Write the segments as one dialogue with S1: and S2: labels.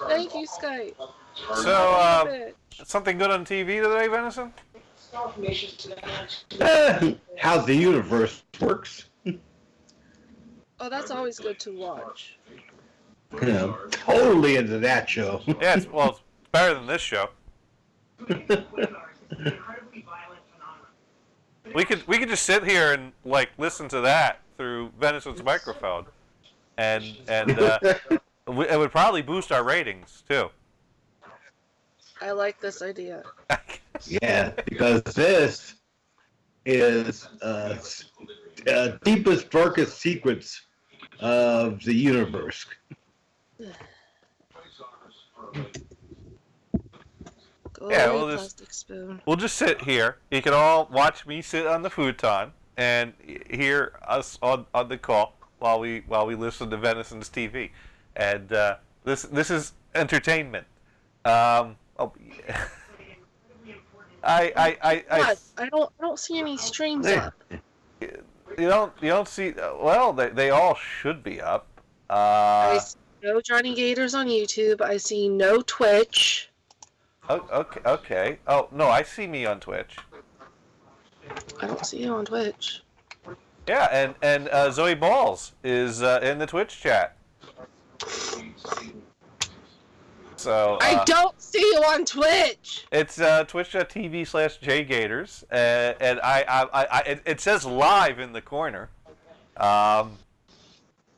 S1: Thank you, Skype.
S2: So, something good on TV today, Venison?
S3: How the universe works.
S1: Oh, that's always good to watch.
S3: Yeah, totally into that show.
S2: Yeah, it's better than this show. We could just sit here and listen to that through Venison's microphone, and it would probably boost our ratings too.
S1: I like this idea.
S3: Yeah, because this is deepest, darkest secrets of the universe.
S2: We'll just sit here. You can all watch me sit on the futon and hear us on the call while we listen to Venison's TV, and this is entertainment. I
S1: don't see any streams up.
S2: You don't see. Well, they all should be up.
S1: I see no Johnny Gators on YouTube. I see no Twitch.
S2: Okay. Oh no, I see me on Twitch.
S1: I don't see you on Twitch.
S2: Yeah, and Zoe Balls is in the Twitch chat. So
S1: I don't see you on Twitch.
S2: It's twitch.tv/jgators, and it says live in the corner. I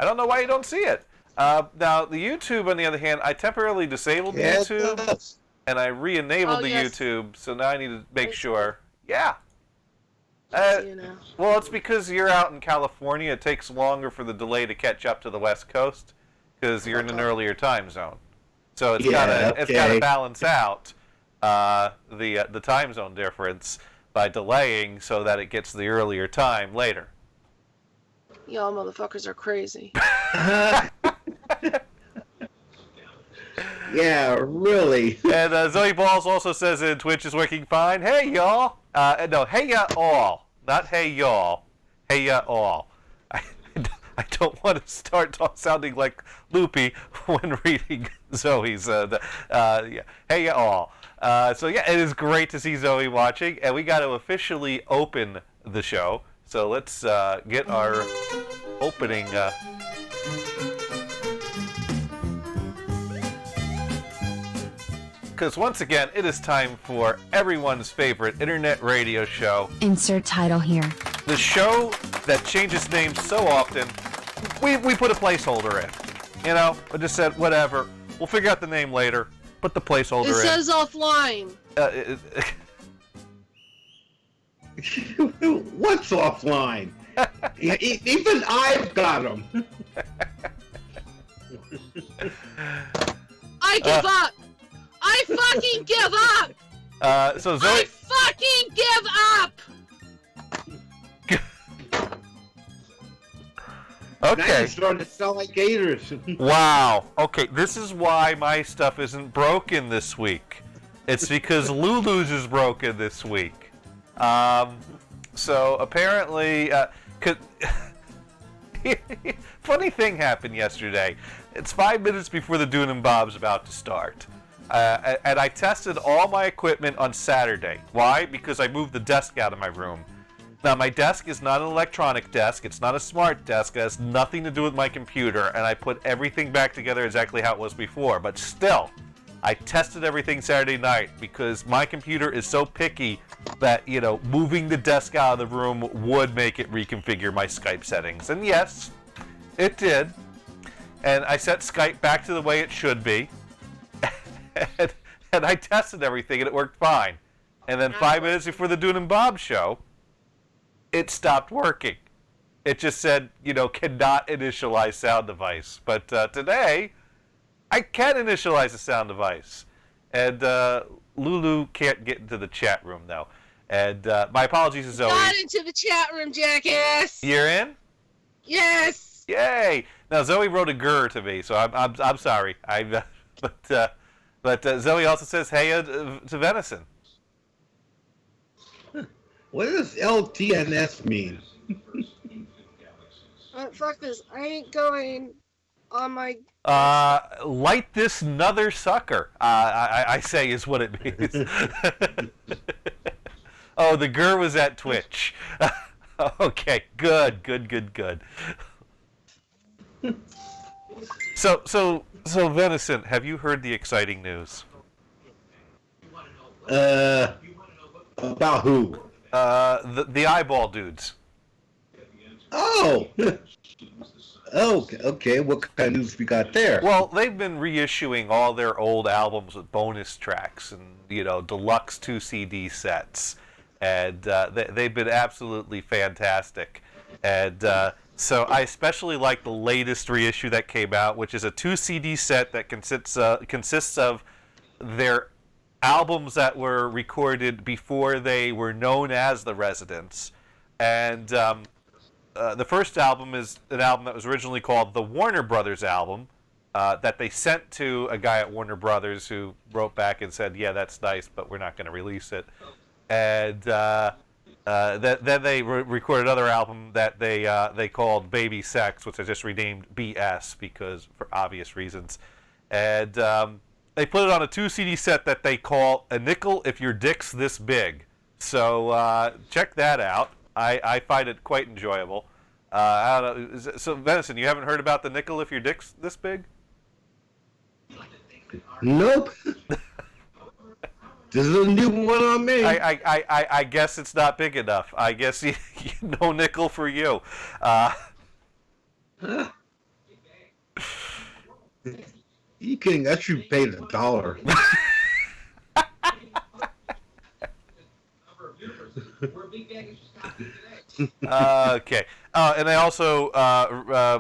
S2: don't know why you don't see it. Now the YouTube, on the other hand, I temporarily disabled YouTube, and I re-enabled the YouTube. So now I need to make sure. Yeah. Well, it's because you're out in California. It takes longer for the delay to catch up to the West Coast because you're in an earlier time zone. So it's gotta balance out the time zone difference by delaying so that it gets the earlier time later.
S1: Y'all motherfuckers are crazy.
S3: Yeah, really.
S2: And Zoe Balls also says Twitch is working fine. Hey y'all. No, hey ya all, not hey y'all. Hey ya all. I don't want to start sounding like Loopy when reading Zoe's. Hey all. So yeah, it is great to see Zoe watching, and we got to officially open the show. So let's get our opening. Because once again, it is time for everyone's favorite internet radio show.
S4: Insert title here.
S2: The show that changes names so often, we put a placeholder in. You know, I just said, whatever, we'll figure out the name later. Put the placeholder in.
S1: It says offline.
S3: What's offline? Even I've got them.
S1: I give up. I fucking give up!
S2: So Zoe...
S1: I fucking give up!
S3: Okay. Now you're starting to sound like gators.
S2: Wow. Okay, this is why my stuff isn't broken this week. It's because Lulu's is broken this week. So apparently... funny thing happened yesterday. It's 5 minutes before the Dune and Bob's about to start. And I tested all my equipment on Saturday. Why? Because I moved the desk out of my room. Now, my desk is not an electronic desk. It's not a smart desk. It has nothing to do with my computer. And I put everything back together exactly how it was before. But still, I tested everything Saturday night because my computer is so picky that, you know, moving the desk out of the room would make it reconfigure my Skype settings. And yes, it did. And I set Skype back to the way it should be. And I tested everything, and it worked fine. And then 5 minutes before the Dune and Bob show, it stopped working. It just said, you know, cannot initialize sound device. But today, I can initialize a sound device. And Lulu can't get into the chat room, though. And my apologies to Zoe.
S1: Got into the chat room, jackass!
S2: You're in?
S1: Yes!
S2: Yay! Now, Zoe wrote a grr to me, so I'm sorry. But Zoe also says, hey to Venison.
S3: What does LTNS mean?
S1: Fuck this. I ain't going on my.
S2: Light this nother sucker. I say is what it means. Oh, the GUR was at Twitch. Okay, good. So, Venison, have you heard the exciting news?
S3: About who?
S2: The eyeball dudes.
S3: Oh! Oh, okay. What kind of news we got there?
S2: Well, they've been reissuing all their old albums with bonus tracks and, deluxe 2 CD sets. And they've been absolutely fantastic. And so I especially like the latest reissue that came out, which is a 2 CD set that consists of their albums that were recorded before they were known as the Residents. And the first album is an album that was originally called the Warner Brothers album, that they sent to a guy at Warner Brothers who wrote back and said, yeah, that's nice, but we're not going to release it. And then they recorded another album that they called Baby Sex, which I just renamed BS because for obvious reasons. And they put it on a 2 CD set that they call A Nickel If Your Dick's This Big. So check that out. I find it quite enjoyable. I don't know. So, Venison, you haven't heard about The Nickel If Your Dick's This Big?
S3: Nope. This is a new one on me.
S2: I guess it's not big enough. I guess no nickel for you.
S3: You kidding? I should pay $1.
S2: Okay. And they also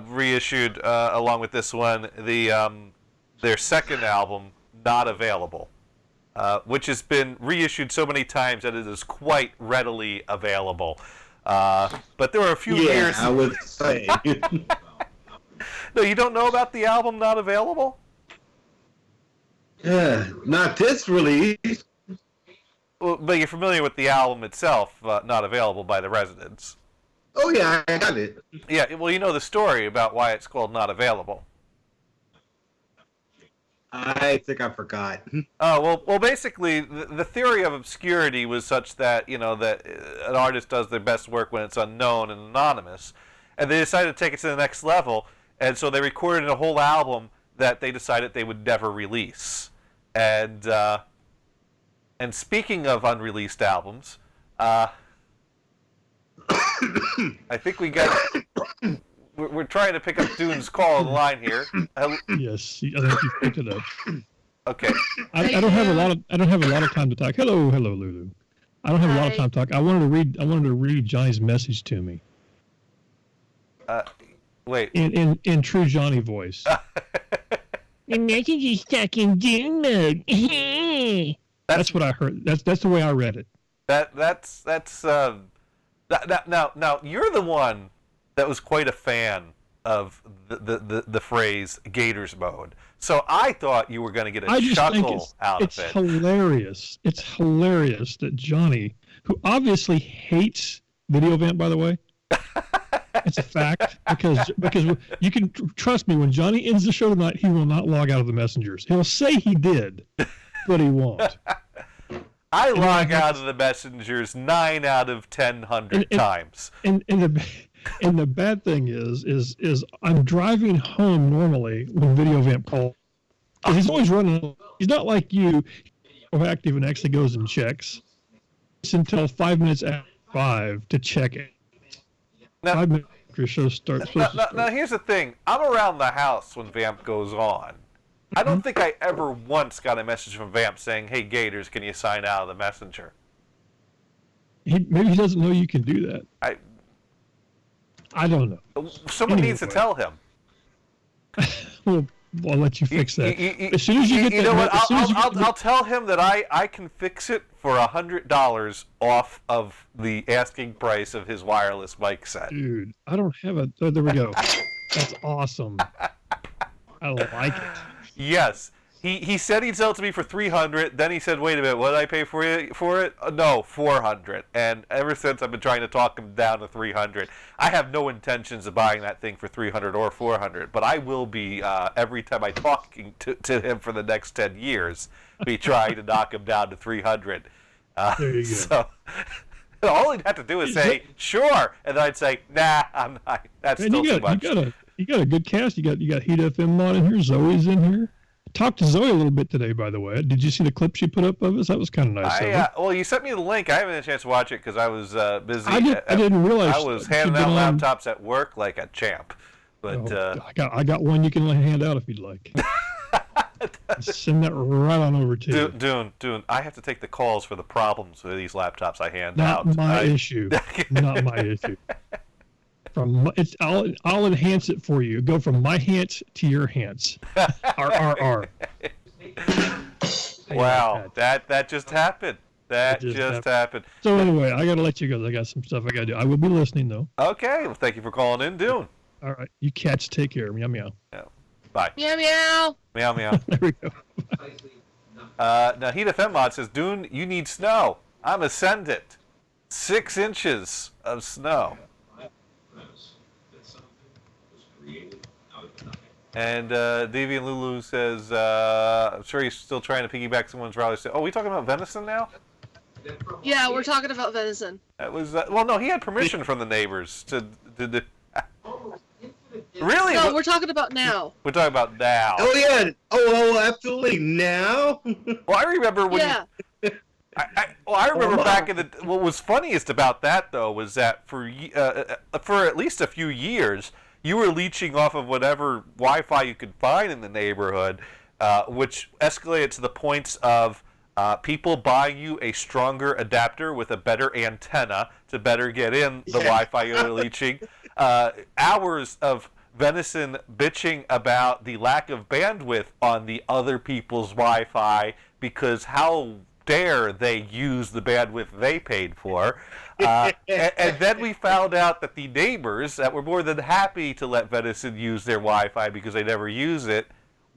S2: reissued, along with this one, their second album, Not Available, which has been reissued so many times that it is quite readily available. But there were a few years...
S3: I would say.
S2: No, you don't know about the album Not Available?
S3: Not this release.
S2: Well, but you're familiar with the album itself, Not Available by the Residents.
S3: Oh, yeah, I got it.
S2: Yeah, well, you know the story about why it's called Not Available.
S3: I think I forgot.
S2: Oh, well, basically, the theory of obscurity was such that, that an artist does their best work when it's unknown and anonymous. And they decided to take it to the next level, and so they recorded a whole album that they decided they would never release. And speaking of unreleased albums, I think we got... We're trying to pick up Dune's call on the line here.
S4: Yes, I think you picked it up.
S2: Okay.
S4: I don't have a lot of time to talk. Hello, Lulu. I don't have a lot of time to talk. I wanted to read Johnny's message to me.
S2: Wait.
S4: In true Johnny voice. The message is stuck in Dune mode. That's what I heard. That's the way I read it.
S2: Now you're the one that was quite a fan of the phrase Gators mode. So I thought you were going to get a chuckle out of it.
S4: It's hilarious. It's hilarious that Johnny, who obviously hates Video Vamp, by the way, it's a fact, because you can trust me, when Johnny ends the show tonight, he will not log out of the messengers. He'll say he did, but he won't.
S2: I log out of the messengers 9 out of 1,000 times.
S4: And the bad thing is I'm driving home normally when Video Vamp calls. He's always running. He's not like you, who active and actually goes and checks. It's until 5 minutes after 5 to check it.
S2: Now,
S4: 5 minutes after the show starts.
S2: Now, here's the thing. I'm around the house when Vamp goes on. I don't think I ever once got a message from Vamp saying, "Hey, Gators, can you sign out of the messenger?"
S4: Maybe he doesn't know you can do that. I don't know.
S2: Someone needs to tell him.
S4: Well, I'll let you fix that. As soon as you get
S2: I'll tell him that I can fix it for $100 off of the asking price of his wireless mic set.
S4: Dude, I don't have a... Oh, there we go. That's awesome. I like it.
S2: Yes. He said he'd sell it to me for $300. Then he said, "Wait a minute, what did I pay for it? No, $400." And ever since, I've been trying to talk him down to $300. I have no intentions of buying that thing for $300 or $400, but I will be every time I talk to him for the next 10 years, be trying to knock him down to $300.
S4: There you go.
S2: So all he'd have to do is say, "Sure," and then I'd say, "Nah, I'm not. That's
S4: Man,
S2: still too much."
S4: You got a good cast. You got Heat FM Mod in here. Zoe's in here. Talked to Zoe a little bit today, by the way. Did you see the clip she put up of us? That was kind of nice.
S2: Well, you sent me the link. I haven't had a chance to watch it because I was busy.
S4: I didn't realize.
S2: I was handing out laptops at work like a champ. But
S4: I got one you can hand out if you'd like. Send that right on over to you.
S2: Dune, I have to take the calls for the problems with these laptops I hand out.
S4: Not my issue. Not my issue. I'll enhance it for you. Go from my hands to your hands. R.
S2: Wow, that just happened. That just happened.
S4: So anyway, I gotta let you go. I got some stuff I gotta do. I will be listening though.
S2: Okay, well, thank you for calling in, Dune.
S4: All right, you cats take care. Meow meow.
S2: Yeah. Bye.
S1: Meow meow.
S2: Meow meow.
S4: There we go.
S2: Now Heat FM Mod says, "Dune, you need snow. I'm ascendant. 6 inches of snow." And Deviant Lulu says, "I'm sure he's still trying to piggyback someone's rally." Oh, are we talking about venison now?
S1: Yeah, we're talking about venison.
S2: That was well, no, he had permission from the neighbors to Really?
S1: No, we're talking about now.
S2: We're talking about now.
S3: Oh yeah. Oh, absolutely. Now.
S2: Well, I remember when.
S1: Yeah.
S2: I remember back in the. What was funniest about that though was that for at least a few years, you were leeching off of whatever Wi-Fi you could find in the neighborhood, which escalated to the points of people buying you a stronger adapter with a better antenna to better get in the Wi-Fi you were leeching. Hours of venison bitching about the lack of bandwidth on the other people's Wi-Fi because how dare they use the bandwidth they paid for. And then we found out that the neighbors that were more than happy to let venison use their Wi-Fi because they never use it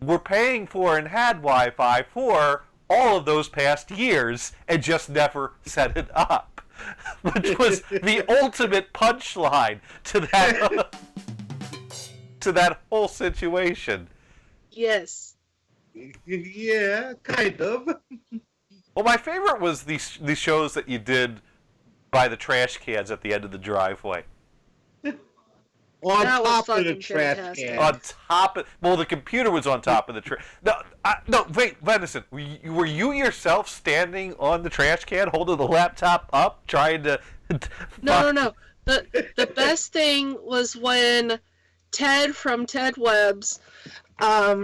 S2: were paying for and had Wi-Fi for all of those past years and just never set it up, which was the ultimate punchline to that whole situation.
S1: Yes.
S3: Yeah, kind of.
S2: Well, my favorite was these shows that you did by the trash cans at the end of the driveway.
S3: On top of the trash can.
S2: On top of... Well, the computer was on top of the trash... No, wait, Venison. Were you yourself standing on the trash can, holding the laptop up, trying to...
S1: No. The best thing was when Ted from Ted Webs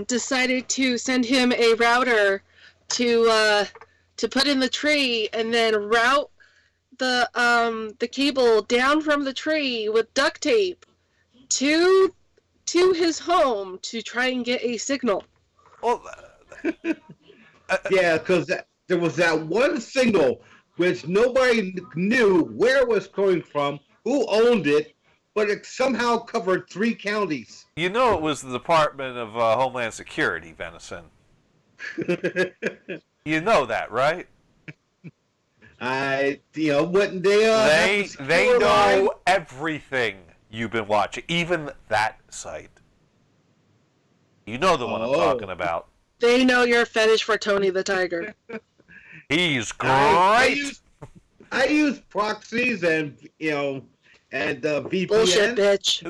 S1: decided to send him a router to put in the tree and then route the cable down from the tree with duct tape to his home to try and get a signal.
S2: Well,
S3: yeah, because there was that one signal which nobody knew where it was coming from, who owned it, but it somehow covered 3 counties.
S2: You know it was the Department of Homeland Security, Venison. You know that, right?
S3: Wouldn't they?
S2: They know everything you've been watching, even that site. You know the one I'm talking about.
S1: They know your fetish for Tony the Tiger.
S2: He's great.
S3: I use proxies and VPN.
S1: Bullshit, bitch.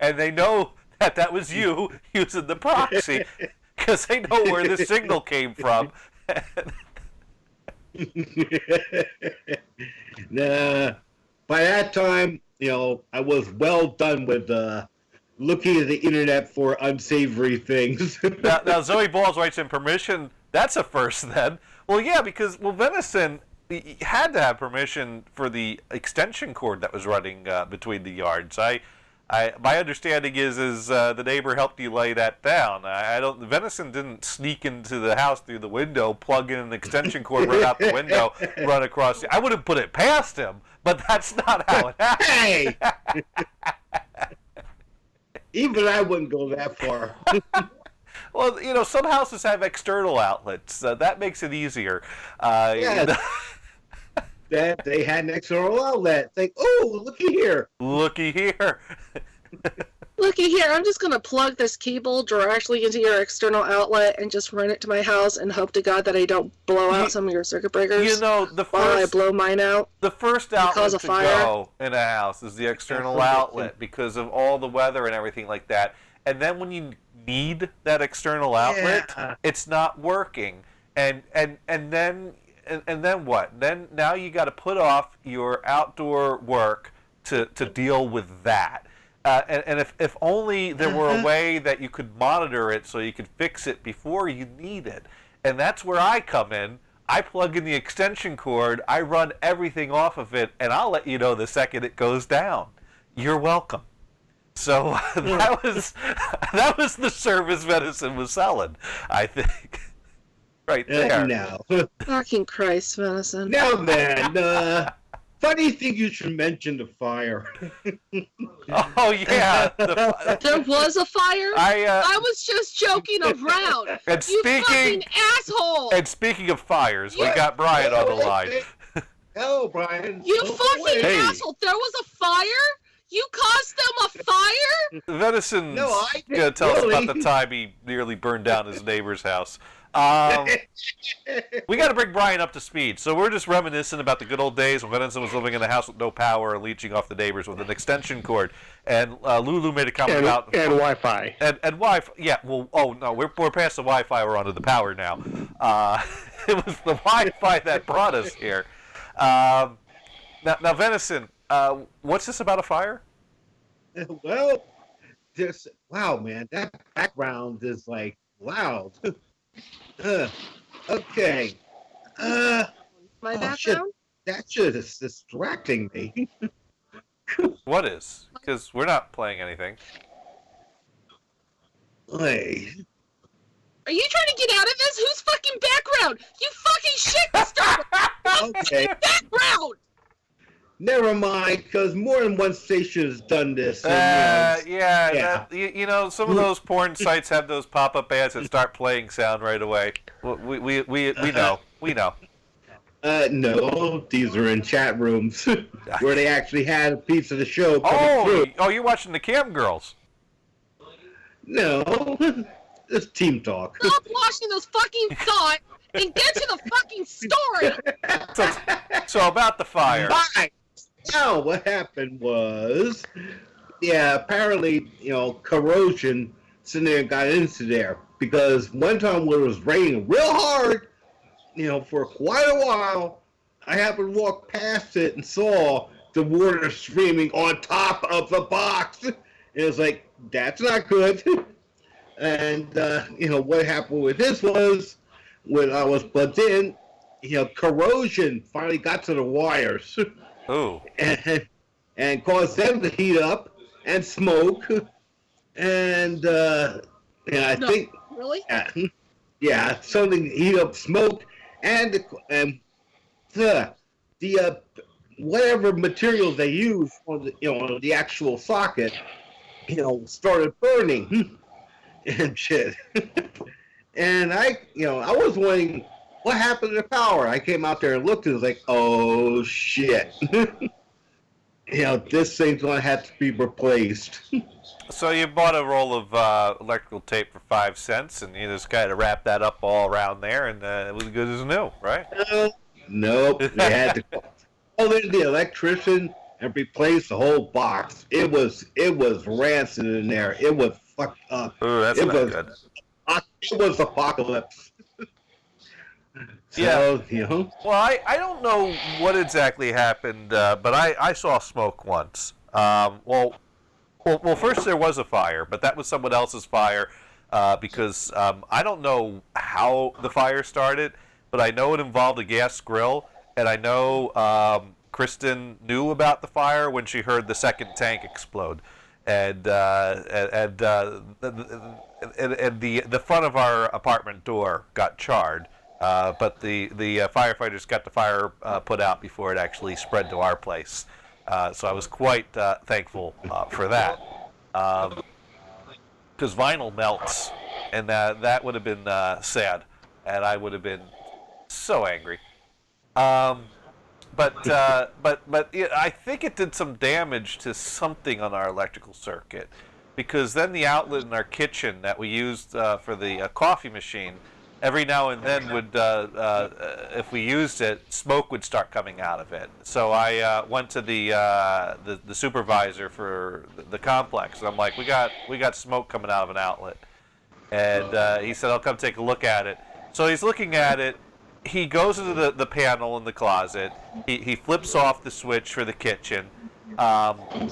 S2: They know that was you using the proxy because they know where the signal came from.
S3: Nah, by that time, I was well done with looking at the internet for unsavory things.
S2: now, Zoe Balls writes in permission. That's a first then. Well, yeah, because Venison had to have permission for the extension cord that was running between the yards. My understanding is the neighbor helped you lay that down. Venison didn't sneak into the house through the window, plug in an extension cord right out the window, run across. I wouldn't put it past him, but that's not how it happened.
S3: Hey! Even I wouldn't go that far.
S2: Well, some houses have external outlets. That makes it easier.
S3: Yeah. That they had an external outlet. It's like, oh, looky here.
S2: Looky here.
S1: Looky here, I'm just gonna plug this cable directly into your external outlet and just run it to my house and hope to God that I don't blow out some of your circuit breakers. While I blow mine out.
S2: The first outlet to go in a house is the external outlet because of all the weather and everything like that. And then when you need that external outlet, it's not working. And then what? Then now you got to put off your outdoor work to deal with that. And if only there were a way that you could monitor it so you could fix it before you need it. And that's where I come in. I plug in the extension cord, I run everything off of it, and I'll let you know the second it goes down. You're welcome. So that was the service Venison was selling, I think. Right there.
S3: Now.
S1: Fucking Christ, Venison.
S3: Now then, funny thing you should mention the fire.
S2: Oh, yeah.
S1: There was a fire? I was just joking around.
S2: And
S1: you fucking asshole!
S2: And speaking of fires, we got Brian on the line.
S3: Hello, Brian.
S1: You fucking asshole! There was a fire? You caused them a fire?
S2: Venison's gonna tell us about the time he nearly burned down his neighbor's house. We got to bring Brian up to speed. So we're just reminiscing about the good old days when Venison was living in a house with no power and leeching off the neighbors with an extension cord. And Lulu made a comment about...
S5: And Wi-Fi.
S2: And Wi-Fi. Yeah, well, oh, no, we're past the Wi-Fi. We're onto the power now. It was the Wi-Fi that brought us here. Now, Venison, what's this about a fire?
S3: Well, wow, man, that background is like loud. Okay.
S1: My background?
S3: Shit. That shit is distracting me.
S2: What is? Because we're not playing anything.
S3: Hey.
S1: Are you trying to get out of this? Whose fucking background? You fucking shit disturber!
S3: Okay.
S1: Background!
S3: Never mind, because more than one station has done this.
S2: Yeah. Some of those porn sites have those pop-up ads that start playing sound right away. We know. We know.
S3: No, these are in chat rooms where they actually had a piece of the show coming through.
S2: Oh, you're watching the cam girls.
S3: No, it's team talk.
S1: Stop watching those fucking thoughts and get to the fucking story!
S2: So about the fire.
S3: Bye. Now, what happened was, apparently, corrosion sitting there got into there. Because one time when it was raining real hard, for quite a while, I happened to walk past it and saw the water streaming on top of the box. And it was like, that's not good. And, what happened with this was, when I was plugged in, corrosion finally got to the wires.
S2: Ooh.
S3: And caused them to heat up and smoke. And I think...
S1: Really?
S3: Yeah, something heat up, smoke, and the whatever materials they use on the actual socket, started burning and shit. And I was wondering what happened to the power. I came out there and looked, and it was like, oh shit. This thing's gonna have to be replaced.
S2: So you bought a roll of electrical tape for 5 cents, and you just kind of wrapped that up all around there, and it was good as new, right?
S3: Nope. They had to call in the electrician and replace the whole box. It was rancid in there. It was fucked up.
S2: Ooh, that's not good.
S3: It was apocalypse.
S2: Yeah.
S3: So,
S2: Well, I don't know what exactly happened, but I saw smoke once. Well, first there was a fire, but that was someone else's fire because I don't know how the fire started, but I know it involved a gas grill, and I know Kristen knew about the fire when she heard the second tank explode, and the front of our apartment door got charred. But the firefighters got the fire put out before it actually spread to our place. So I was quite thankful for that. Because vinyl melts, and that would have been sad, and I would have been so angry. But I think it did some damage to something on our electrical circuit, because then the outlet in our kitchen that we used for the coffee machine, every now and then would, if we used it, smoke would start coming out of it. So I went to the supervisor for the complex, and I'm like, we got smoke coming out of an outlet, and he said, I'll come take a look at it. So he's looking at it. He goes into the panel in the closet. He flips off the switch for the kitchen.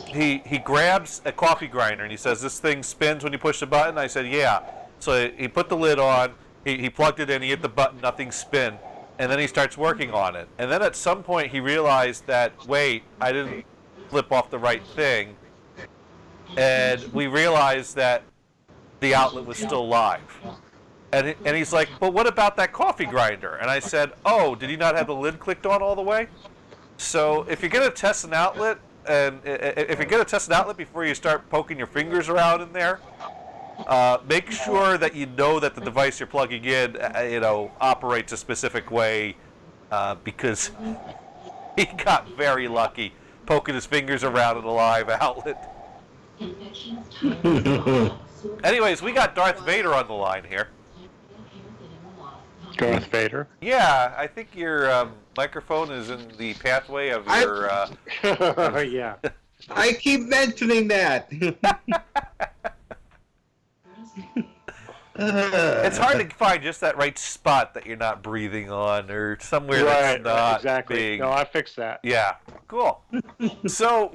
S2: He grabs a coffee grinder and he says, "This thing spins when you push the button." I said, "Yeah." So he put the lid on. He plugged it in. He hit the button. Nothing spin. And then he starts working on it. And then at some point he realized that, wait, I didn't flip off the right thing. And we realized that the outlet was still live. And he's like, "But what about that coffee grinder?" And I said, "Oh, did he not have the lid clicked on all the way?" So if you're going to test an outlet, and if you're going to test an outlet before you start poking your fingers around in there, make sure that you know that the device you're plugging in, operates a specific way, because he got very lucky poking his fingers around in a live outlet. Anyways, we got Darth Vader on the line here.
S5: Darth Vader?
S2: Yeah, I think your microphone is in the pathway of your...
S5: Yeah.
S3: I keep mentioning that.
S2: It's hard to find just that right spot that you're not breathing on, or somewhere that's not
S5: exactly.
S2: being...
S5: No, I fixed that.
S2: Yeah, cool. So,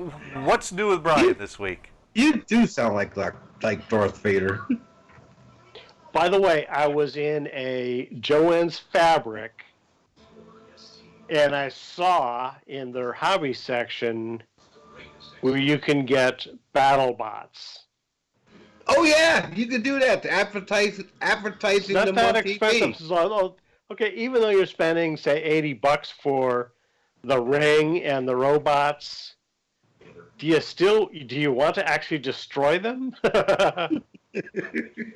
S2: what's new with Brian this week?
S3: You do sound like Darth Vader.
S5: By the way, I was in a Joann's Fabric, and I saw in their hobby section where you can get battle bots.
S3: Oh yeah, you can do that. Advertising
S5: Not
S3: them
S5: that
S3: on
S5: expensive.
S3: TV.
S5: So, okay, even though you're spending, say, $80 for the ring and the robots, do you want to actually destroy them?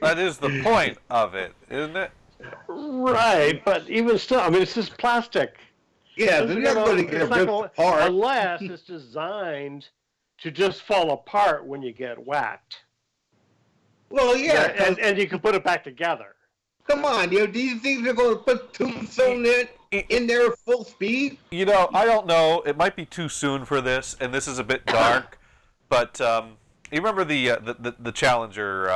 S2: That is the point of it, isn't it?
S5: Right, but even still, I mean, it's just plastic.
S3: Yeah, they're not going to get ripped apart.
S5: Unless it's designed to just fall apart when you get whacked.
S3: Well, yeah,
S5: and you can put it back together.
S3: Come on, do you think they're going to put Tombstone in there full speed?
S2: I don't know. It might be too soon for this, and this is a bit dark. But you remember the Challenger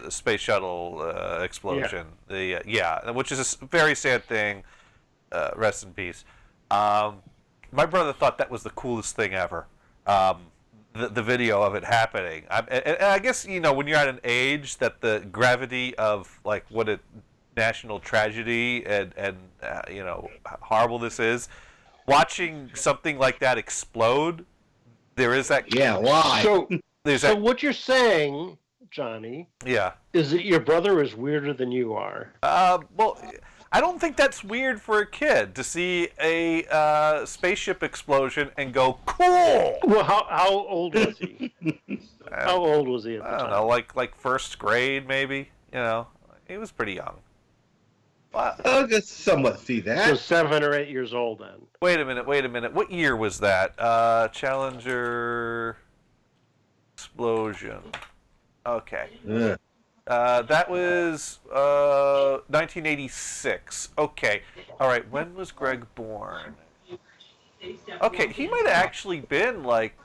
S2: space shuttle explosion? Yeah. Which is a very sad thing. Rest in peace. My brother thought that was the coolest thing ever. The video of it happening. And I guess, when you're at an age that the gravity of like what a national tragedy and horrible this is, watching something like that explode, there is that.
S3: Yeah, why?
S5: So what you're saying, Johnny, is that your brother is weirder than you are.
S2: Well, I don't think that's weird for a kid to see a spaceship explosion and go, cool!
S5: Well, how old was he? How old was he at the time?
S2: I don't know, like first grade maybe. He was pretty young.
S3: I can somewhat see that.
S5: So 7 or 8 years old then.
S2: Wait a minute. What year was that? Challenger explosion. Okay.
S3: Yeah.
S2: That was 1986. Okay. All right. When was Greg born? Okay, he might have actually been like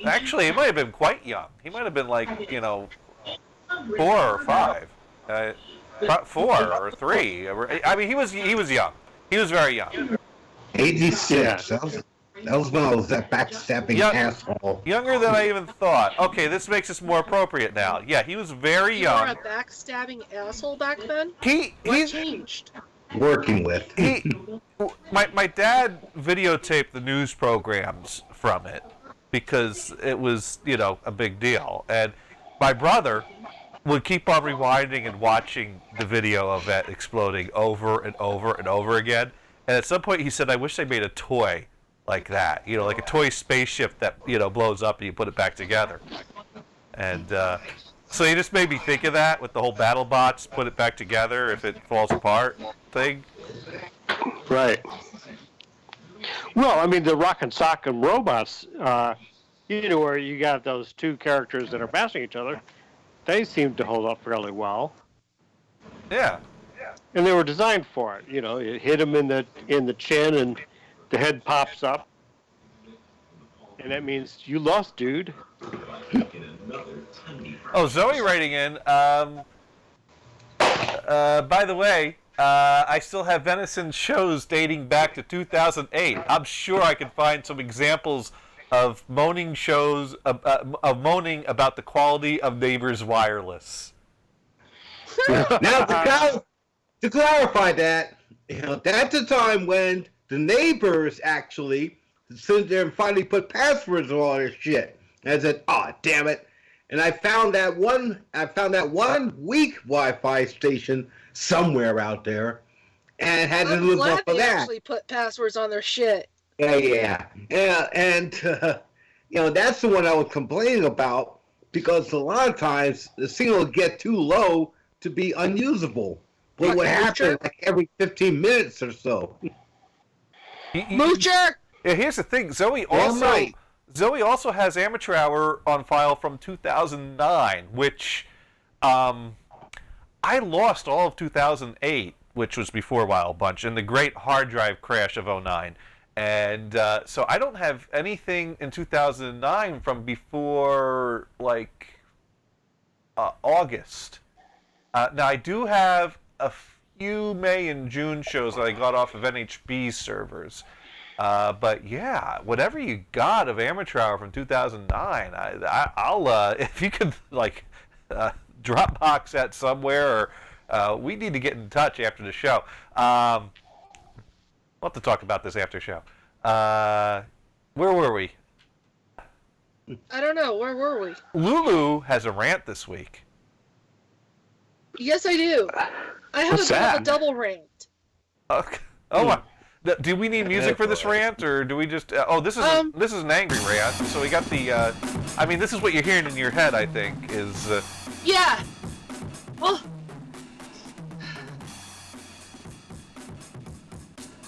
S2: actually, he might have been quite young. He might have been 4 or 5, 4 or 3. I mean, he was young. He was very young.
S3: 86. Yeah. That was when I was that backstabbing asshole.
S2: Younger than I even thought. Okay, this makes us more appropriate now. Yeah, he was very young.
S1: You were a backstabbing asshole back then?
S2: What
S1: changed?
S3: Working with.
S2: My dad videotaped the news programs from it because it was, a big deal. And my brother would keep on rewinding and watching the video of that exploding over and over and over again. And at some point he said, I wish they made a toy like that, like a toy spaceship that, blows up and you put it back together. And So you just made me think of that with the whole battle bots, put it back together if it falls apart thing.
S5: Right. Well, I mean, the Rock and Sock and robots, where you got those two characters that are bashing each other, they seem to hold up fairly well.
S2: Yeah.
S5: And they were designed for it. You hit them in the chin, and the head pops up, and that means you lost, dude.
S2: Oh, Zoe writing in. By the way, I still have Venison shows dating back to 2008. I'm sure I can find some examples of moaning shows of moaning about the quality of Neighbors Wireless.
S3: Now, to clarify that, that's the time when the neighbors actually sit there and finally put passwords on all this shit. And I said, "Oh, damn it!" And I found that one weak Wi-Fi station somewhere out there, and had to look up for
S1: they
S3: that.
S1: actually put passwords on their shit.
S3: Yeah. And that's the one I was complaining about, because a lot of times the signal would get too low to be unusable. What would happen like every 15 minutes or so?
S1: Moocher!
S2: Yeah, here's the thing. Zoe also has Amateur Hour on file from 2009, which I lost all of 2008, which was before Wild Bunch, in the great hard drive crash of 2009. And so I don't have anything in 2009 from before, August. Now, I do have a few May and June shows that I got off of NHB servers. But yeah, whatever you got of Amateur Hour from 2009, I'll if you could Dropbox that somewhere, or we need to get in touch after the show. We'll have to talk about this after show. Where were we?
S1: I don't know. Where were we?
S2: Lulu has a rant this week.
S1: Yes, I do. I have a double rant.
S2: Okay. Oh, do we need music for this rant, or do we just? This is an angry rant. So we got the. This is what you're hearing in your head. I think is.
S1: Yeah. Well,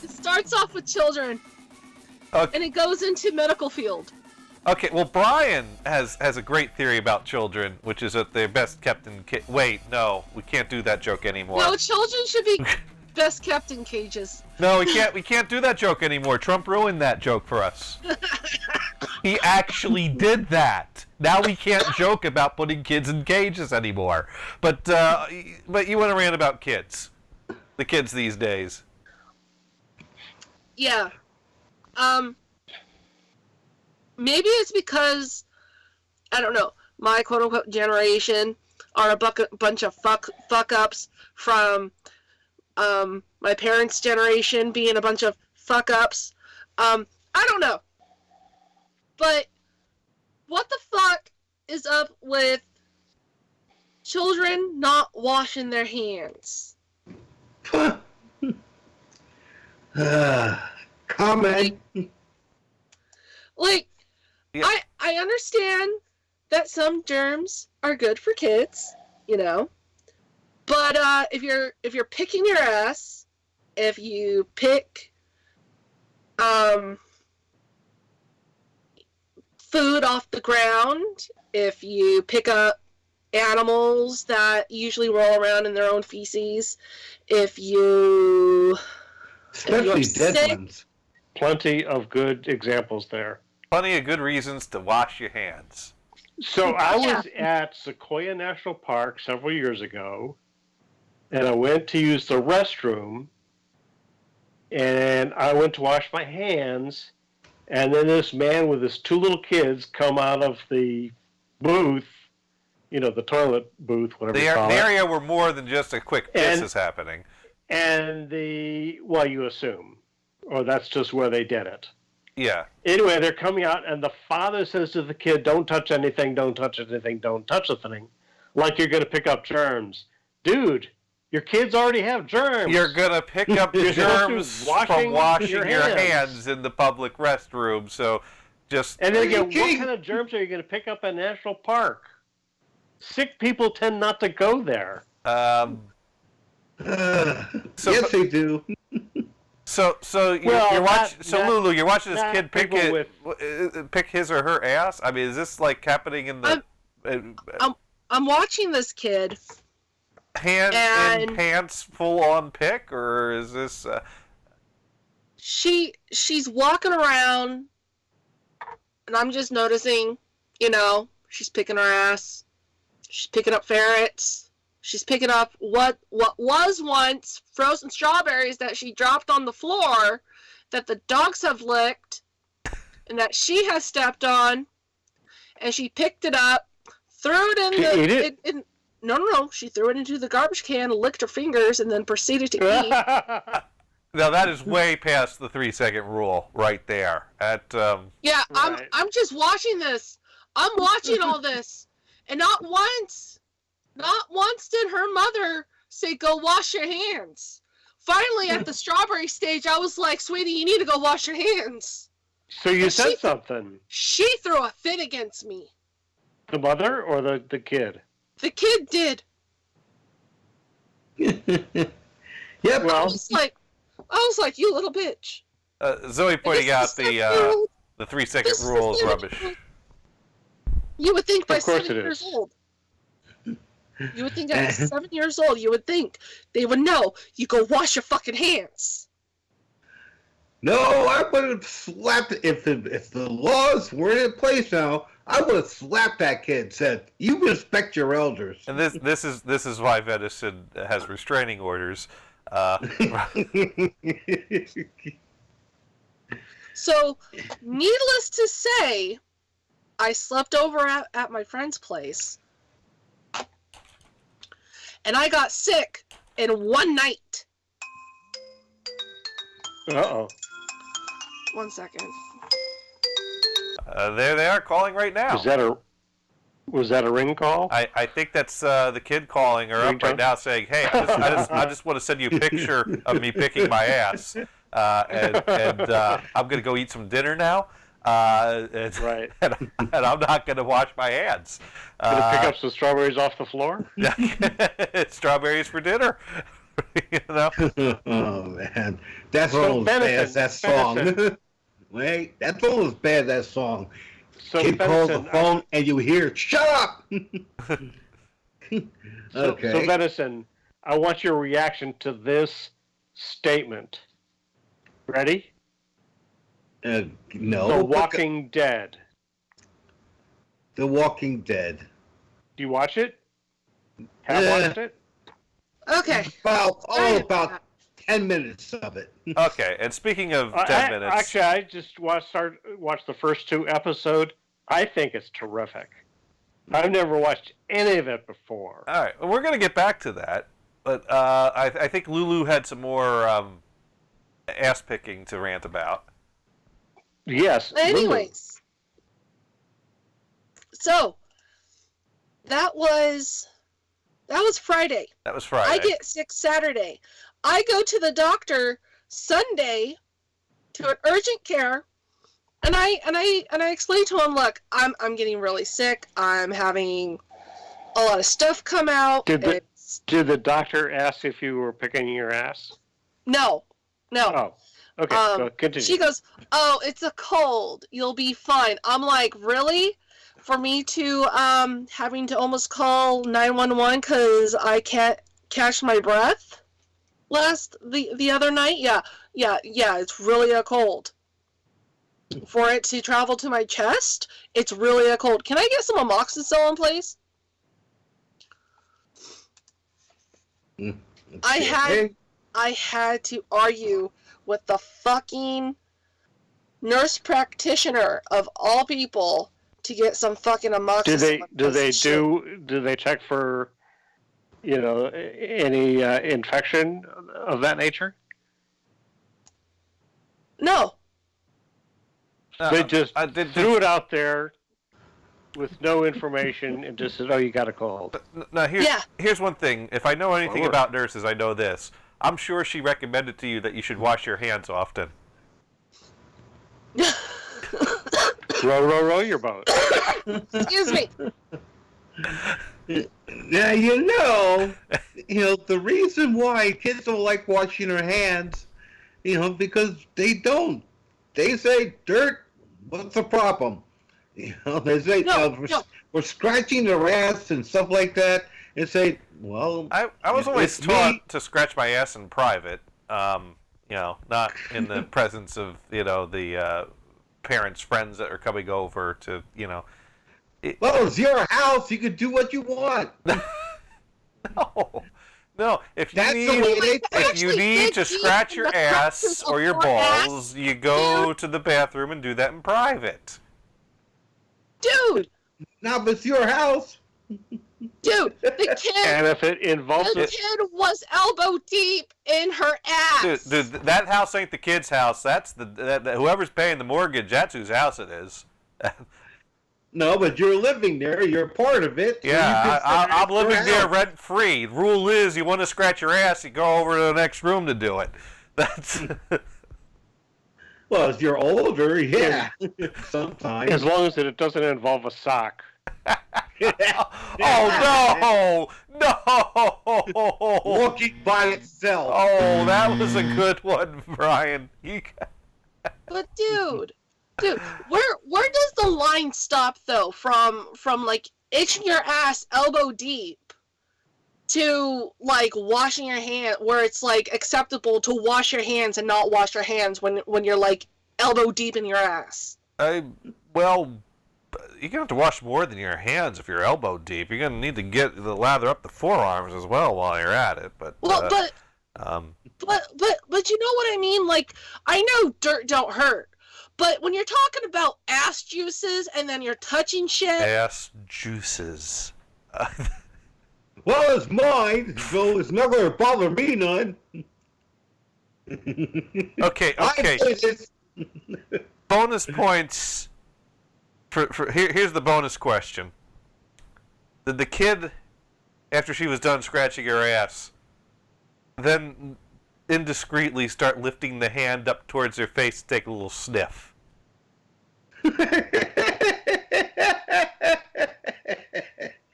S1: it starts off with children, and it goes into medical field.
S2: Okay, well, Brian has a great theory about children, which is that they're best kept in Wait, no, we can't do that joke anymore.
S1: No, children should be best kept in cages.
S2: No, we can't do that joke anymore. Trump ruined that joke for us. He actually did that. Now we can't joke about putting kids in cages anymore. But you want to rant about kids, the kids these days.
S1: Yeah. Maybe it's because, I don't know, my quote-unquote generation are a bunch of fuck-ups from my parents' generation being a bunch of fuck-ups. I don't know. But what the fuck is up with children not washing their hands?
S3: Comment.
S1: Yeah. I understand that some germs are good for kids, but if you're picking your ass, if you pick food off the ground, if you pick up animals that usually roll around in their own feces,
S3: especially dead ones.
S5: Plenty of good examples there.
S2: Plenty of good reasons to wash your hands.
S5: So I was at Sequoia National Park several years ago, and I went to use the restroom, and I went to wash my hands, and then this man with his two little kids come out of the booth, the toilet booth, whatever you call it.
S2: The area where more than just a quick piss is happening.
S5: And you assume, or that's just where they did it.
S2: Yeah.
S5: Anyway, they're coming out, and the father says to the kid, "Don't touch anything, don't touch anything, don't touch a thing," like you're going to pick up germs. Dude, your kids already have germs.
S2: You're going to pick up germs from washing your hands in the public restroom, so just...
S5: And then again, what kind of germs are you going to pick up in a national park? Sick people tend not to go there.
S3: Yes, they do.
S2: So
S5: Well,
S2: you're watching.
S5: not-
S2: So
S5: not-
S2: Lulu, you're watching this
S5: not
S2: kid pick
S5: people
S2: pick his or her ass. I mean, is this like happening in the
S1: I'm watching this kid.
S2: hand
S1: and-
S2: in pants full on pick, or is this?
S1: She's walking around, and I'm just noticing, she's picking her ass. She's picking up ferrets. She's picking up what was once frozen strawberries that she dropped on the floor that the dogs have licked and that she has stepped on. And she picked it up, threw it in
S5: She ate it?
S1: No. She threw it into the garbage can, licked her fingers, and then proceeded to eat.
S2: Now that is way past the 3-second rule, right there.
S1: Yeah,
S5: Right.
S1: I'm just watching this. I'm watching all this, and not once did her mother say, "Go wash your hands." Finally, at the strawberry stage, I was like, "Sweetie, you need to go wash your hands."
S5: So you
S1: And
S5: said something.
S1: She threw a fit against me.
S5: The mother or the kid?
S1: The kid did.
S3: Yep.
S1: I
S5: Well,
S1: was like, "You little bitch."
S2: Zoe pointing
S1: This
S2: out
S1: is 7-year-old.
S2: the 3-second
S1: This is
S2: rule is
S1: 7-year-old.
S2: rubbish.
S1: You would think by
S5: Of course
S1: 7
S5: it
S1: years
S5: is.
S1: old. You would think at 7 years old, you would think they would know. You go wash your fucking hands.
S3: No, I would have slapped if the laws weren't in place now. I would have slapped that kid. Said, "You respect your elders."
S2: And this is why Venison has restraining orders.
S1: So, needless to say, I slept over at my friend's place. And I got sick in one night.
S5: Uh-oh.
S1: 1 second.
S2: There they are calling right now.
S5: Was that a ring call?
S2: I think that's the kid calling her up right now saying, "Hey, I just want to send you a picture of me picking my ass, and I'm gonna go eat some dinner now,
S5: Right.
S2: and I'm not gonna wash my hands.
S5: Gonna pick up some strawberries off the floor?
S2: Strawberries for dinner."
S3: Oh man, that's
S5: So,
S3: almost bad as that song.
S5: Benison.
S3: Wait, that's almost bad that song.
S5: So
S3: Kid calls the
S5: Benison,
S3: phone and you hear, "Shut up."
S5: So
S3: Okay.
S5: Venison, I want your reaction to this statement. Ready?
S3: No.
S5: The Walking Dead.
S3: The Walking Dead.
S5: Do you watch it? Have watched it?
S1: Okay.
S3: About 10 minutes of it.
S2: Okay, and speaking of 10 minutes,
S5: Actually, I just watched the first 2 episodes. I think it's terrific. I've never watched any of it before.
S2: all right, well, we're gonna get back to that, but I think Lulu had some more ass picking to rant about.
S5: Yes.
S1: Anyways. So, that was Friday.
S2: That was Friday.
S1: I get sick Saturday. I go to the doctor Sunday to an urgent care, and I explain to him, "Look, I'm getting really sick. I'm having a lot of stuff come out."
S5: Did the doctor ask if you were picking your ass?
S1: No.
S5: Oh, okay. Go continue.
S1: She goes, "Oh, it's a cold. You'll be fine." I'm like, "Really?" For me to having to almost call 911 because I can't catch my breath the other night. Yeah, it's really a cold. For it to travel to my chest, it's really a cold. Can I get some amoxicillin, please?
S3: Okay.
S1: I had to argue with the fucking nurse practitioner of all people to get some fucking amoxicillin.
S5: Do they check for any infection of that nature?
S1: No.
S5: They just
S2: did-
S5: threw it out there with no information and just said, "Oh, you got a cold."
S2: Now here's one thing. If I know anything
S5: Sure.
S2: about nurses, I know this. I'm sure she recommended to you that you should wash your hands often.
S5: Row your boat.
S1: Excuse me.
S3: Now the reason why kids don't like washing their hands, because they don't. They say dirt. What's the problem? They say we're scratching their ass and stuff like that, and say, well,
S2: I was always taught to scratch my ass in private. Not in the presence of the parents' friends that are coming over to
S3: Well, it's your house. You can do what you want.
S2: No. If you need to scratch your ass or your balls, you go to the bathroom and do that in private.
S1: Dude.
S3: No, but it's your house.
S1: Dude, the kid.
S5: And if it involves
S1: the kid was elbow deep in her ass.
S2: Dude, that house ain't the kid's house. That's whoever's paying the mortgage. That's whose house it is.
S3: No, but you're living there. You're part of it.
S2: Yeah, I'm living there rent free. Rule is, you want to scratch your ass, you go over to the next room to do it. That's.
S3: Well, if you're older, yeah, sometimes.
S5: As long as it doesn't involve a sock.
S2: Oh no!
S3: Walking by itself.
S2: Oh, that was a good one, Brian.
S1: But dude, where does the line stop though? From like itching your ass elbow deep to like washing your hand, where it's like acceptable to wash your hands and not wash your hands when you're like elbow deep in your ass.
S2: Well, you're gonna have to wash more than your hands if you're elbow deep. You're gonna need to lather up the forearms as well while you're at it. But you know what I mean? Like, I know dirt don't hurt, but when you're talking about ass juices and then you're touching shit. Ass juices.
S3: Well, it's mine, so it's not going to bother me none.
S2: Okay. Bonus points. Here's the bonus question. Did the kid, after she was done scratching her ass, then indiscreetly start lifting the hand up towards her face to take a little sniff?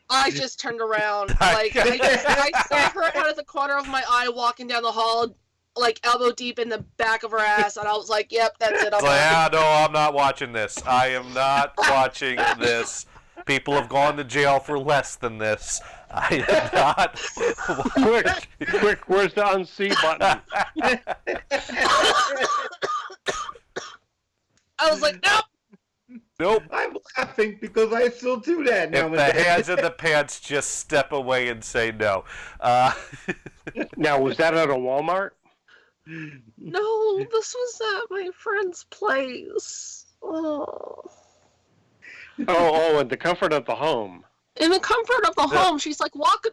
S1: I just turned around. Like, I saw her out of the corner of my eye walking down the hall, like, elbow deep in the back of her ass, and I was like, yep, that's it.
S2: I'm not watching this. I am not watching this. People have gone to jail for less than this. I am not.
S5: Quick, where's the unsee button?
S1: I was like, nope.
S2: Nope.
S3: I'm laughing because I still do that now.
S2: If the hands in the pants, just step away and say no.
S5: Now, was that at a Walmart?
S1: No, this was at my friend's place. Oh,
S5: in the comfort of the home.
S1: In the comfort of the home, she's like walking.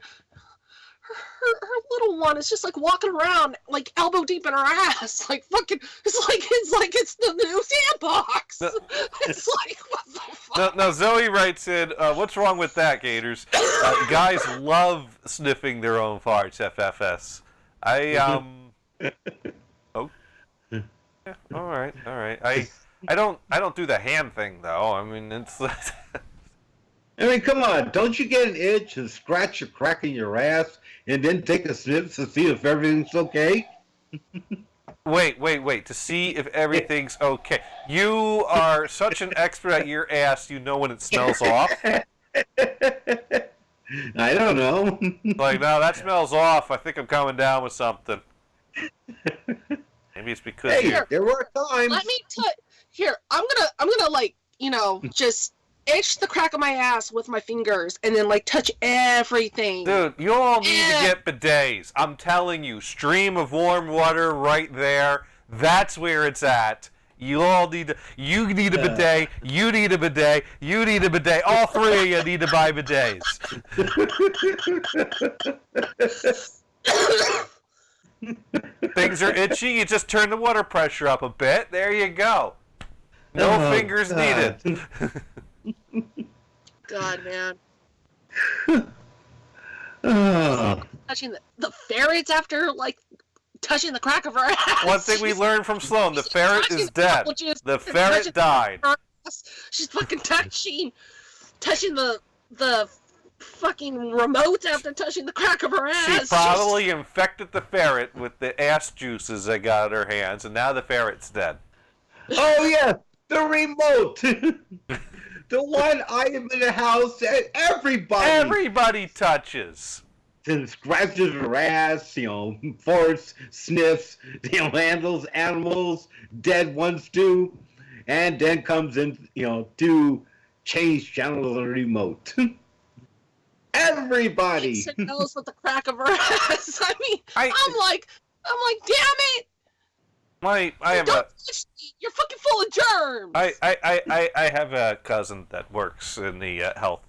S1: Her little one is just like walking around like elbow deep in her ass, like fucking. It's the new sandbox. It's like, what the fuck?
S2: Now Zoe writes in, what's wrong with that, Gators? Guys love sniffing their own farts. FFS. Oh. Yeah, all right. I don't do the hand thing though. I mean, it's.
S3: I mean, come on! Don't you get an itch and scratch a crack in your ass, and then take a sniff to see if everything's okay?
S2: Wait! To see if everything's okay. You are such an expert at your ass. You know when it smells off.
S3: I don't know.
S2: Like, no, that smells off. I think I'm coming down with something. Maybe it's because.
S3: Hey, there were times.
S1: Let me here. I'm gonna like just itch the crack of my ass with my fingers and then like touch everything.
S2: Dude, you all need to get bidets. I'm telling you, stream of warm water right there. That's where it's at. You all need to. You need a bidet. You need a bidet. You need a bidet. All three of you need to buy bidets. Things are itchy. You just turn the water pressure up a bit. There you go. No fingers needed.
S1: God, man.
S3: Oh.
S1: Touching the ferrets after like touching the crack of her ass.
S2: One thing we learned from Sloan: the ferret is dead. The ferret died.
S1: She's fucking touching the fucking remote after touching the crack of her ass.
S2: She probably infected the ferret with the ass juices they got in her hands, and now the ferret's dead.
S3: Oh yeah, the remote. The one item in the house that everybody
S2: touches.
S3: and scratches her ass, farts, sniffs, handles animals, dead ones too, and then comes in, to change channels on the remote. Everybody.
S1: Signals with the crack of her ass. I mean, I'm like, damn it! Don't touch me. You're fucking full of germs.
S2: I have a cousin that works in the health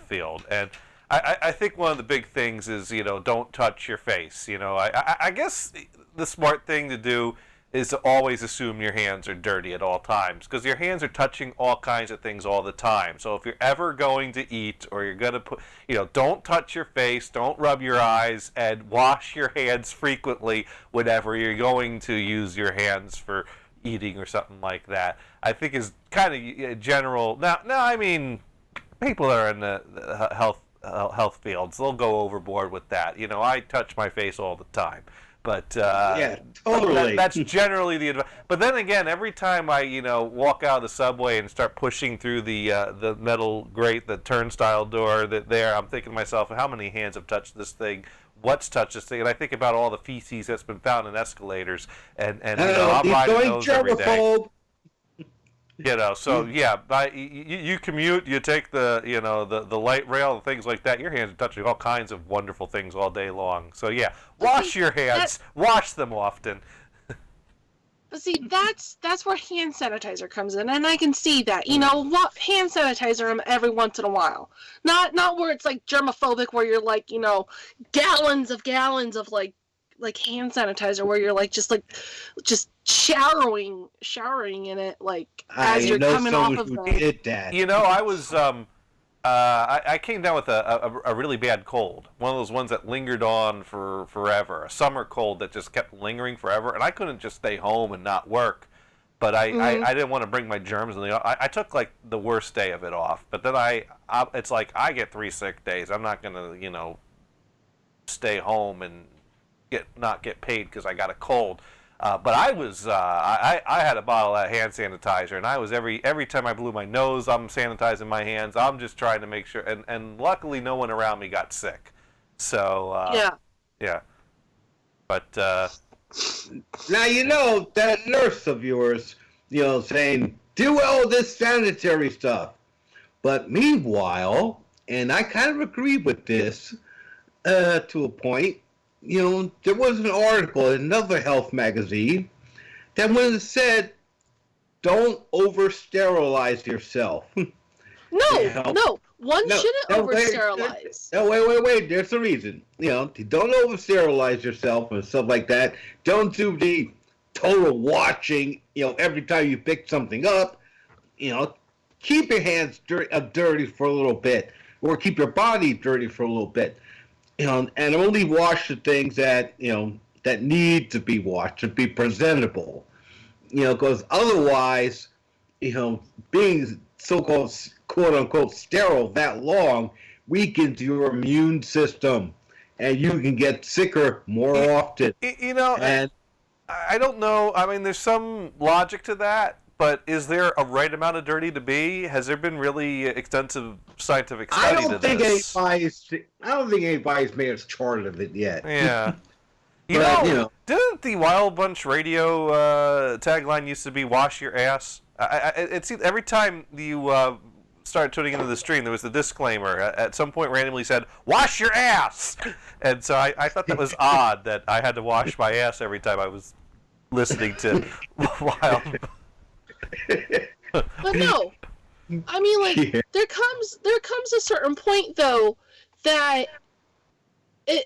S2: field, and I think one of the big things is, don't touch your face. I guess the smart thing to do is to always assume your hands are dirty at all times, because your hands are touching all kinds of things all the time. So if you're ever going to eat, or you're going to put, don't touch your face, don't rub your eyes, and wash your hands frequently whenever you're going to use your hands for eating or something like that. I think is kind of general. Now, I mean, people that are in the health fields, they'll go overboard with that. I touch my face all the time. But
S3: yeah, totally.
S2: That's generally the advice. But then again, every time I walk out of the subway and start pushing through the metal grate, the turnstile door I'm thinking to myself, how many hands have touched this thing? What's touched this thing? And I think about all the feces that's been found in escalators, and I'm riding those every day. So yeah, you commute, you take the light rail and things like that. Your hands are touching all kinds of wonderful things all day long. So yeah, wash your hands, wash them often.
S1: But see, that's where hand sanitizer comes in, and I can see that. Hand sanitizer every once in a while, not where it's like germophobic, where you're like gallons of like hand sanitizer, where you're just showering in it, as you're coming off of
S3: did that.
S2: I was I came down with a really bad cold, one of those ones that lingered on for forever, a summer cold that just kept lingering forever, and I couldn't just stay home and not work. But I didn't want to bring my germs in I took the worst day of it off, but then it's like I get 3 sick days. I'm not gonna stay home and not get paid because I got a cold. But I was I had a bottle of hand sanitizer, and I was every time I blew my nose, I'm sanitizing my hands. I'm just trying to make sure, and luckily no one around me got sick. So yeah. But
S3: now that nurse of yours, saying do all this sanitary stuff, but meanwhile, and I kind of agree with this to a point. There was an article in another health magazine that when it said, don't over-sterilize yourself.
S1: No. One shouldn't over-sterilize.
S3: No, wait. There's a reason. Don't over-sterilize yourself and stuff like that. Don't do the total washing, every time you pick something up. Keep your hands dirty for a little bit, or keep your body dirty for a little bit. And only wash the things that that need to be washed to be presentable. Because otherwise, being so-called quote unquote sterile that long weakens your immune system, and you can get sicker more often.
S2: And I don't know. I mean, there's some logic to that. But is there a right amount of dirty to be? Has there been really extensive scientific study to this?
S3: I don't think anybody's made a chart of it yet.
S2: Yeah. Didn't the Wild Bunch radio tagline used to be "Wash your ass"? It seems every time you started tuning into the stream, there was the disclaimer. At some point, randomly said "Wash your ass," and so I thought that was odd that I had to wash my ass every time I was listening to Wild.
S1: But no, I mean, there comes a certain point though that I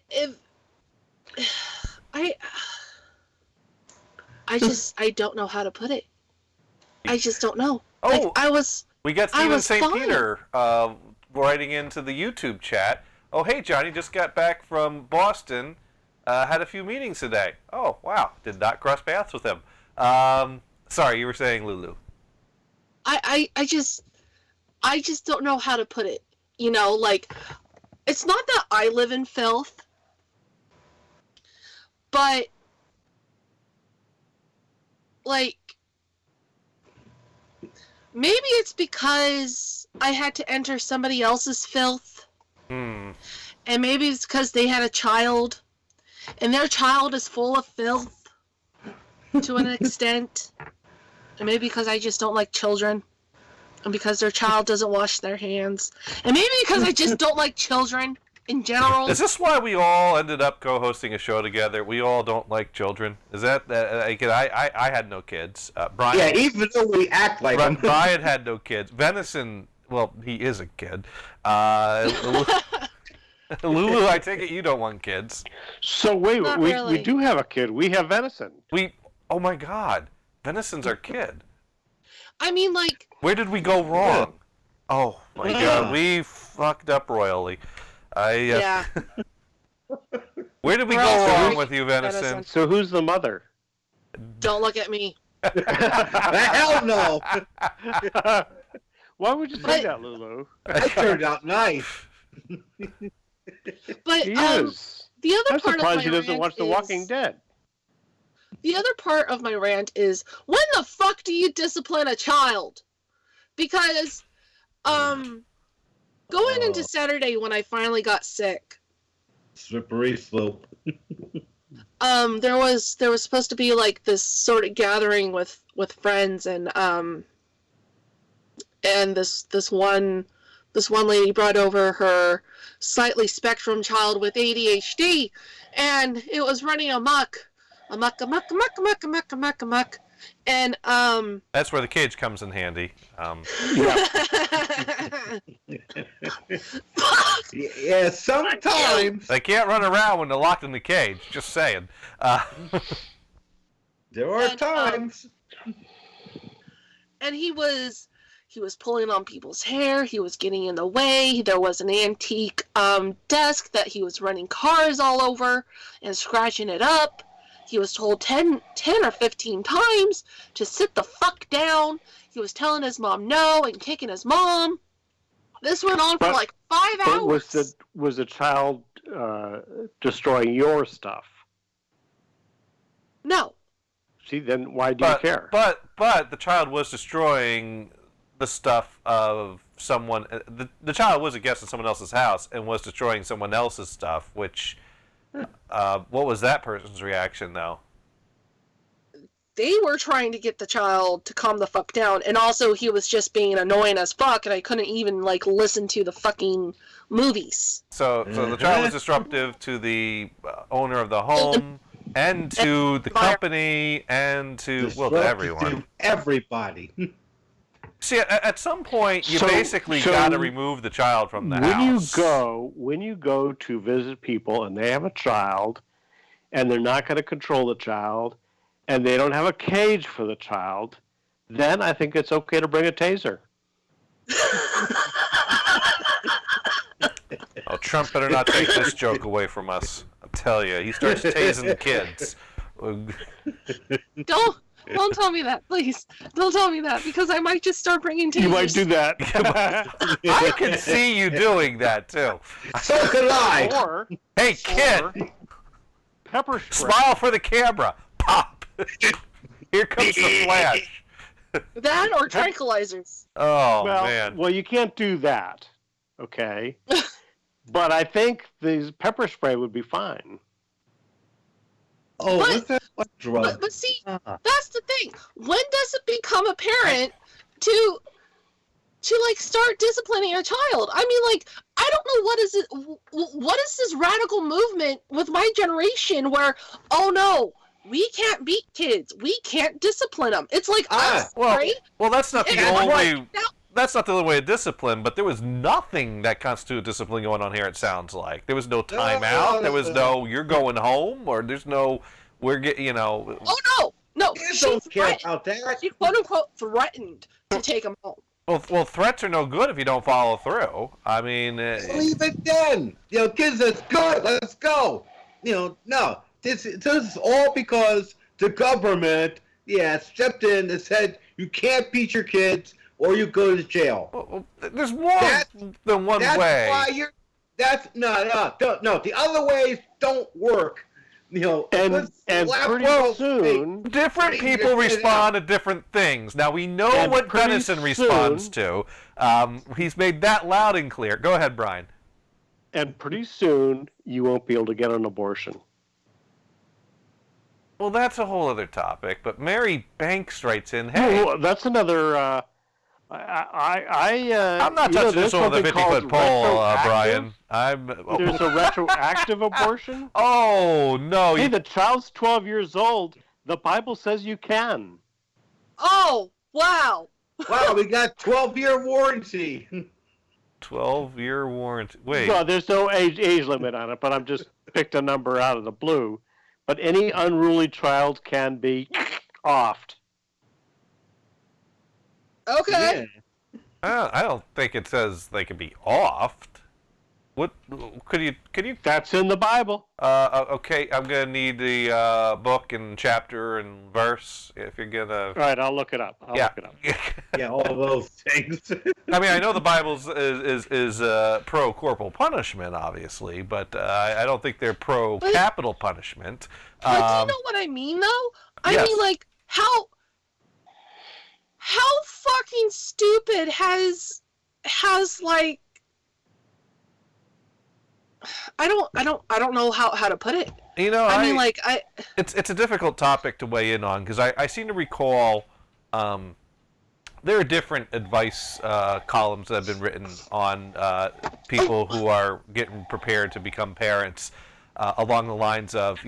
S1: don't know how to put it. I just don't know.
S2: We got Stephen St. Peter writing into the YouTube chat. Oh, hey Johnny, just got back from Boston. Had a few meetings today. Oh, wow, did not cross paths with him. Sorry, you were saying, Lulu.
S1: I just don't know how to put it. it's not that I live in filth, but like maybe it's because I had to enter somebody else's filth.
S2: Hmm.
S1: And maybe it's because they had a child, and their child is full of filth to an extent. And maybe because I just don't like children, and because their child doesn't wash their hands, and maybe because I just don't like children in general.
S2: Is this why we all ended up co-hosting a show together? We all don't like children. Is that I had no kids. Brian.
S3: Yeah, even though we act like them.
S2: Brian had no kids. Venison. Well, he is a kid. Lulu, I take it you don't want kids.
S5: So wait,
S1: Not
S5: we
S1: really.
S5: do have a kid. We have Venison.
S2: Oh my God, Venison's our kid.
S1: I mean, like,
S2: Where did we go wrong? Oh my God, we fucked up royally.
S1: yeah.
S2: Where did we
S1: We're
S2: go
S1: all
S2: wrong
S1: sorry,
S2: with you, Venison?
S1: Venison.
S5: So who's the mother?
S1: Don't look at me.
S3: Hell no.
S5: Why would you say
S1: But-
S5: that, Lulu?
S3: I turned out nice.
S1: But
S5: He is.
S1: the other
S5: I'm
S1: part of
S5: surprised
S1: my
S5: he doesn't
S1: rant
S5: watch The
S1: is,
S5: Walking Dead.
S1: The other part of my rant is, when the fuck do you discipline a child? Because, going into Saturday when I finally got sick,
S3: Slippery slope.
S1: there was supposed to be like this sort of gathering with friends, and this one lady brought over her slightly spectrum child with ADHD, and it was running amok, and
S2: That's where the cage comes in handy.
S3: Yeah, sometimes
S2: They can't run around when they're locked in the cage. Just saying.
S3: there are
S1: And,
S3: times.
S1: and he was pulling on people's hair. He was getting in the way. There was an antique desk that he was running cars all over and scratching it up. He was told 10 or 15 times to sit the fuck down. He was telling his mom no and kicking his mom. This went on for
S5: But-
S1: like 5
S5: But
S1: hours.
S5: was the child destroying your stuff?
S1: No.
S5: See, then why do you care?
S2: But the child was destroying the stuff of someone. The child was a guest in someone else's house and was destroying someone else's stuff. Which, what was that person's reaction though?
S1: They were trying to get the child to calm the fuck down, and also he was just being annoying as fuck, and I couldn't even like listen to the fucking movies.
S2: So the child was disruptive to the owner of the home and to the company and to everyone.
S3: To everybody.
S2: See, at some point, you
S5: So-
S2: basically
S5: so
S2: got to remove the child from the house.
S5: When you go to visit people and they have a child, and they're not going to control the child, and they don't have a cage for the child, then I think it's okay to bring a taser.
S2: Oh, Trump better not take this joke away from us. I'll tell you, he starts tasing the kids.
S1: Don't tell me that, please. Don't tell me that, because I might just start bringing tasers.
S5: You might do that.
S2: I can see you doing that too.
S3: So could I.
S5: Or
S2: Hey, kid,
S5: pepper spray.
S2: smile for the camera. Pop. Here comes the flash.
S1: That or tranquilizers.
S2: Oh
S5: Well,
S2: man.
S5: well, you can't do that, okay? But I think the pepper spray would be fine.
S3: Oh,
S1: But-
S3: what's that one drug?
S1: But see, that's the thing. When does it become apparent to like start disciplining a child? I mean, like, I don't know what is this radical movement with my generation where, oh no, we can't beat kids, we can't discipline them. It's like us,
S2: well,
S1: right?
S2: well, that's not the
S1: And I'm
S2: only.
S1: like, now-
S2: That's not the only way of discipline, but there was nothing that constituted discipline going on here, it sounds like. There was no timeout, there was no, you're going home, or there's no, we're getting,
S1: Oh no,
S3: Kids
S1: she
S3: don't care
S1: threatened.
S3: about that.
S1: She quote unquote threatened to take him home.
S2: Well, threats are no good if you don't follow through. I mean,
S3: Leave it then. Kids, that's good. Let's go. No. This is all because the government, stepped in and said you can't beat your kids or you go to jail.
S2: there's more than one way.
S3: That's no. The other ways don't work.
S5: And
S3: let's slap
S5: pretty
S3: both
S5: soon,
S2: Different
S3: Bring
S2: people
S3: your kid
S2: respond to different things. Now, we know
S5: And
S2: what
S5: pretty
S2: Dennison responds
S5: soon-
S2: to. He's made that loud and clear. Go ahead, Brian.
S5: and pretty soon you won't be able to get an abortion.
S2: Well, that's a whole other topic, but Mary Banks writes in, hey,
S5: Well, that's another.
S2: I'm not touching
S5: there's
S2: this one with a
S5: something
S2: 50-foot
S5: called
S2: pole,
S5: retroactive.
S2: Brian.
S5: There's a retroactive abortion.
S2: Oh, no.
S5: Hey, the child's 12 years old. The Bible says you can.
S1: Oh, wow.
S3: Wow, we got 12-year warranty.
S2: 12-year warranty. Wait.
S5: Well, there's no age limit on it, but I'm just picked a number out of the blue. But any unruly child can be offed.
S1: Okay.
S2: I don't think it says they can be offed. What could you
S5: That's in the Bible.
S2: okay, I'm gonna need the book and chapter and verse if you're gonna.
S5: All right, I'll look it up. I'll look it up.
S3: Yeah, all those things.
S2: I mean, I know the Bible's is pro corporal punishment, obviously, but I don't think they're pro capital punishment.
S1: But do you know what I mean, though? I
S2: Yes.
S1: mean, like, how fucking stupid has like, I don't know how to put it.
S2: You know,
S1: I mean, like,
S2: it's a difficult topic to weigh in on because I seem to recall there are different advice columns that have been written on people who are getting prepared to become parents along the lines of,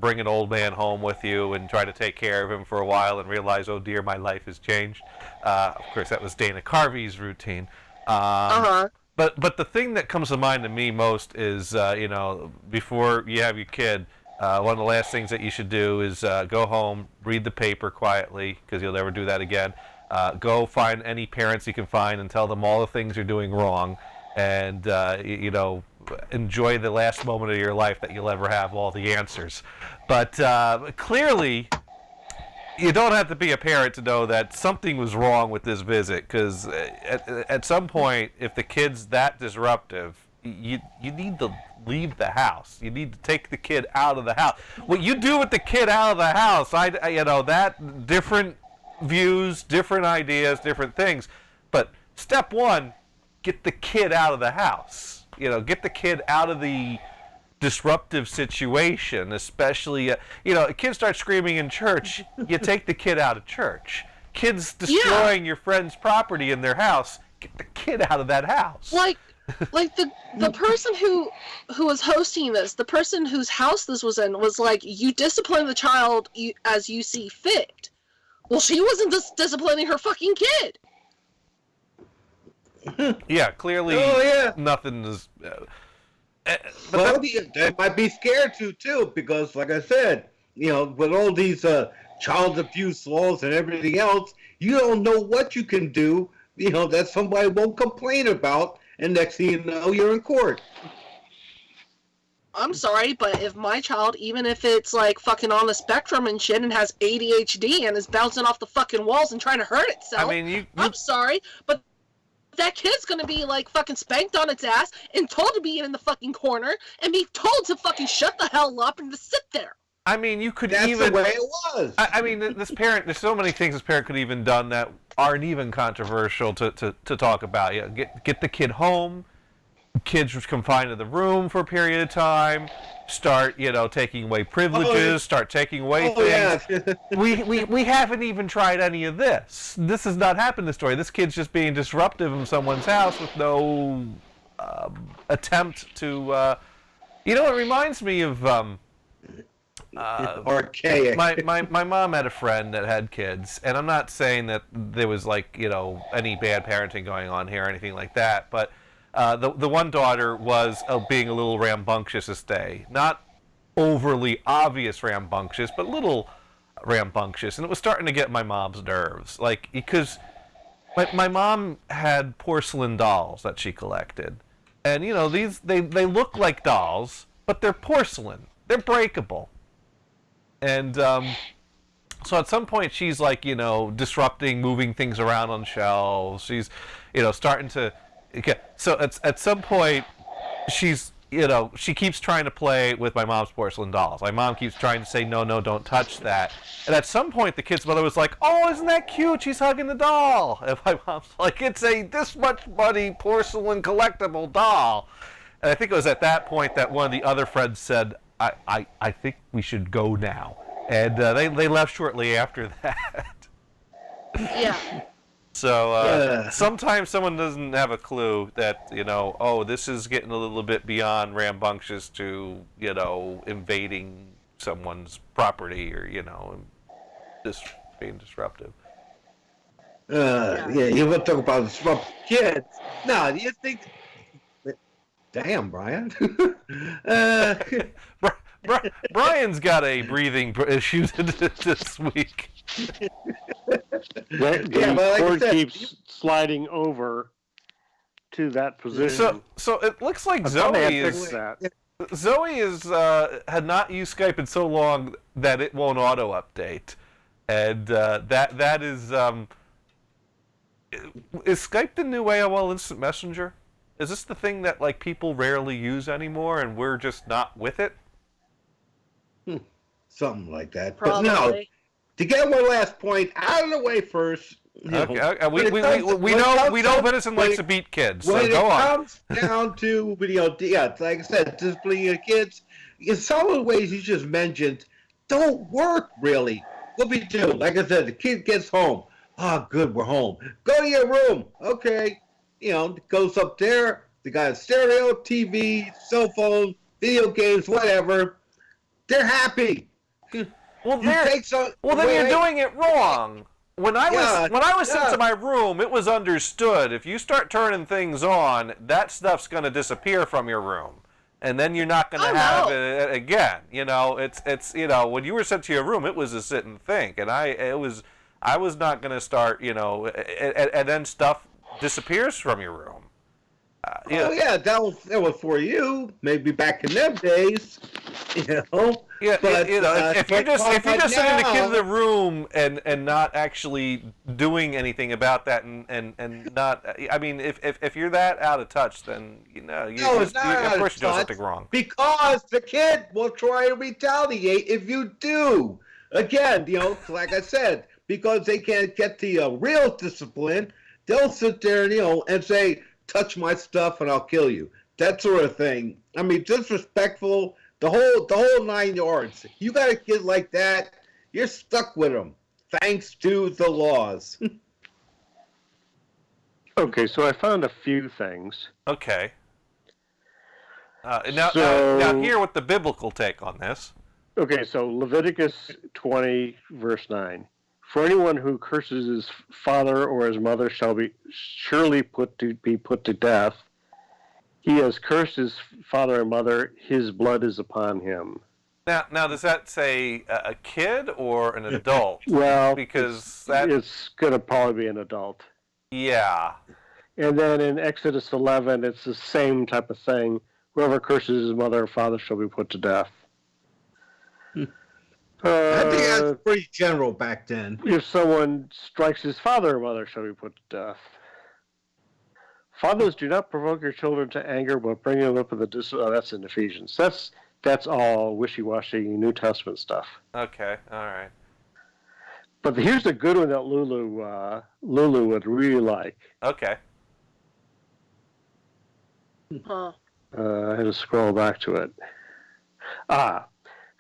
S2: bring an old man home with you and try to take care of him for a while and realize, oh dear, my life has changed. Of course, that was Dana Carvey's routine. But the thing that comes to mind to me most is, before you have your kid, one of the last things that you should do is go home, read the paper quietly, because you'll never do that again. Go find any parents you can find and tell them all the things you're doing wrong, and enjoy the last moment of your life that you'll ever have all the answers. But clearly, you don't have to be a parent to know that something was wrong with this visit, because at some point, if the kid's that disruptive, you need to leave the house. You need to take the kid out of the house. What you do with the kid out of the house, that different views, different ideas, different things. But step one, get the kid out of the house. Get the kid out of the disruptive situation, especially, a kid starts screaming in church, you take the kid out of church. Kids destroying your friend's property in their house, get the kid out of that house.
S1: like the person who was hosting this, the person whose house this was in, was like, you discipline the child as you see fit. Well, she wasn't disciplining her fucking kid.
S2: Yeah, clearly nothing is...
S3: Well, they might be scared to, too, because, like I said, with all these child abuse laws and everything else, you don't know what you can do, that somebody won't complain about, and next thing you know, you're in court.
S1: I'm sorry, but if my child, even if it's like fucking on the spectrum and shit and has ADHD and is bouncing off the fucking walls and trying to hurt itself,
S2: I mean,
S1: I'm sorry, but that kid's gonna be like fucking spanked on its ass and told to be in the fucking corner and be told to fucking shut the hell up and to sit there.
S2: I mean, you could
S3: That's
S2: even...
S3: the way it was.
S2: I mean, this parent, there's so many things this parent could have even done that aren't even controversial to talk about. Get the kid home, kids was confined to the room for a period of time, start, taking away privileges, start taking away things.
S3: Yeah.
S2: we haven't even tried any of this. This has not happened in the story. This kid's just being disruptive in someone's house with no attempt to... it reminds me of...
S3: archaic.
S2: My mom had a friend that had kids, and I'm not saying that there was any bad parenting going on here or anything like that, but the one daughter was being a little rambunctious this day. Not overly obvious rambunctious, but a little rambunctious, and it was starting to get my mom's nerves. Because my mom had porcelain dolls that she collected, and they look like dolls, but they're porcelain. They're breakable. And so at some point she's disrupting, moving things around on shelves. She's, starting to... Okay. So at some point she's, she keeps trying to play with my mom's porcelain dolls. My mom keeps trying to say, no, don't touch that. And at some point, the kid's mother was like, oh, isn't that cute? She's hugging the doll. And my mom's like, it's a this much money porcelain collectible doll. And I think it was at that point that one of the other friends said, I think we should go now. And they left shortly after that.
S1: Yeah.
S2: So sometimes someone doesn't have a clue that, oh, this is getting a little bit beyond rambunctious to, invading someone's property or, just being disruptive.
S3: Yeah, you want to talk about disrupt kids. No, you think... Damn, Brian.
S2: Brian's got a breathing issue this week.
S5: The cord keeps sliding over to that position.
S2: So it looks like Zoe had not used Skype in so long that it won't auto update, and that is Skype the new AOL Instant Messenger? Is this the thing that people rarely use anymore, and we're just not with it?
S3: Something like that.
S1: Probably.
S3: But no, to get one last point out of the way first.
S2: Okay. We know Venison likes to beat kids, so go on.
S3: When it comes down to like I said, disciplining your kids, in some of the ways you just mentioned, don't work really. What we do, like I said, the kid gets home. Ah, good, we're home. Go to your room. Okay. Goes up there. They got a stereo, TV, cell phone, video games, whatever. They're happy.
S2: Well, then you're doing it wrong. When I was sent to my room, it was understood. If you start turning things on, that stuff's going to disappear from your room, and then you're not going to have it again. It's when you were sent to your room, it was a sit and think, and I was not going to start. And then stuff disappears from your room.
S3: Oh yeah, that was for you. Maybe back in them days,
S2: Yeah,
S3: but
S2: if you're just sending the kid in the room and not actually doing anything about that and not, I mean, if you're that out of touch, then of course you're doing something wrong.
S3: Because the kid will try to retaliate if you do. Again, like I said, because they can't get the real discipline, they'll sit there and say, touch my stuff and I'll kill you. That sort of thing. I mean, disrespectful, the whole 9 yards. You got a kid like that, you're stuck with him, thanks to the laws.
S5: Okay, so I found a few things.
S2: Okay. Now hear what the biblical take on this.
S5: Okay, so Leviticus 20, verse 9. For anyone who curses his father or his mother shall be surely be put to death. He has cursed his father and mother; his blood is upon him.
S2: Now, does that say a kid or an adult?
S5: Well,
S2: because
S5: it's going to probably be an adult.
S2: Yeah.
S5: And then in Exodus 11, it's the same type of thing. Whoever curses his mother or father shall be put to death.
S3: I think that's pretty general back then.
S5: If someone strikes his father or mother, shall be put to death. Fathers, do not provoke your children to anger, but bring them up with the discipline. Oh, that's in Ephesians. That's all wishy-washy New Testament stuff.
S2: Okay, all right.
S5: But here's a good one that Lulu would really like.
S2: Okay.
S1: Huh.
S5: I had to scroll back to it.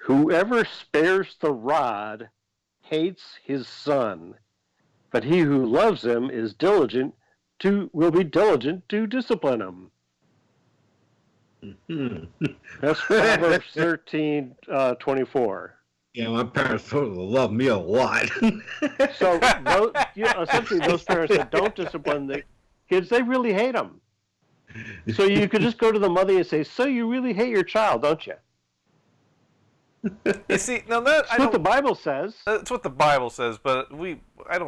S5: Whoever spares the rod hates his son, but he who loves him will be diligent to discipline him.
S3: Mm-hmm.
S5: That's Proverbs 13:24.
S3: Yeah, my parents sort of love me a lot.
S5: So essentially those parents that don't discipline the kids, they really hate them. So you could just go to the mother and say, so you really hate your child, don't you?
S2: You see, now
S5: that's what the Bible says.
S2: That's what the Bible says, but I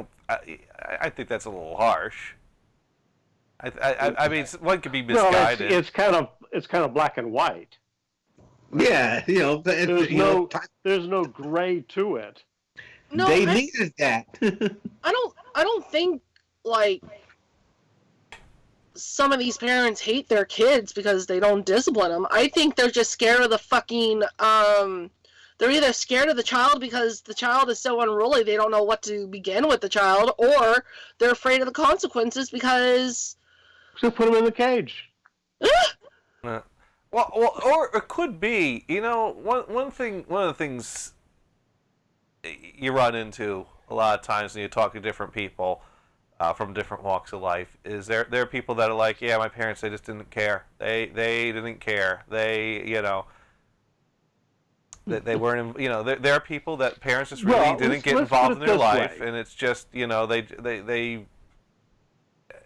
S2: think that's a little harsh. I mean, one could be misguided.
S5: No, it's kind of black and white.
S3: Yeah,
S5: there's no gray to it.
S1: No,
S3: they needed that.
S1: I don't think some of these parents hate their kids because they don't discipline them. I think they're just scared of the fucking, they're either scared of the child because the child is so unruly they don't know what to begin with the child, or they're afraid of the consequences because...
S5: Just put them in the cage.
S2: Well, or it could be, one of the things you run into a lot of times when you talk to different people from different walks of life is there are people that are like, yeah, my parents, they just didn't care. They didn't care. They weren't, there are people that parents just really didn't get involved in their life, and it's just, they.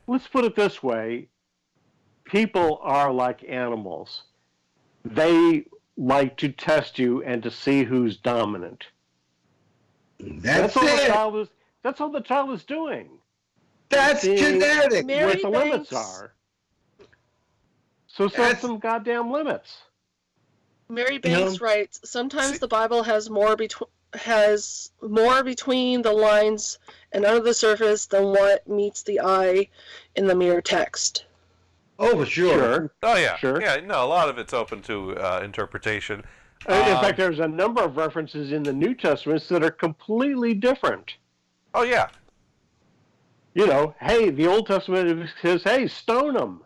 S5: Let's put it this way. People are like animals. They like to test you and to see who's dominant. That's all the child is doing.
S3: That's genetic.
S5: What the limits are. So set some goddamn limits.
S1: Mary Banks writes, sometimes the Bible has more between the lines and under the surface than what meets the eye in the mere text.
S3: Oh, for sure.
S2: Oh, yeah.
S5: Sure.
S2: Yeah, no, a lot of it's open to interpretation.
S5: In fact, there's a number of references in the New Testament that are completely different.
S2: Oh, yeah.
S5: Hey, the Old Testament says, hey, stone them.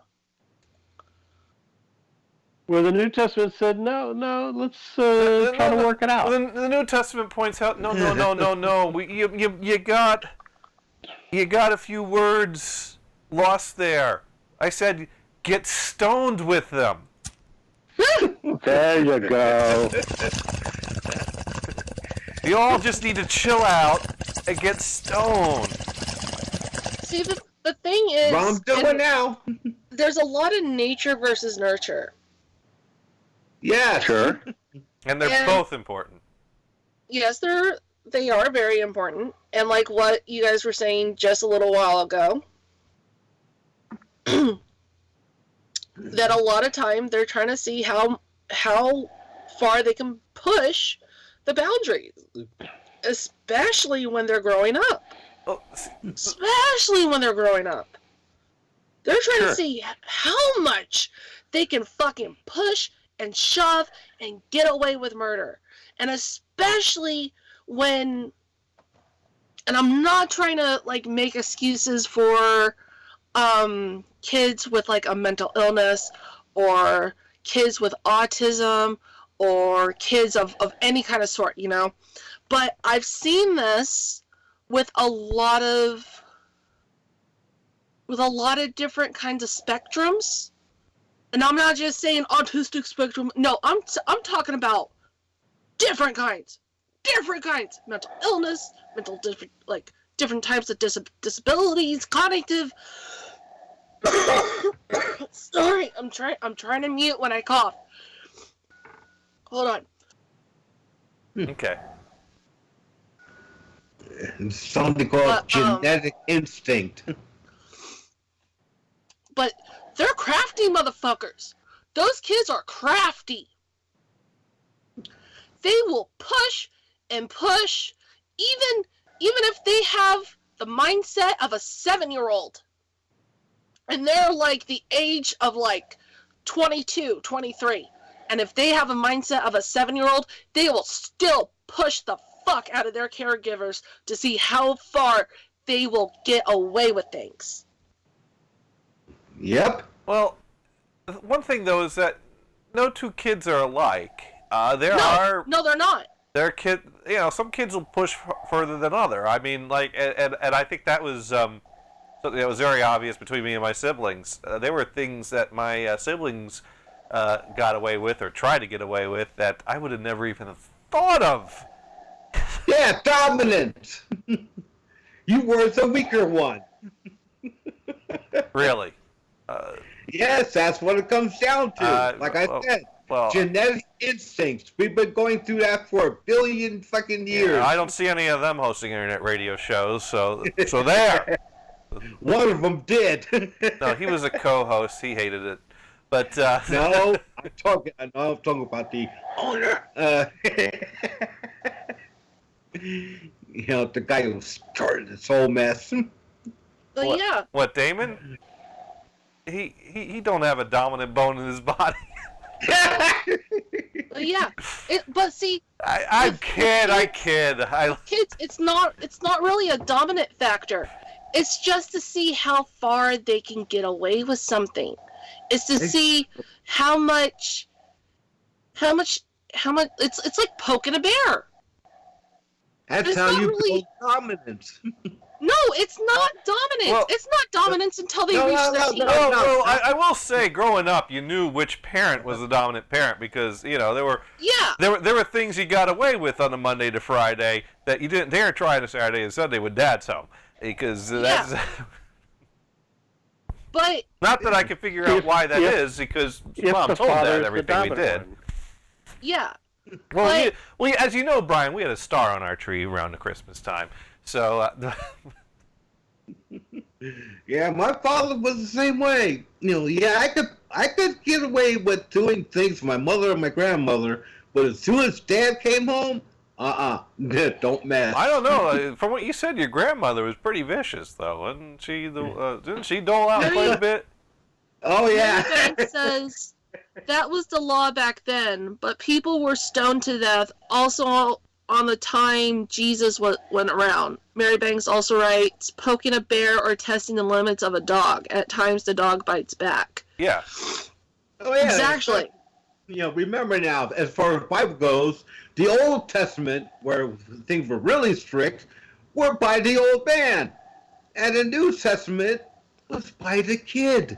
S5: Where the New Testament said, no, let's try to work it out.
S2: The New Testament points out, no. You got a few words lost there. I said, get stoned with them.
S5: There you go.
S2: You all just need to chill out and get stoned.
S1: See, the thing is...
S3: Well, I'm doing now.
S1: There's a lot of nature versus nurture.
S3: Yeah, sure.
S2: And they're both important.
S1: Yes, they are very important. And like what you guys were saying just a little while ago, that a lot of time they're trying to see how far they can push the boundaries, especially when they're growing up. Especially when they're growing up. They're trying to see how much they can fucking push and shove and get away with murder. And especially when, and I'm not trying to like make excuses for kids with like a mental illness or kids with autism or kids of any kind of sort, but I've seen this with a lot of different kinds of spectrums. And I'm not just saying autistic spectrum. No, I'm talking about different kinds. Mental illness, different types of disabilities, cognitive. Sorry, I'm trying to mute when I cough. Hold on.
S2: Okay.
S3: Something called genetic instinct.
S1: But they're crafty motherfuckers. Those kids are crafty. They will push and push, even if they have the mindset of a 7-year-old. And they're like the age of like 22, 23. And if they have a mindset of a 7-year-old, they will still push the fuck out of their caregivers to see how far they will get away with things.
S3: Yep.
S2: Well, one thing though is that no two kids are alike. No, they're
S1: not.
S2: Some kids will push further than other. I mean, like, and I think that was something that was very obvious between me and my siblings. There were things that my siblings got away with or tried to get away with that I would have never even thought of.
S3: Yeah, dominant. You were the weaker one.
S2: Really?
S3: Yes, that's what it comes down to. Like I said, genetic instincts. We've been going through that for a billion fucking years.
S2: Yeah, I don't see any of them hosting internet radio shows, so there.
S3: One of them did.
S2: No, he was a co-host. He hated it. But
S3: no, I'm talking about the owner. The guy who started this whole mess.
S1: Yeah.
S2: What, Damon? he don't have a dominant bone in his body.
S1: Yeah, but see,
S2: I kid.
S1: kids, it's not really a dominant factor. It's just to see how far they can get away with something. It's to see how much it's like poking a bear.
S3: That's how you build dominance.
S1: No, it's not dominance.
S2: Well,
S1: it's not dominance until they reach the teenage.
S2: Well, I will say, growing up, you knew which parent was the dominant parent because there were things you got away with on a Monday to Friday that you didn't dare try on a Saturday and Sunday with Dad's home because that's.
S1: But
S2: not that I can figure out why that is because Mom told Dad everything we did.
S1: Yeah.
S2: Well, as you know, Brian, we had a star on our tree around the Christmas time. So,
S3: yeah, my father was the same way. I could get away with doing things for my mother and my grandmother, but as soon as Dad came home, don't mess.
S2: I don't know. From what you said, your grandmother was pretty vicious, though, wasn't she? Didn't she dole out quite a bit?
S3: Oh yeah.
S1: Mary Banks says that was the law back then, but people were stoned to death. Also, on the time Jesus went around. Mary Banks also writes, poking a bear or testing the limits of a dog. At times, the dog bites back.
S2: Yeah.
S3: Oh, yeah.
S1: Exactly.
S3: Remember now, as far as Bible goes, the Old Testament, where things were really strict, were by the old man. And the New Testament was by the kid.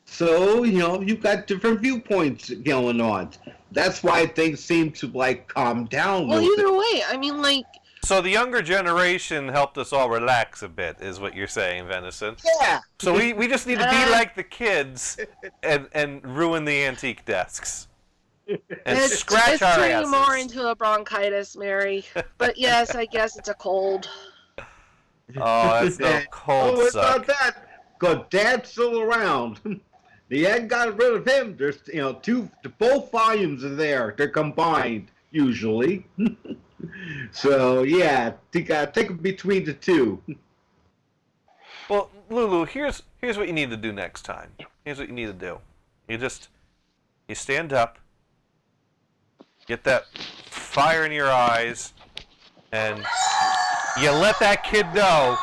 S3: So, you've got different viewpoints going on. That's why things seem to, calm down a
S1: well,
S3: little
S1: either way, I mean,
S2: So the younger generation helped us all relax a bit, is what you're saying, Venison.
S3: Yeah.
S2: So we just need to be like the kids and ruin the antique desks. And scratch our asses.
S1: It's turning more into a bronchitis, Mary. But yes, I guess it's a cold.
S2: Oh, that's no cold
S3: it's
S2: suck.
S3: not that. Because Dad's still around. They hadn't got rid of him. There's, both volumes are there. They're combined, usually. So, yeah, you got to take them between the two.
S2: Well, Lulu, here's what you need to do next time. Here's what you need to do. You stand up, get that fire in your eyes, and you let that kid know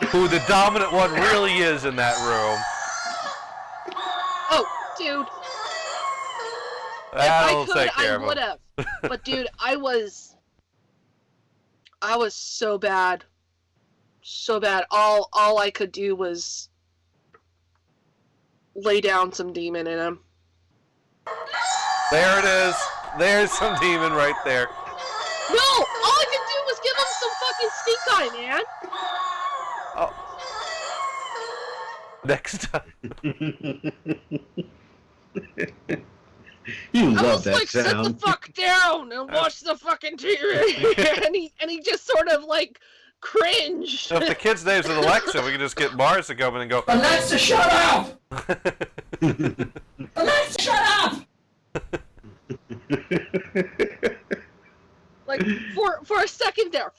S2: who the dominant one really is in that room.
S1: Oh, dude.
S2: That'll
S1: if I
S2: take
S1: could,
S2: care
S1: I
S2: of him.
S1: would have. But dude, I was so bad. So bad. All I could do was lay down some demon in him.
S2: There it is. There's some demon right there.
S1: No! All I could do was give him some fucking stink eye, man!
S2: Oh. Next time.
S3: You
S1: I
S3: love
S1: was
S3: that
S1: like,
S3: sound.
S1: sit the fuck down and watch the fucking TV. and he just sort of cringed.
S2: So if the kid's name's is Alexa, we can just get Mars to come in and go,
S6: Alexa, shut up! Alexa, shut up!
S1: For a second there,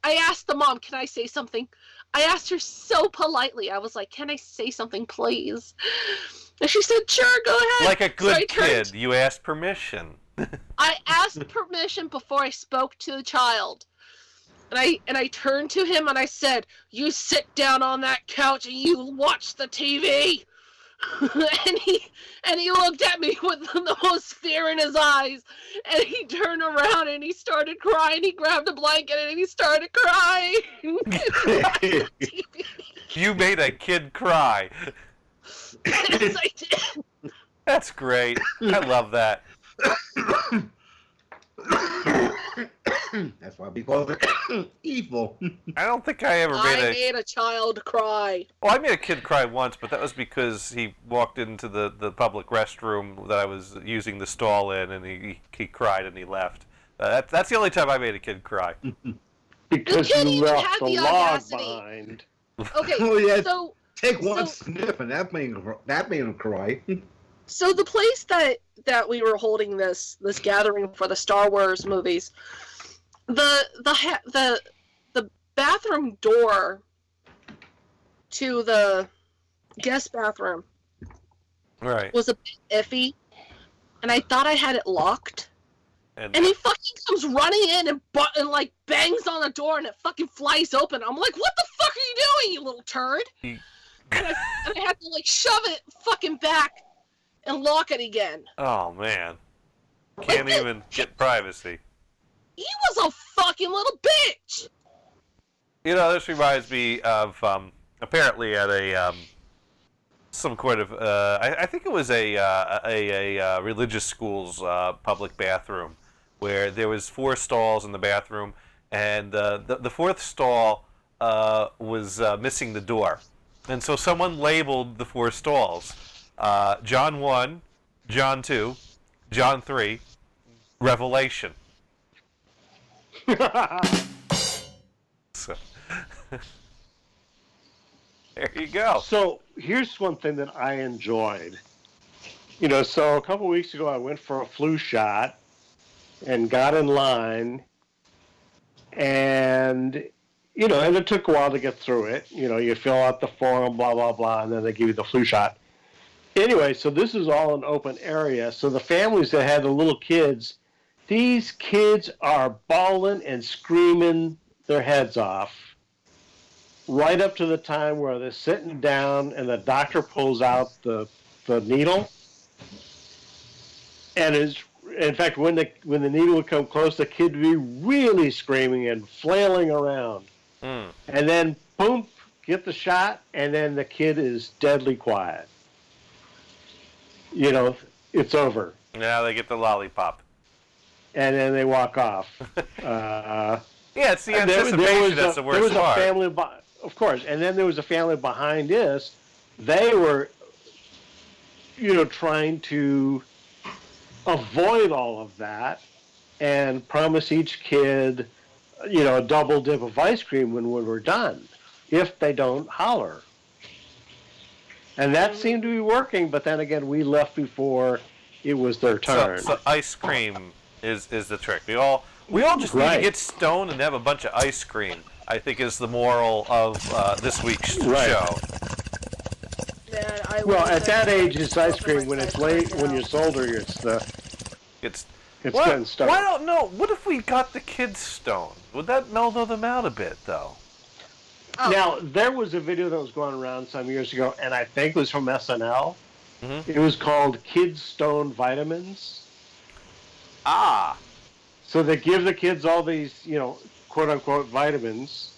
S1: I asked the mom, can I say something? I asked her so politely. I was like, can I say something, please? And she said, sure, go ahead.
S2: like a good kid, you asked permission.
S1: I asked permission before I spoke to the child. And I turned to him and I said, you sit down on that couch and you watch the TV. and he looked at me with the most fear in his eyes, and he turned around and he started crying. He grabbed a blanket and he started crying.
S2: You made a kid cry.
S1: Yes, I did.
S2: That's great. I love that.
S3: That's why we call it evil.
S2: I don't think I ever
S1: made a child cry.
S2: Well, I made a kid cry once, but that was because he walked into the public restroom that I was using the stall in, and he cried and he left. That's the only time I made a kid cry.
S5: Because
S1: You can't
S5: you
S1: even
S5: left
S1: have
S5: the
S1: the
S5: log
S1: audacity.
S5: behind.
S1: Okay,
S3: Oh, yeah.
S1: so
S3: Take one sniff, and that made him cry.
S1: So the place that we were holding this gathering for the Star Wars movies, the bathroom door to the guest bathroom
S2: Right.
S1: was a bit iffy, and I thought I had it locked.
S2: And
S1: And he fucking comes running in and like bangs on the door, and it fucking flies open. I'm like, what the fuck are you doing, you little turd?
S2: He-
S1: and I had to like shove it fucking back and lock it again.
S2: oh man, can't even get privacy.
S1: He was a fucking little bitch.
S2: You know, this reminds me of apparently at a some kind of I think it was a religious school's public bathroom where there was 4 stalls in the bathroom, and the fourth stall was missing the door, and so someone labeled the 4 stalls John 1, John 2, John 3, Revelation. So, there you go.
S5: So here's one thing that I enjoyed. You know, so a couple weeks ago I went for a flu shot and got in line, and you know, and it took a while to get through it. You know, you fill out the form, blah blah blah, and then they give you the flu shot. Anyway, so this is all an open area. So the families that had the little kids, these kids are bawling and screaming their heads off right up to the time where they're sitting down and the doctor pulls out the needle. And in fact, when the needle would come close, the kid would be really screaming and flailing around.
S2: Mm.
S5: And then, boom, get the shot, and then the kid is deadly quiet. You know, it's over.
S2: Now they get the lollipop.
S5: And then they walk off.
S2: Yeah, it's the
S5: And
S2: anticipation that's the worst
S5: there was
S2: part.
S5: a family, of course, and then there was a family behind this. They were, you know, trying to avoid all of that and promise each kid, you know, a double dip of ice cream when we're done, if they don't holler. And that seemed to be working, but then again, we left before it was their turn.
S2: So ice cream is the trick. We all just need to get stoned and have a bunch of ice cream, I think, is the moral of this week's show.
S1: Man,
S5: Well, at that age, it's ice cream. When it's late, when you're older, it's getting stoned.
S2: I don't know. What if we got the kids stoned? Would that mellow them out a bit, though?
S1: Oh.
S5: Now, there was a video that was going around some years ago, and I think it was from SNL.
S2: Mm-hmm.
S5: It was called Kids Stone Vitamins.
S2: Ah.
S5: So they give the kids all these, you know, quote-unquote vitamins,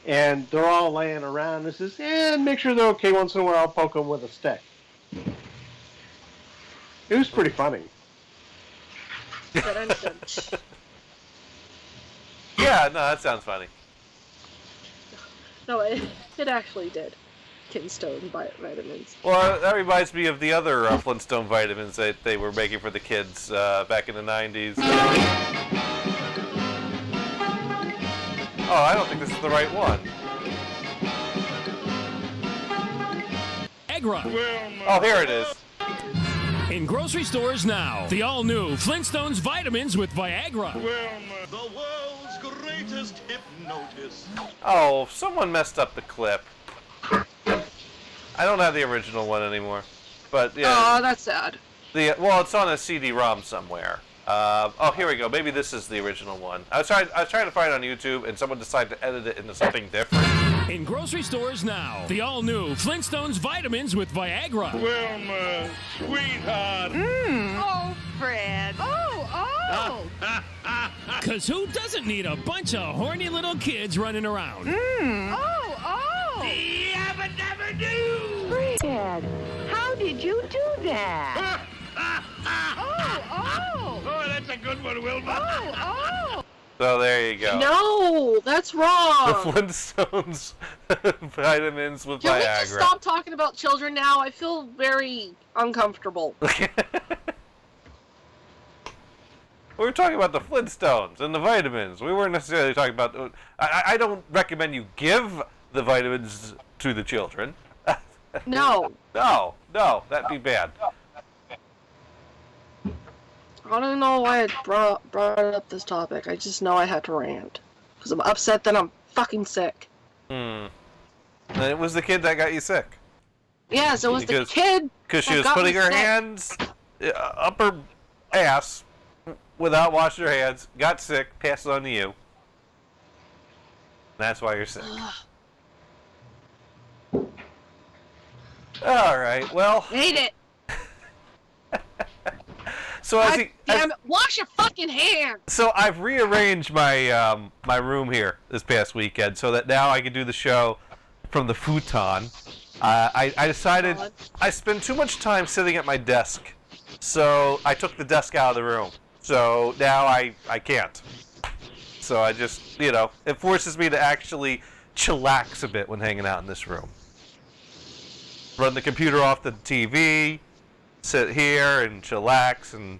S5: and they're all laying around and says, make sure they're okay. Once in a while, I'll poke them with a stick. It was pretty funny.
S2: Yeah, no, that sounds funny.
S1: No, it actually did. Kidstone vitamins.
S2: Well, that reminds me of the other Flintstone vitamins that they were making for the kids back in the 90s. Oh, I don't think this is the right one.
S7: Agra.
S2: Oh, here it is.
S7: In grocery stores now, the all-new Flintstones vitamins with Viagra.
S8: The world's greatest hypnotist.
S2: Oh, someone messed up the clip. I don't have the original one anymore. But, yeah.
S1: Oh, that's sad.
S2: Well, it's on a CD-ROM somewhere. Oh, here we go. Maybe this is the original one. I was trying to find it on YouTube, and someone decided to edit it into something different.
S7: In grocery stores now, the all-new Flintstones vitamins with Viagra.
S8: Wilma, sweetheart.
S9: Oh, Fred. Oh.
S7: Cause who doesn't need a bunch of horny little kids running around?
S9: Oh.
S8: Yabba dabba doo.
S9: Fred, how did you do that?
S8: Oh, that's a good one, Wilma.
S9: Oh.
S2: So there you go.
S1: No, that's
S2: The
S1: wrong.
S2: Flintstones vitamins with
S1: Can we
S2: Viagra.
S1: just stop talking about children now? I feel very uncomfortable.
S2: We were talking about the Flintstones and the vitamins. We weren't necessarily talking about... I don't recommend you give the vitamins to the children.
S1: No.
S2: No, that'd be bad.
S1: I don't know why I brought up this topic. I just know I had to rant. Because I'm upset that I'm fucking sick.
S2: And it was the kid that got you sick.
S1: Yeah, so it was
S2: Because-
S1: the kid.
S2: Because she
S1: that
S2: was
S1: got
S2: putting
S1: me
S2: her
S1: sick.
S2: hands up her ass without washing her hands, got sick, passed it on to you. That's why you're sick. All right, well,
S1: Hate it.
S2: so
S1: God damn it. Wash your fucking hands.
S2: So I've rearranged my my room here this past weekend so that now I can do the show from the futon. I decided I spend too much time sitting at my desk, so I took the desk out of the room. So now I can't. So I just, you know, it forces me to actually chillax a bit when hanging out in this room. Run the computer off the TV, sit here and chillax, and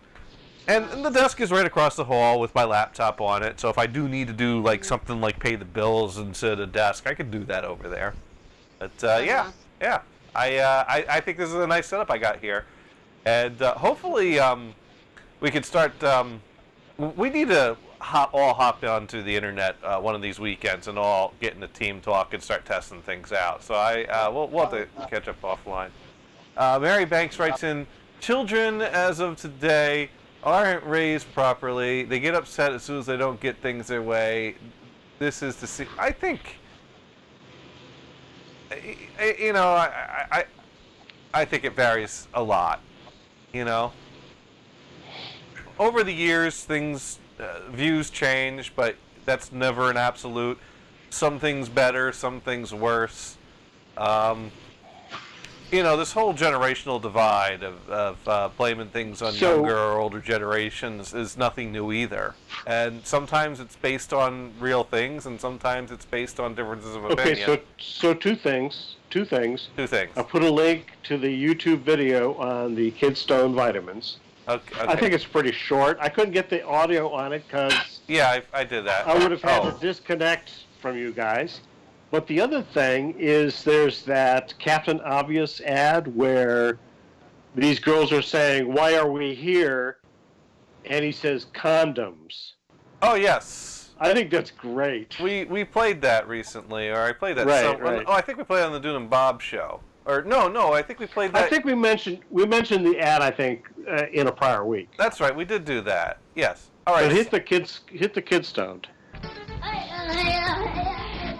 S2: the desk is right across the hall with my laptop on it. So if I do need to do like something like pay the bills and sit at a desk, I can do that over there. But yeah. I think this is a nice setup I got here, and hopefully we can start. We need to all hop onto the internet one of these weekends and all get in a team talk and start testing things out. So we'll have to catch up offline. Mary Banks writes in, children as of today aren't raised properly. They get upset as soon as they don't get things their way. This is to see. I think. You know, I think it varies a lot. You know, over the years, things views change, but that's never an absolute. Some things better, some things worse. You know, this whole generational divide of blaming things on younger or older generations is nothing new either. And sometimes it's based on real things, and sometimes it's based on differences of opinion.
S5: Okay, so two things.
S2: Two things.
S5: I put a link to the YouTube video on the Kidstone vitamins.
S2: Okay.
S5: I think it's pretty short. I couldn't get the audio on it because
S2: I did that.
S5: I would have had to disconnect from you guys. But the other thing is there's that Captain Obvious ad where these girls are saying, "Why are we here?" And he says, "Condoms."
S2: Oh, yes.
S5: I think that's great.
S2: We played that recently, or I played that.
S5: Right.
S2: Oh, I think we played it on the Dune and Bob show. Or no, I think we played that.
S5: I think we mentioned the ad. I think in a prior week.
S2: That's right. We did do that. Yes. All right.
S5: But hit the Kidstone.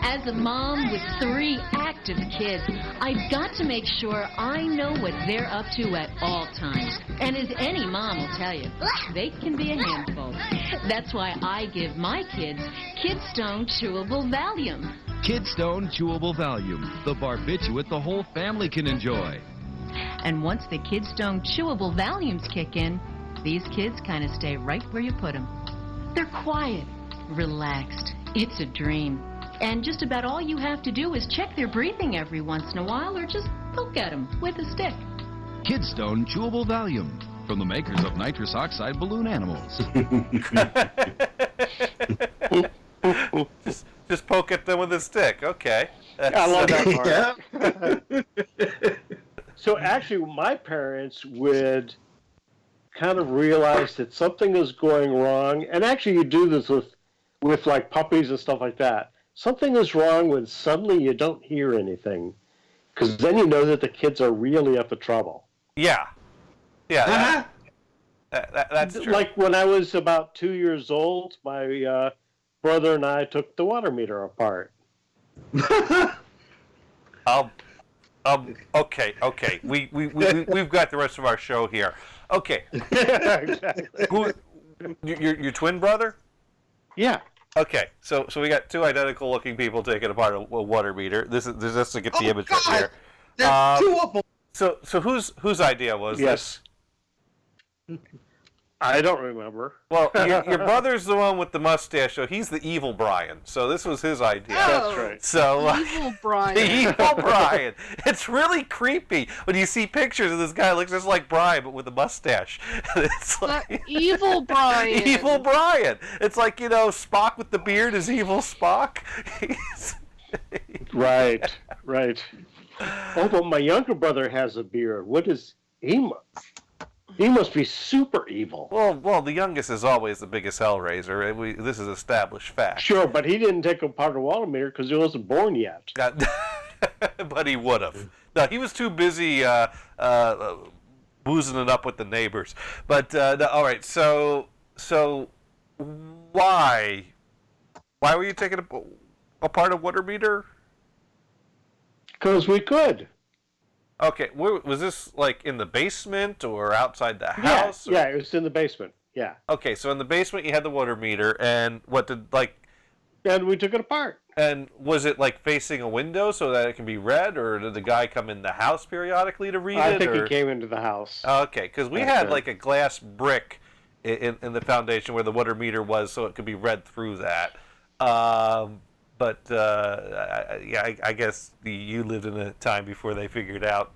S10: As a mom with 3 active kids, I've got to make sure I know what they're up to at all times. And as any mom will tell you, they can be a handful. That's why I give my kids Kidstone Chewable Valium.
S11: Kidstone Chewable Valium, the barbiturate the whole family can enjoy.
S10: And once the Kidstone Chewable Valiums kick in, these kids kind of stay right where you put them. They're quiet, relaxed. It's a dream. And just about all you have to do is check their breathing every once in a while or just poke at them with a stick.
S11: Kidstone Chewable Valium, from the makers of nitrous oxide balloon animals.
S2: just poke at them with a stick. Okay.
S5: I love that part. So actually, my parents would kind of realize that something is going wrong, and actually you do this with like puppies and stuff like that. Something is wrong when suddenly you don't hear anything, because then you know that the kids are really up to trouble.
S2: Yeah. That's true.
S5: Like when I was about 2 years old, my brother and I took the water meter apart.
S2: Okay. We've got the rest of our show here. Okay.
S5: Exactly.
S2: Your twin brother?
S5: Yeah.
S2: Okay, so we got 2 identical-looking people taking apart a water meter. This is just to get the image right here.
S3: There's 2 of them.
S2: So whose idea was this?
S5: I don't remember.
S2: Well, your brother's the one with the mustache, so he's the evil Brian. So this was his idea.
S5: That's right.
S2: So
S1: Evil Brian.
S2: the evil Brian. It's really creepy when you see pictures of this guy. Looks just like Brian, but with a mustache. It's like
S1: Evil Brian.
S2: Evil Brian. It's like, you know, Spock with the beard is evil Spock.
S5: Right. Oh, but my younger brother has a beard. What is he? He must be super evil.
S2: Well, the youngest is always the biggest hellraiser. This is established fact.
S5: Sure, but he didn't take apart a water meter because he wasn't born yet.
S2: But he would have. No, he was too busy boozing it up with the neighbors. But no, all right. So why were you taking apart a water meter?
S5: Because we could.
S2: Okay, was this like in the basement or outside the house?
S5: Yeah, it was in the basement. Yeah.
S2: Okay, so in the basement you had the water meter, and
S5: And we took it apart.
S2: And was it like facing a window so that it can be read, or did the guy come in the house periodically to read it?
S5: I think he came into the house.
S2: Okay, because we had like a glass brick in the foundation where the water meter was, so it could be read through that. But I guess you lived in a time before they figured out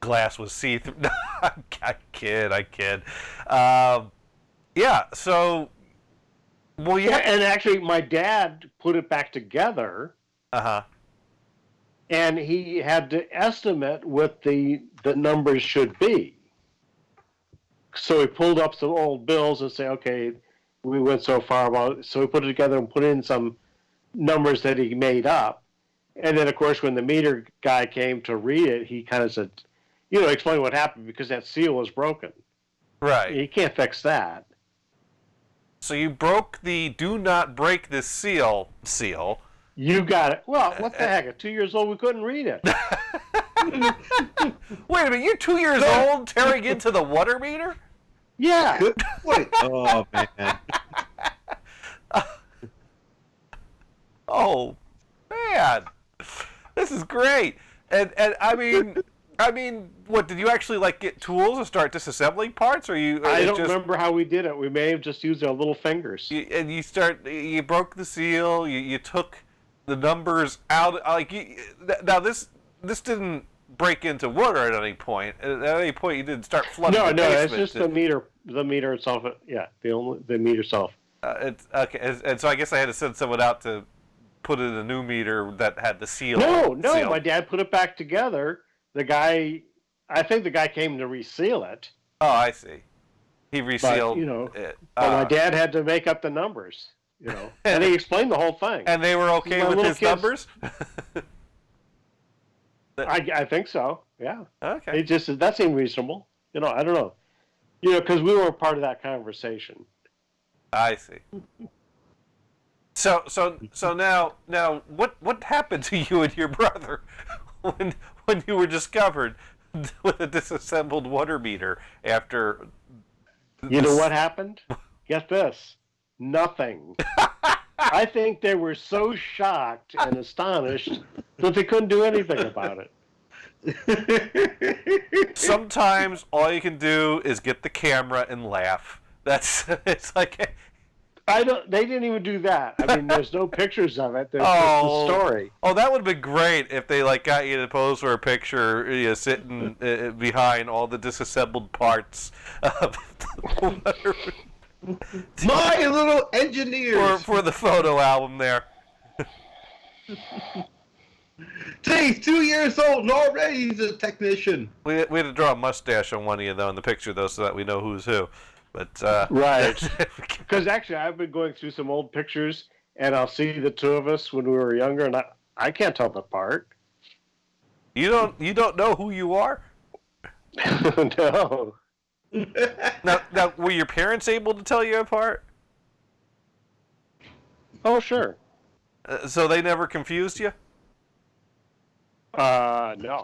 S2: glass was see-through. I kid. Yeah, so... Well,
S5: yeah, and actually, my dad put it back together. And he had to estimate what the numbers should be. So he pulled up some old bills and say, okay, we went so far about it. So he put it together and put in some numbers that he made up. And then, of course, when the meter guy came to read it, he kind of said, explain what happened because that seal was broken.
S2: Right.
S5: You can't fix that.
S2: So you broke the "do not break this seal."
S5: You got it. Well, what the heck? At 2 years old, we couldn't read it.
S2: Wait a minute, you're 2 years old tearing into the water meter?
S5: Yeah.
S3: Good point. Oh, man.
S2: Oh, man. This is great. And I mean, what, did you actually like get tools and start disassembling parts, or you?
S5: I don't remember how we did it. We may have just used our little fingers.
S2: You broke the seal. You took the numbers out. Now this didn't break into water at any point. At any point, you didn't start flooding.
S5: No,
S2: the basement.
S5: It's just the meter. The meter itself. Yeah, the meter itself.
S2: It's okay, and so I guess I had to send someone out to put in a new meter that had the seal.
S5: No, my dad put it back together. I think the guy came to reseal it.
S2: Oh, I see. He resealed it.
S5: But my dad had to make up the numbers, and he explained the whole thing.
S2: And they were okay with his numbers?
S5: I think so, yeah.
S2: Okay.
S5: That seemed reasonable. I don't know. Because we were part of that conversation.
S2: I see. So now what happened to you and your brother when you were discovered with a disassembled water meter after?
S5: You know what happened? Get this. Nothing. I think they were so shocked and astonished that they couldn't do anything about it.
S2: Sometimes all you can do is get the camera and laugh. It's like
S5: They didn't even do that. I mean, there's no pictures of it. There's just the story.
S2: Oh, that would have been great if they got you to pose for a picture, sitting behind all the disassembled parts of the water.
S3: My little engineers
S2: for the photo album there.
S3: He's 2 years old and already he's a technician.
S2: We had to draw a mustache on one of you though in the picture though, so that we know who's who. But
S5: right, because actually I've been going through some old pictures and I'll see the two of us when we were younger, and I can't tell them apart.
S2: You don't know who you are?
S5: No.
S2: Now, were your parents able to tell you apart?
S5: Oh, sure.
S2: So they never confused you?
S5: No,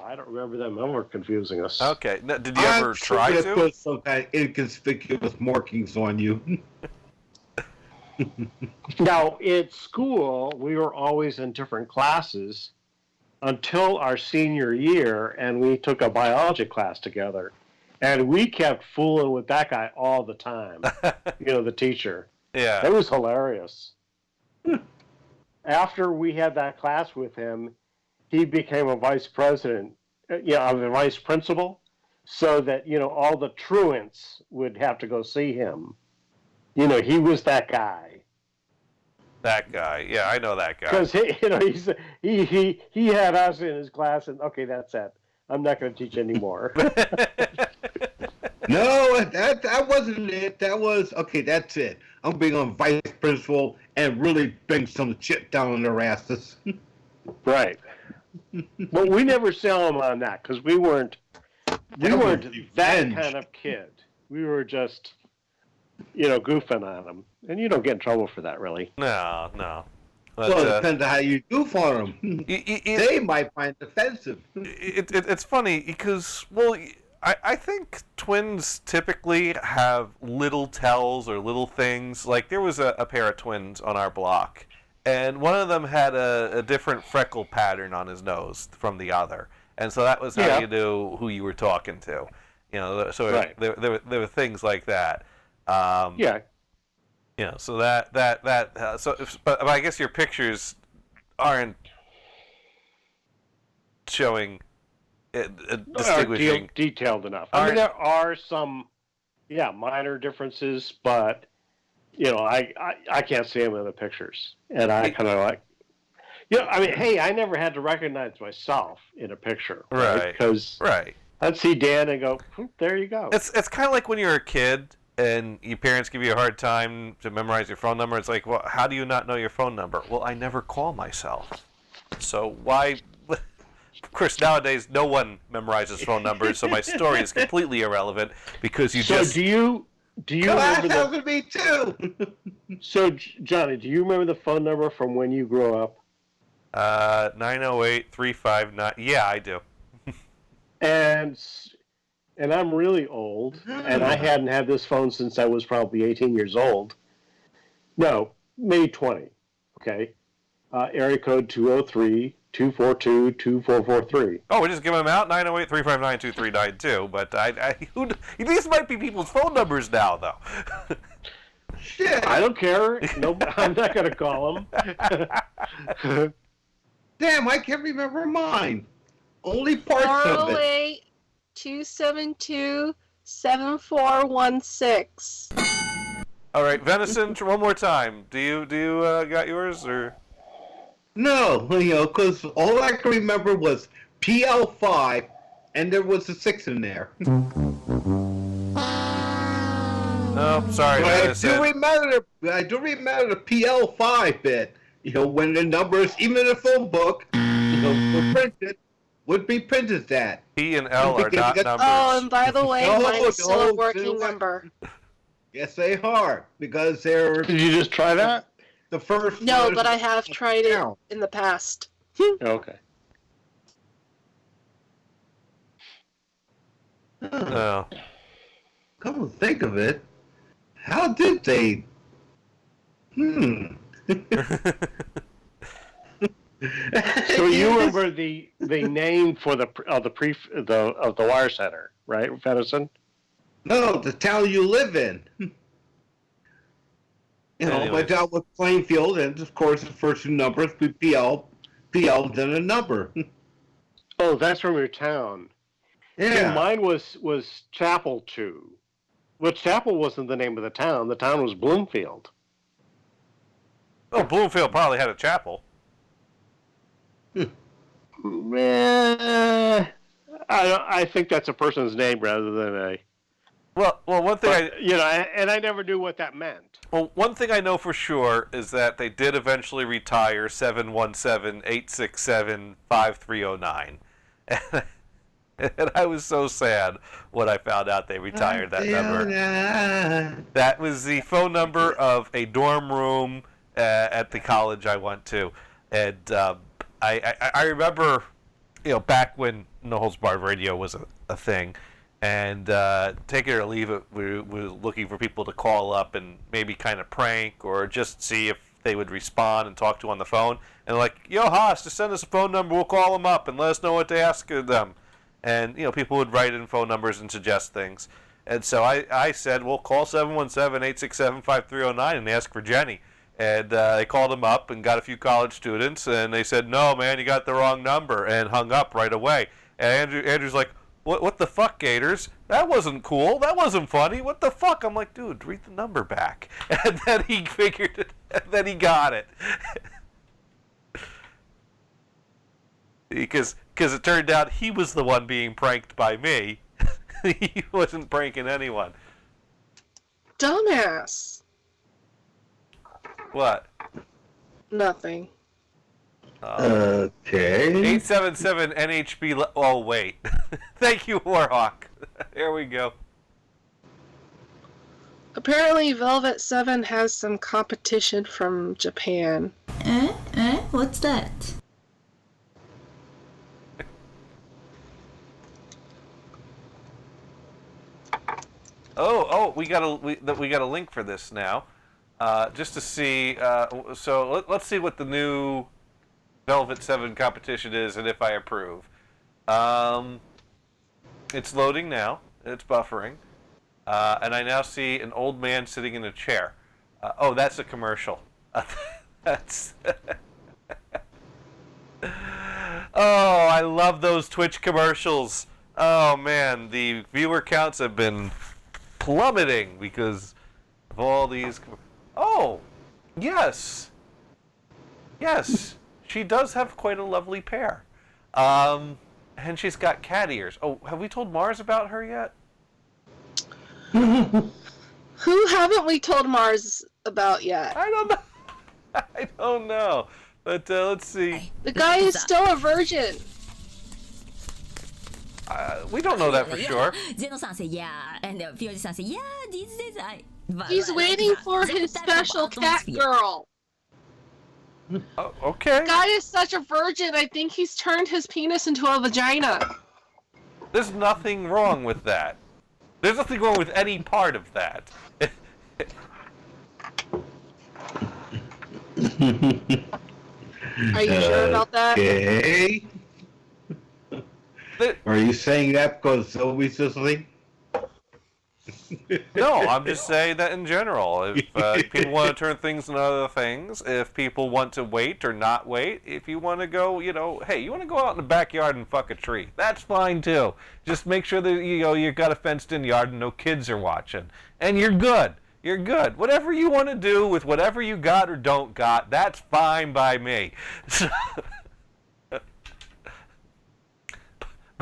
S5: I don't remember them ever confusing us.
S2: Okay. Now, did you ever try to?
S3: Put some kind of inconspicuous markings on you.
S5: Now, at school, we were always in different classes until our senior year, and we took a biology class together. And we kept fooling with that guy all the time, the teacher.
S2: Yeah.
S5: It was hilarious. After we had that class with him, he became a vice president, a vice principal, so that, all the truants would have to go see him. He was that guy.
S2: That guy. Yeah, I know that guy.
S5: Because, he had us in his class, and, okay, that's it. I'm not going to teach anymore.
S3: No, that wasn't it. That was, okay, that's it. I'm being on vice principal and really bring some shit down on their asses.
S5: Right. But we never sell them on that because we weren't
S3: That was
S5: that
S3: revenge.
S5: kind of kid. We were just, goofing on them, and you don't get in trouble for that, really.
S2: No. But,
S3: Well, it depends on how you goof on them. They might find it offensive.
S2: It's funny because, well, I think twins typically have little tells or little things. Like, there was a pair of twins on our block, and one of them had a different freckle pattern on his nose from the other. And so that was how you knew who you were talking to. So
S5: Right.
S2: there were things like that.
S5: Yeah.
S2: So but I guess your pictures aren't showing distinguishing.
S5: Detailed enough. I mean, there are some, minor differences, but I can't see them in the pictures, and I kind of like, I mean, hey, I never had to recognize myself in a picture, right? Because I'd see Dan and go, there you go.
S2: It's kind of like when you're a kid and your parents give you a hard time to memorize your phone number. It's like, well, how do you not know your phone number? Well, I never call myself, so why? Of course, nowadays no one memorizes phone numbers, so my story is completely irrelevant because you just.
S5: So do you remember
S3: that happened to me too.
S5: So Johnny, do you remember the phone number from when you grew up?
S2: 908-359. Yeah, I do.
S5: And I'm really old, and I hadn't had this phone since I was probably 18 years old. No, maybe 20. Okay, area code 203-242-2443.
S2: Oh, we're just giving them out 908-359-2392. But these might be people's phone numbers now, though.
S3: Shit.
S5: I don't care. No, I'm not going to call them.
S3: Damn, I can't remember mine. Only parts of it.
S1: 408-272-7416.
S2: All right, Venison, one more time. Do you got yours or?
S3: No, because all I can remember was PL5, and there was a 6 in there.
S2: Oh, sorry, Venison.
S3: I do remember the PL5 bit. When the numbers, even in the phone book, were printed, would be printed that.
S2: P and L are not numbers.
S1: Oh, and by the way, mine is still a working number.
S3: Yes, they are, because they're...
S5: Did you just try that?
S3: The first...
S1: No, but I have tried it in the past.
S5: Okay.
S2: Oh.
S3: Come to think of it, how did they...
S5: So you remember the name for the wire center, right, Venison?
S3: No, the town you live in. My town was Plainfield, and of course the first 2 numbers would be PL, then a number.
S5: Oh, that's from your town.
S3: Yeah.
S5: Mine was Chapel 2. Well, Chapel wasn't the name of the town. The town was Bloomfield.
S2: Oh, Bloomfield probably had a chapel.
S5: I think that's a person's name rather than a.
S2: Well, one thing
S5: and I never knew what that meant.
S2: Well, one thing I know for sure is that they did eventually retire 717-867-5309. And I was so sad when I found out they retired that number. That was the phone number of a dorm room at the college I went to. And I remember, back when No Holds Barred Radio was a thing. And take it or leave it, we were looking for people to call up and maybe kind of prank or just see if they would respond and talk to on the phone. And like, yo, Haas, just send us a phone number. We'll call them up and let us know what to ask them. And, people would write in phone numbers and suggest things. And so I said, well, call 717-867-5309 and ask for Jenny. And they called him up and got a few college students. And they said, no, man, you got the wrong number, and hung up right away. And Andrew's like, What the fuck, Gators? That wasn't cool. That wasn't funny. What the fuck? I'm like, dude, read the number back. And then he figured it. And then he got it. Because it turned out he was the one being pranked by me. He wasn't pranking anyone.
S1: Dumbass.
S2: What?
S1: Nothing.
S3: Okay.
S2: 877 NHB. Oh, wait. Thank you, Warhawk. There we go.
S1: Apparently, Velvet 7 has some competition from Japan.
S12: What's that?
S2: We got a link for this now, just to see. So let's see what the new Velvet 7 competition is and if I approve. It's loading now. It's buffering, and I now see an old man sitting in a chair. That's a commercial. That's. Oh, I love those Twitch commercials. Oh man, the viewer counts have been plummeting because of all these. Oh, yes, she does have quite a lovely pair, and she's got cat ears. Oh, have we told Mars about her yet?
S1: Who haven't we told Mars about yet?
S2: I don't know. I don't know, but let's see.
S1: The guy is still a virgin.
S2: We don't know that for sure.
S12: Zeno-san said yeah, and Fiori-san said yeah, these days
S1: He's waiting for his special cat girl.
S2: Oh, okay.
S1: The guy is such a virgin, I think he's turned his penis into a vagina.
S2: There's nothing wrong with that. There's nothing wrong with any part of that.
S1: Are you sure about that?
S3: Okay. Are you saying that because Zoe's listening?
S2: No, I'm just saying that in general. If people want to turn things into other things, if people want to wait or not wait, if you want to go, hey, you want to go out in the backyard and fuck a tree, that's fine too. Just make sure that you've got a fenced-in yard and no kids are watching, and you're good. You're good. Whatever you want to do with whatever you got or don't got, that's fine by me. But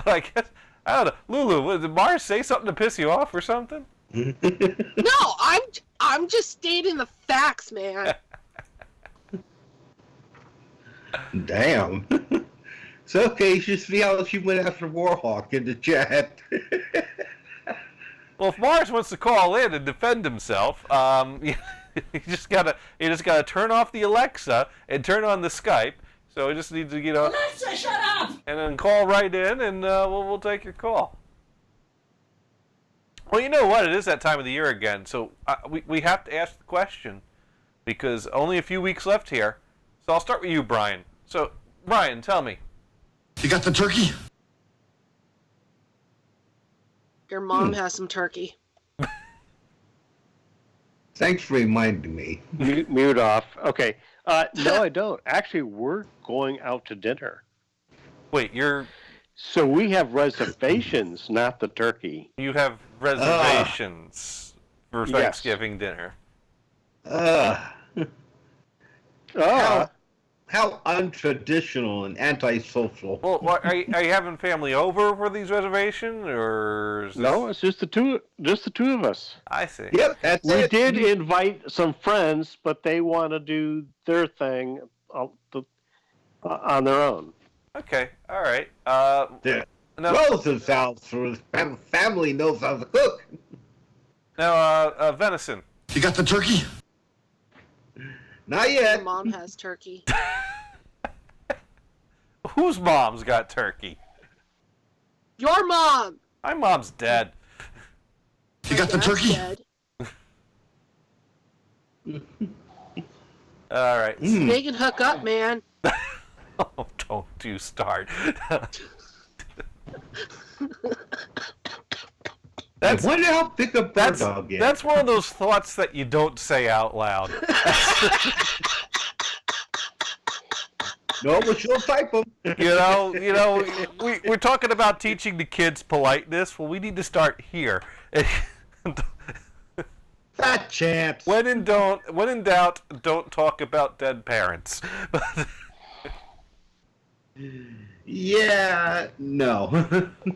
S2: I guess, I don't know. Lulu, did Mars say something to piss you off or something?
S1: No, I'm just stating the facts, man.
S3: Damn. It's okay. You should see how she went after Warhawk in the chat.
S2: Well, if Mars wants to call in and defend himself, you just gotta turn off the Alexa and turn on the Skype. So we just need to,
S6: Alexa, shut up!
S2: And then call right in, and we'll take your call. Well, you know what? It is that time of the year again, so we have to ask the question because only a few weeks left here. So I'll start with you, Brian. So, Brian, tell me.
S11: You got the turkey?
S1: Your mom has some turkey.
S3: Thanks for reminding me.
S5: Mute off. Okay. No, I don't. Actually, we're going out to dinner.
S2: Wait,
S5: So we have reservations, not the turkey.
S2: You have reservations for Thanksgiving dinner.
S3: How untraditional and antisocial.
S2: Well, are you having family over for these reservations, or
S5: No, it's just the two of us.
S2: I see.
S3: Yep, that's
S5: We
S3: it.
S5: did invite some friends, but they want to do their thing on their own.
S2: Okay, all right.
S3: Relatives' house, so his family knows how to cook.
S2: Now, venison.
S11: You got the turkey?
S3: Not yet.
S1: Your mom has turkey.
S2: Whose mom's got turkey?
S1: Your mom!
S2: My mom's dead.
S11: You got the turkey?
S1: Dead.
S2: All right.
S1: They can hook up, man.
S2: Oh, don't you start.
S3: I wonder how big a bird dog is.
S2: That's one of those thoughts that you don't say out loud.
S3: No, but she'll type them.
S2: We're talking about teaching the kids politeness. Well, we need to start here.
S3: Fat champs.
S2: When in doubt, don't talk about dead parents.
S3: Yeah, no.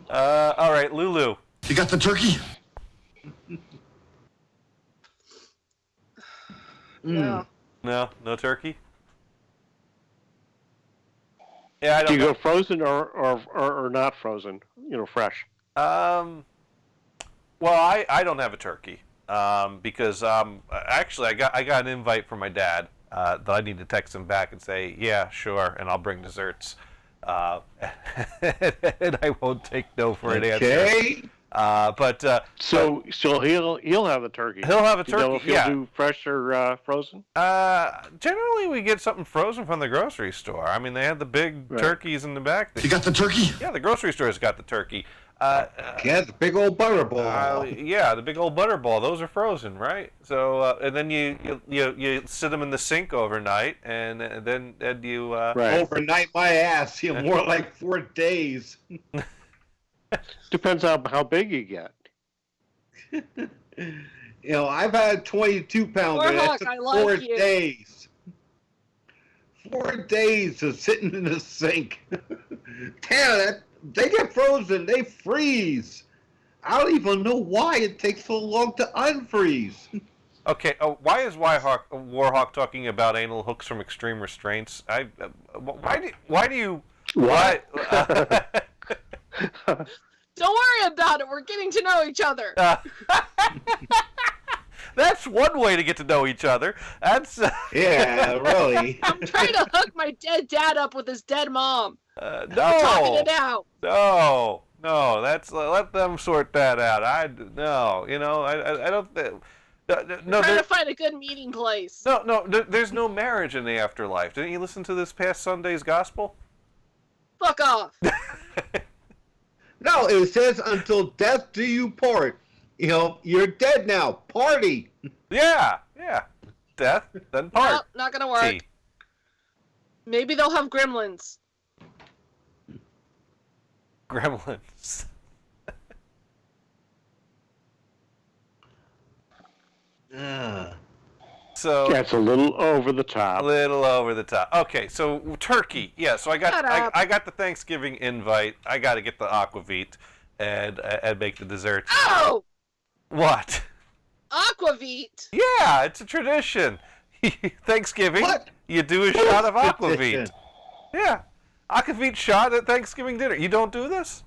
S2: All right, Lulu.
S11: You got the turkey?
S1: No.
S2: No turkey? Yeah, I don't
S5: Do you
S2: know.
S5: go frozen or not frozen? Fresh.
S2: Well, I don't have a turkey because actually I got an invite from my dad that I need to text him back and say, yeah, sure, and I'll bring desserts. And I won't take no for an answer.
S3: Okay.
S5: So he'll have a turkey.
S2: He'll have a
S5: Do you know
S2: turkey.
S5: if he'll do fresh or frozen?
S2: Generally we get something frozen from the grocery store. I mean, they have the big turkeys in the back.
S11: You got the turkey?
S2: Yeah, the grocery store's got the turkey.
S3: Yeah, the big old butterball.
S2: Yeah, the big old butterball. Those are frozen, right? So, and then you sit them in the sink overnight, and then you
S3: overnight my ass. More like 4 days.
S5: Depends on how big you get.
S3: I've had 22 pounder. That took 4 days. 4 days of sitting in the sink. Damn, they get frozen. They freeze. I don't even know why it takes so long to unfreeze.
S2: Okay, why is Warhawk talking about anal hooks from Extreme Restraints? Why do you?
S5: What?
S1: Don't worry about it. We're getting to know each other.
S2: That's one way to get to know each other. That's
S3: yeah, really.
S1: I'm trying to hook my dead dad up with his dead mom.
S2: No.
S1: Talking it out.
S2: No. That's let them sort that out. I don't. No,
S1: trying to find a good meeting place.
S2: No. There's no marriage in the afterlife. Didn't you listen to this past Sunday's gospel?
S1: Fuck off.
S3: No, it says until death do you part. You're dead now. Party.
S2: Yeah. Death, then part.
S1: No, not gonna work. Maybe they'll have gremlins.
S2: Gremlins. So
S5: that's a little over the top.
S2: Okay, so turkey. Yeah, so I got the Thanksgiving invite. I got to get the aquavit and make the desserts.
S1: Oh!
S2: What?
S1: Aquavit?
S2: Yeah, it's a tradition. Thanksgiving,
S3: what?
S2: You do a shot of aquavit. Yeah, aquavit shot at Thanksgiving dinner. You don't do this?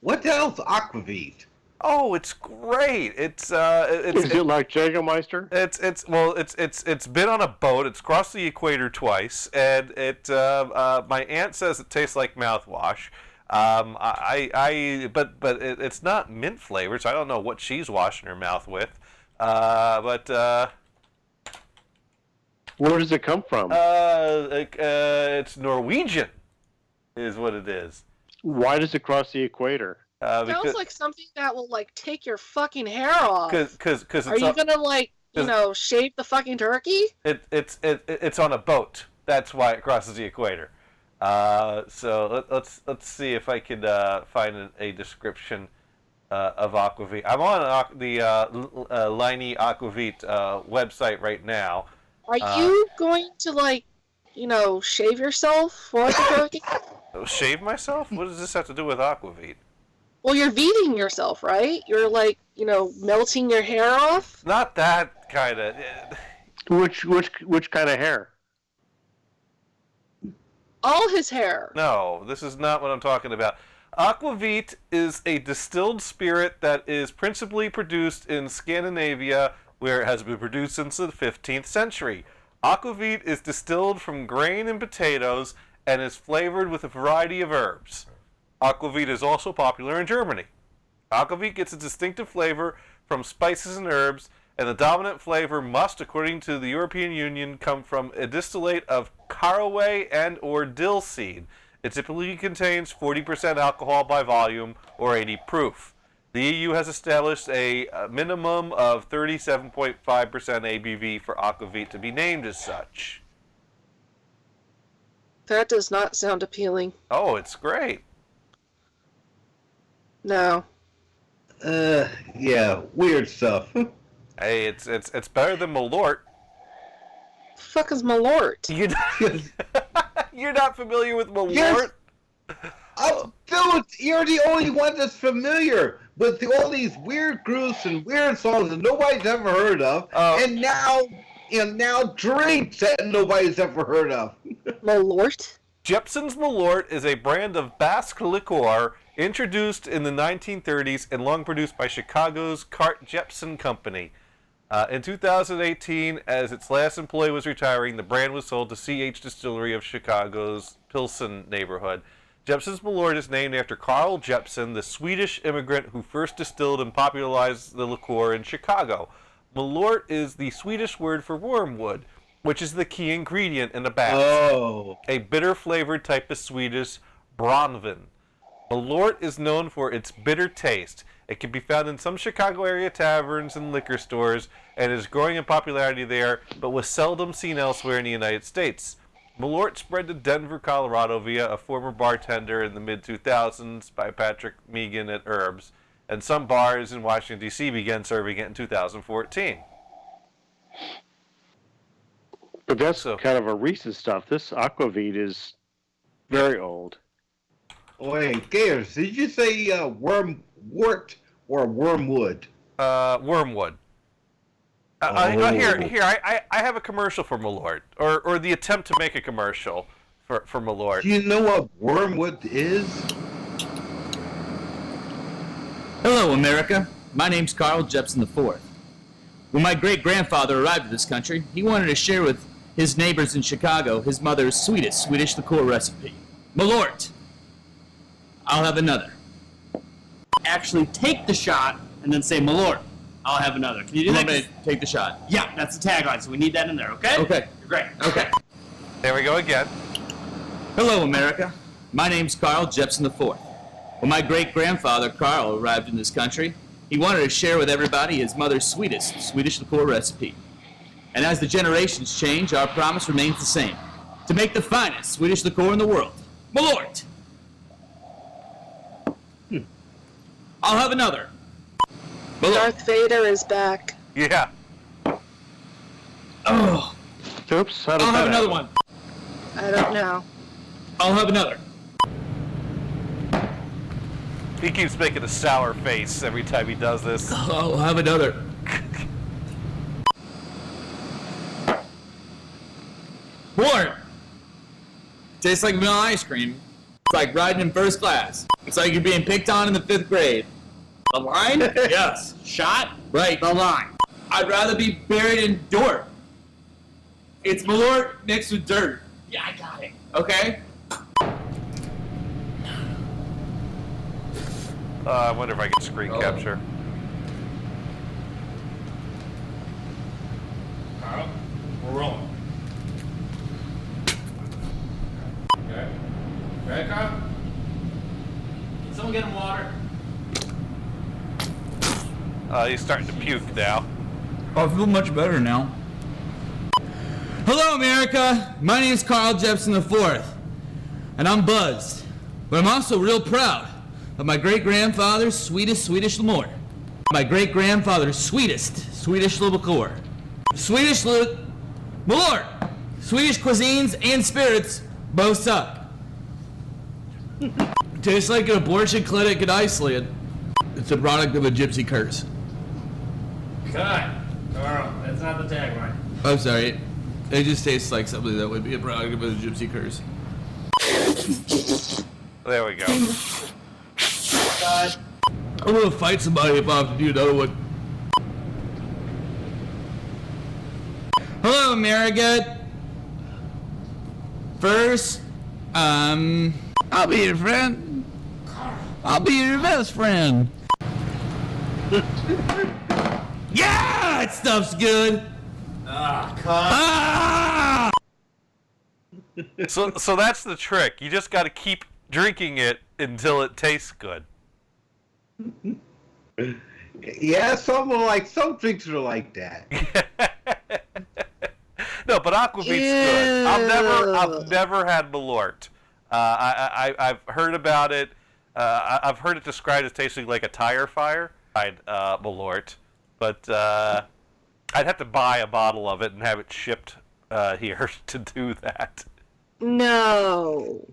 S3: What the hell's aquavit?
S2: Oh, it's great. Is
S5: it like Jägermeister?
S2: It's been on a boat. It's crossed the equator twice, and my aunt says it tastes like mouthwash. But it's not mint flavored, so I don't know what she's washing her mouth with.
S5: Where does it come from?
S2: It's Norwegian, is what it is.
S5: Why does it cross the equator?
S1: Sounds like something that will take your fucking hair off.
S2: Because
S1: are you gonna shave the fucking turkey?
S2: It's on a boat. That's why it crosses the equator. So let's see if I could find a description of aquavit. I'm on the Liney Aquavit website right now.
S1: Are you going to shave yourself for the turkey?
S2: Shave myself? What does this have to do with aquavit?
S1: Well, you're veting yourself, right? You're melting your hair off.
S2: Not that kind of.
S5: Which kind of hair?
S1: All his hair.
S2: No, this is not what I'm talking about. Aquavit is a distilled spirit that is principally produced in Scandinavia, where it has been produced since the 15th century. Aquavit is distilled from grain and potatoes and is flavored with a variety of herbs. Aquavit is also popular in Germany. Aquavit gets its distinctive flavor from spices and herbs, and the dominant flavor must, according to the European Union, come from a distillate of caraway and or dill seed. It typically contains 40% alcohol by volume or 80 proof. The EU has established a minimum of 37.5% ABV for aquavit to be named as such.
S1: That does not sound appealing.
S2: Oh, it's great.
S1: No.
S3: Yeah, weird stuff.
S2: Hey, it's better than Malort.
S1: Fuck is Malort?
S2: You're not familiar with Malort?
S3: Yes. Dude, you're the only one that's familiar with all these weird groups and weird songs that nobody's ever heard of, and now drinks that nobody's ever heard of.
S1: Malort?
S2: Jeppson's Malort is a brand of Basque liqueur introduced in the 1930s and long produced by Chicago's Cart Jeppson Company. In 2018, as its last employee was retiring, the brand was sold to CH Distillery of Chicago's Pilsen neighborhood. Jeppson's Malort is named after Carl Jeppson, the Swedish immigrant who first distilled and popularized the liqueur in Chicago. Malort is the Swedish word for wormwood, which is the key ingredient in a Bass, a bitter-flavored type of Swedish Bronvin. Malort is known for its bitter taste. It can be found in some Chicago area taverns and liquor stores and is growing in popularity there, but was seldom seen elsewhere in the United States. Malort spread to Denver, Colorado via a former bartender in the mid-2000s by Patrick Megan at Herbs, and some bars in Washington, D.C. began serving it in 2014.
S5: But that's kind of a recent stuff. This aquavit is very old.
S3: Wait, Gators, did you say wormwort or wormwood?
S2: Wormwood. Here, I have a commercial for Malort, or the attempt to make a commercial for Malort.
S3: Do you know what wormwood is?
S13: Hello, America. My name's Carl Jeppson IV. When my great-grandfather arrived in this country, he wanted to share with his neighbors in Chicago his mother's sweetest Swedish liqueur recipe, Malort. I'll have another. Actually, take the shot and then say Malort. I'll have another. Can you do that? Take the shot. Yeah, that's the tagline, so we need that in there, okay? Okay. Great. Okay.
S2: There we go again.
S13: Hello, America. My name's Carl Jeppson IV. When my great-grandfather Carl arrived in this country, he wanted to share with everybody his mother's sweetest Swedish liqueur recipe. And as the generations change, our promise remains the same. To make the finest Swedish liqueur in the world. Malort! I'll have another. Malort.
S1: Darth Vader is back.
S2: Yeah.
S13: Oh.
S5: Oops.
S13: I'll have another one.
S1: I don't know.
S13: I'll have another.
S2: He keeps making a sour face every time he does this.
S13: I'll have another. Malort. Tastes like vanilla ice cream. It's like riding in first class. It's like you're being picked on in the 5th grade. The line? Yes. Shot? Right. The line. I'd rather be buried in dirt. It's Malort mixed with dirt. Yeah, I got it. Okay?
S2: I wonder if I can screen capture.
S14: Carl, we're rolling. Okay. Ready, Carl? Can someone get him water?
S2: He's starting to puke now.
S13: I feel much better now. Hello, America. My name is Carl Jeppson IV, and I'm buzzed, but I'm also real proud of my great-grandfather's sweetest Swedish liqueur. My great-grandfather's sweetest Swedish liqueur. Malort. Swedish cuisines and spirits both suck. Tastes like an abortion clinic in Iceland. It's a product of a gypsy curse.
S14: Cut. Carl, that's not the tagline.
S13: I'm sorry. It just tastes like something that would be a product of a gypsy curse.
S2: There we go.
S13: I'm gonna fight somebody if I have to do another one. Hello, America. First, I'll be your friend. I'll be your best friend. Yeah, that stuff's good.
S2: So that's the trick. You just got to keep drinking it until it tastes good.
S3: Yeah, some drinks are like that.
S2: No, but aquavit's good. I've never had Malort. I've heard about it. I've heard it described as tasting like a tire fire. Malort, but I'd have to buy a bottle of it and have it shipped here to do that.
S1: No.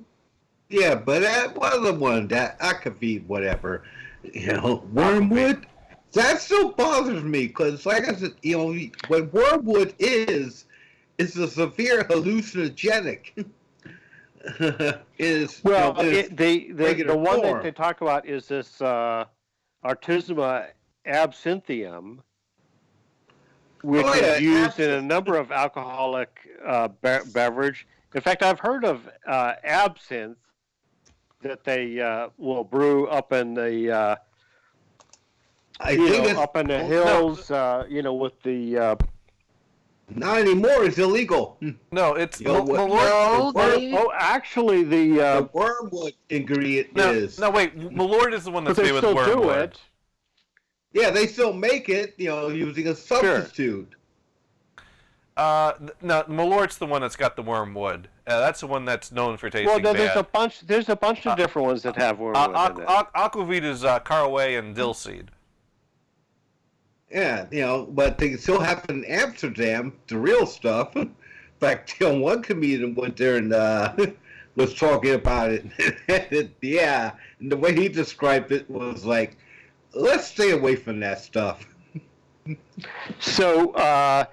S3: Yeah, but that other one, that aquavit, whatever, wormwood, that still bothers me because, like I said, what wormwood is a severe hallucinogenic. is
S5: well,
S3: is
S5: the
S3: regular
S5: one
S3: form.
S5: that they talk about is this Artemisia absinthium, which is used in a number of alcoholic beverage. In fact, I've heard of absinthe that they will brew up in the up in the hills, with the.
S3: Not anymore. It's illegal.
S2: No, it's
S5: Oh, actually, the
S3: wormwood ingredient is.
S2: No, wait. Malort is the one that's
S5: but they
S2: made with
S5: still
S2: wormwood.
S5: do it.
S3: Yeah, they still make it. Using a substitute.
S2: No, Malort's the one that's got the wormwood. That's the one that's known for tasting bad.
S5: There's a bunch of different ones that have wormwood in it.
S2: Aquavit is caraway and dill seed.
S3: Yeah, but they still have it in Amsterdam, the real stuff. In fact, one comedian went there and was talking about it. Yeah, and the way he described it was like, let's stay away from that stuff.
S5: So,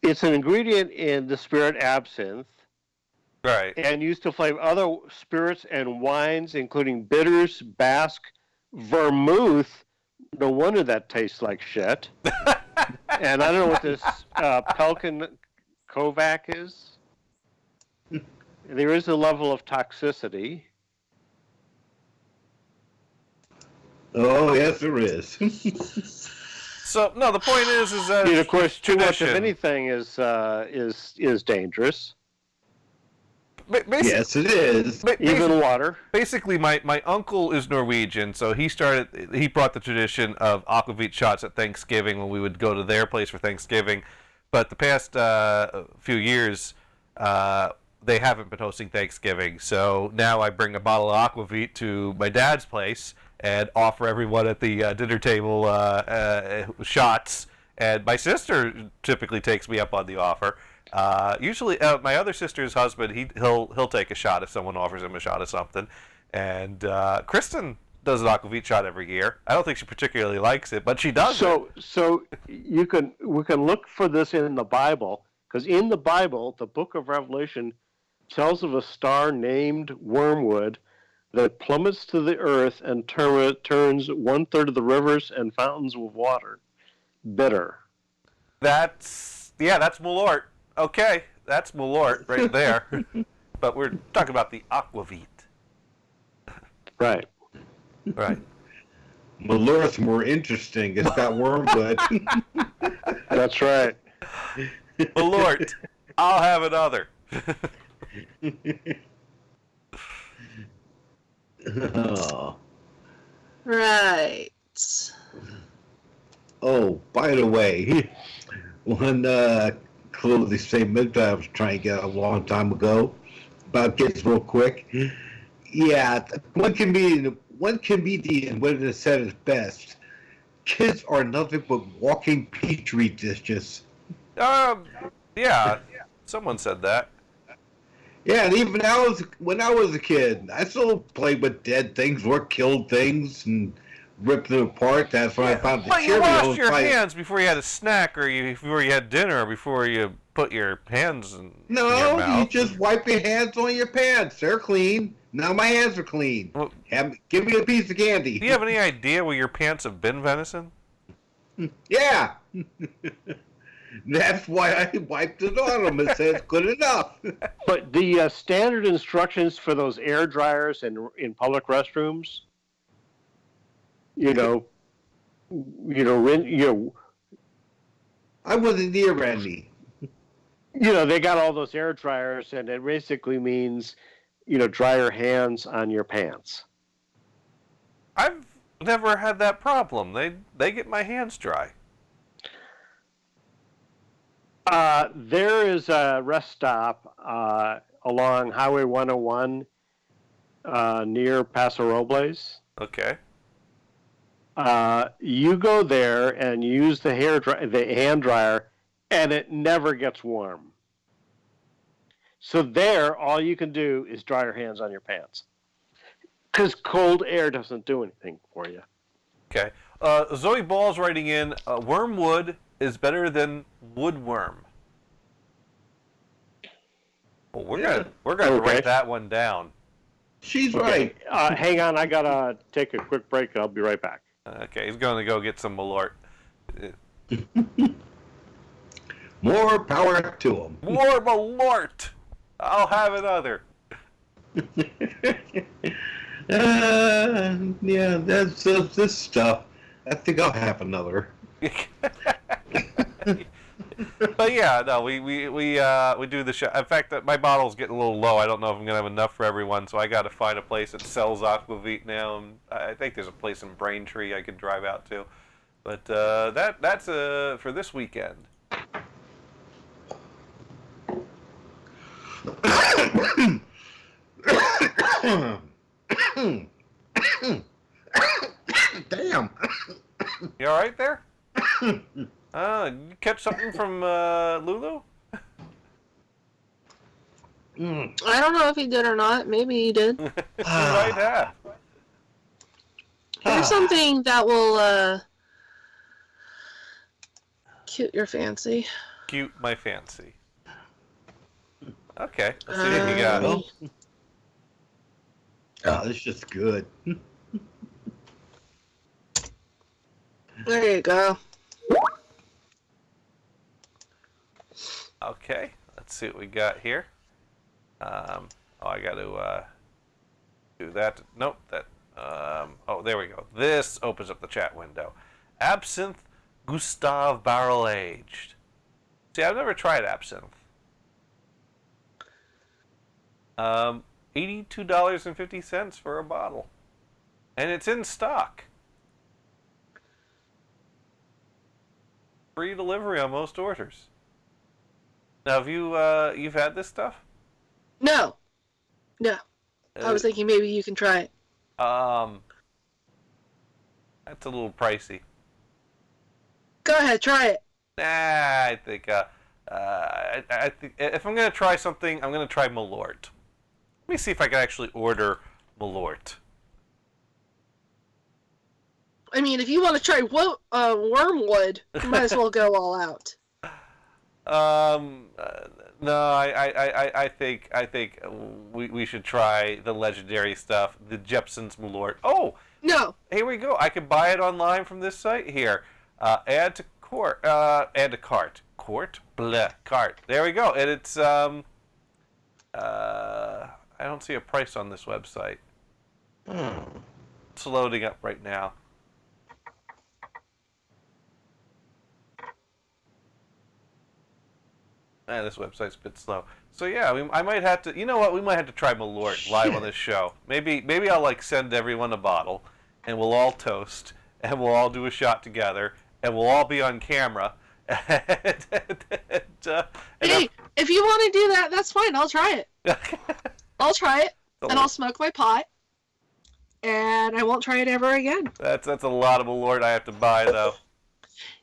S5: it's an ingredient in the spirit absinthe.
S2: Right.
S5: And used to flavor other spirits and wines, including bitters, Basque, vermouth. No wonder that tastes like shit. And I don't know what this Pelkin Kovac is. There is a level of toxicity.
S3: Oh, yes, there is.
S2: So no, the point is that
S5: of course, too much of anything is dangerous.
S3: Yes, it is.
S5: Even water.
S2: Basically, my uncle is Norwegian, so he brought the tradition of aquavit shots at Thanksgiving when we would go to their place for Thanksgiving. But the past few years, they haven't been hosting Thanksgiving, so now I bring a bottle of aquavit to my dad's place and offer everyone at the dinner table shots. And my sister typically takes me up on the offer. Usually, my other sister's husband, he'll take a shot if someone offers him a shot of something. And Kristen does an aquavit shot every year. I don't think she particularly likes it, but she does.
S5: So we can look for this in the Bible, because in the Bible, the Book of Revelation tells of a star named Wormwood that plummets to the earth and turns 1/3 of the rivers and fountains of water bitter.
S2: That's Malort. Okay, that's Malort right there. But we're talking about the aquavit.
S5: Right.
S2: Right.
S3: Malort's more interesting. It's got wormwood.
S5: That's right.
S2: Malort, I'll have another.
S3: Oh.
S1: Right.
S3: Oh, by the way, one clothing statement I was trying to get a long time ago about kids real quick. Yeah, one comedian would have said it best. Kids are nothing but walking petri dishes.
S2: Yeah, someone said that.
S3: Yeah, and even when I was a kid, I still played with dead things or killed things and ripped them apart. That's when I found the Cheerios.
S2: But you washed your hands before you had a snack, or before you had dinner, or before you put your hands in your mouth.
S3: No, you just wipe your hands on your pants. They're clean. Now my hands are clean.
S2: Well,
S3: give me a piece of candy.
S2: Do you have any idea where your pants have been, Venison?
S3: Yeah. That's why I wiped it on them. It says good enough.
S5: But the standard instructions for those air dryers in public restrooms,
S3: I wasn't near any.
S5: They got all those air dryers, and it basically means, dry your hands on your pants.
S2: I've never had that problem. They get my hands dry.
S5: There is a rest stop along Highway 101 near Paso Robles.
S2: Okay.
S5: You go there and use the hand dryer, and it never gets warm. So there, all you can do is dry your hands on your pants, because cold air doesn't do anything for you.
S2: Okay. Zoe Ball's writing in, wormwood is better than woodworm. Well, we're gonna write that one down.
S3: She's right.
S5: Hang on, I gotta take a quick break. I'll be right back.
S2: Okay, he's going to go get some Malort.
S3: More power to him.
S2: More Malort! I'll have another.
S3: Yeah, that's this stuff. I think I'll have another.
S2: But yeah, no, we do the show. In fact, my bottle's getting a little low. I don't know if I'm gonna have enough for everyone, so I got to find a place that sells aquavit now. And I think there's a place in Braintree I could drive out to. But that's for this weekend.
S3: Damn.
S2: You all right there? You catch something from Lulu?
S1: I don't know if he did or not. Maybe he did.
S2: You might have.
S1: Here's something that will cute your fancy.
S2: Cute my fancy. Okay, let's see what you got.
S3: Oh, this is just good.
S1: There you go.
S2: Okay, let's see what we got here. I got to do that. Nope, that. Oh, there we go. This opens up the chat window. Absinthe Gustav Barrel Aged. See, I've never tried absinthe. $82.50 for a bottle, and it's in stock. Free delivery on most orders. Now, have you've had this stuff?
S1: No. I was thinking maybe you can try it.
S2: That's a little pricey.
S1: Go ahead, try it.
S2: Nah, I think I think if I'm gonna try something, I'm gonna try Malort. Let me see if I can actually order Malort.
S1: I mean, if you want to try wormwood, you might as well go all out.
S2: No, I think we should try the legendary stuff, the Jepson's Malort. Oh,
S1: no.
S2: Here we go. I can buy it online from this site here. Add to cart. Cart. There we go. And it's I don't see a price on this website. It's loading up right now. This website's a bit slow. So yeah, I might have to. You know what? We might have to try Malort live on this show. Maybe I'll send everyone a bottle, and we'll all toast, and we'll all do a shot together, and we'll all be on camera.
S1: Hey, if you want to do that, that's fine. I'll try it. I'll try it, and I'll smoke my pot, and I won't try it ever again.
S2: That's a lot of Malort I have to buy, though.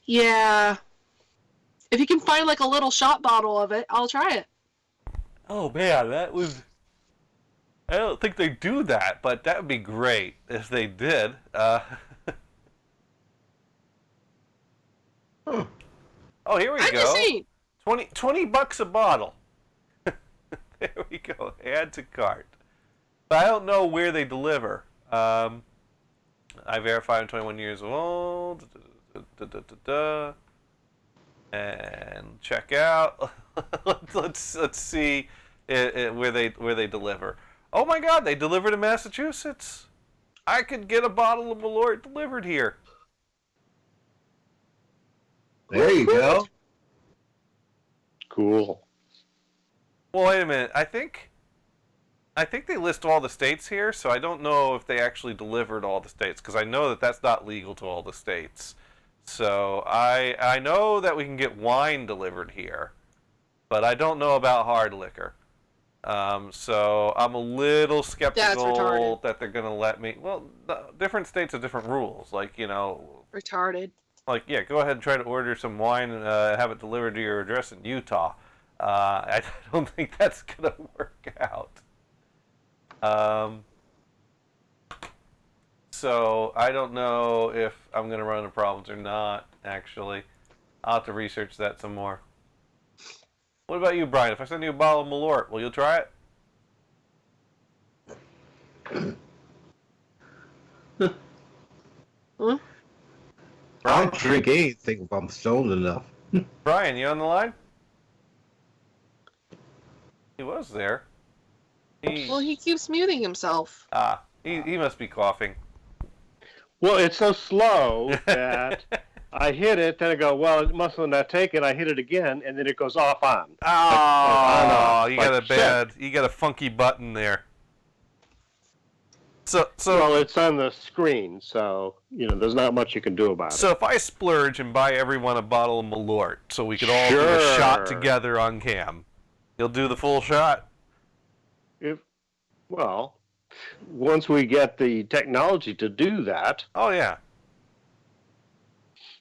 S1: Yeah. If you can find a little shot bottle of it, I'll try it.
S2: Oh man, that was. I don't think they do that, but that would be great if they did. Oh, here we go. 20 bucks a bottle. There we go. Add to cart. But I don't know where they deliver. I verify I'm 21 years old. And check out. let's see where they deliver. Oh my God, they deliver to Massachusetts. I could get a bottle of Malort delivered here.
S3: There you go.
S5: Cool.
S2: Well, wait a minute. I think they list all the states here, so I don't know if they actually delivered all the states, because I know that that's not legal to all the states. So I know that we can get wine delivered here, but I don't know about hard liquor. So I'm a little skeptical that they're going to let me. Well, different states have different rules.
S1: Retarded.
S2: Yeah, go ahead and try to order some wine and have it delivered to your address in Utah. I don't think that's going to work out. So I don't know if I'm going to run into problems or not, actually. I'll have to research that some more. What about you, Brian? If I send you a bottle of Malort, will you try it?
S1: Hmm?
S3: I'll drink anything if I'm stoned enough.
S2: Brian, you on the line? He was there.
S1: Well, he keeps muting himself.
S2: He must be coughing.
S5: Well, it's so slow that I hit it, then I go, well, it must not take it. I hit it again, and then it goes off on.
S2: Oh, you
S5: like,
S2: got you got a funky button there. So
S5: well, it's on the screen, so there's not much you can do about it.
S2: So if I splurge and buy everyone a bottle of Malort, so we could all do a shot together on cam, you'll do the full shot.
S5: Once we get the technology to do that.
S2: Oh yeah.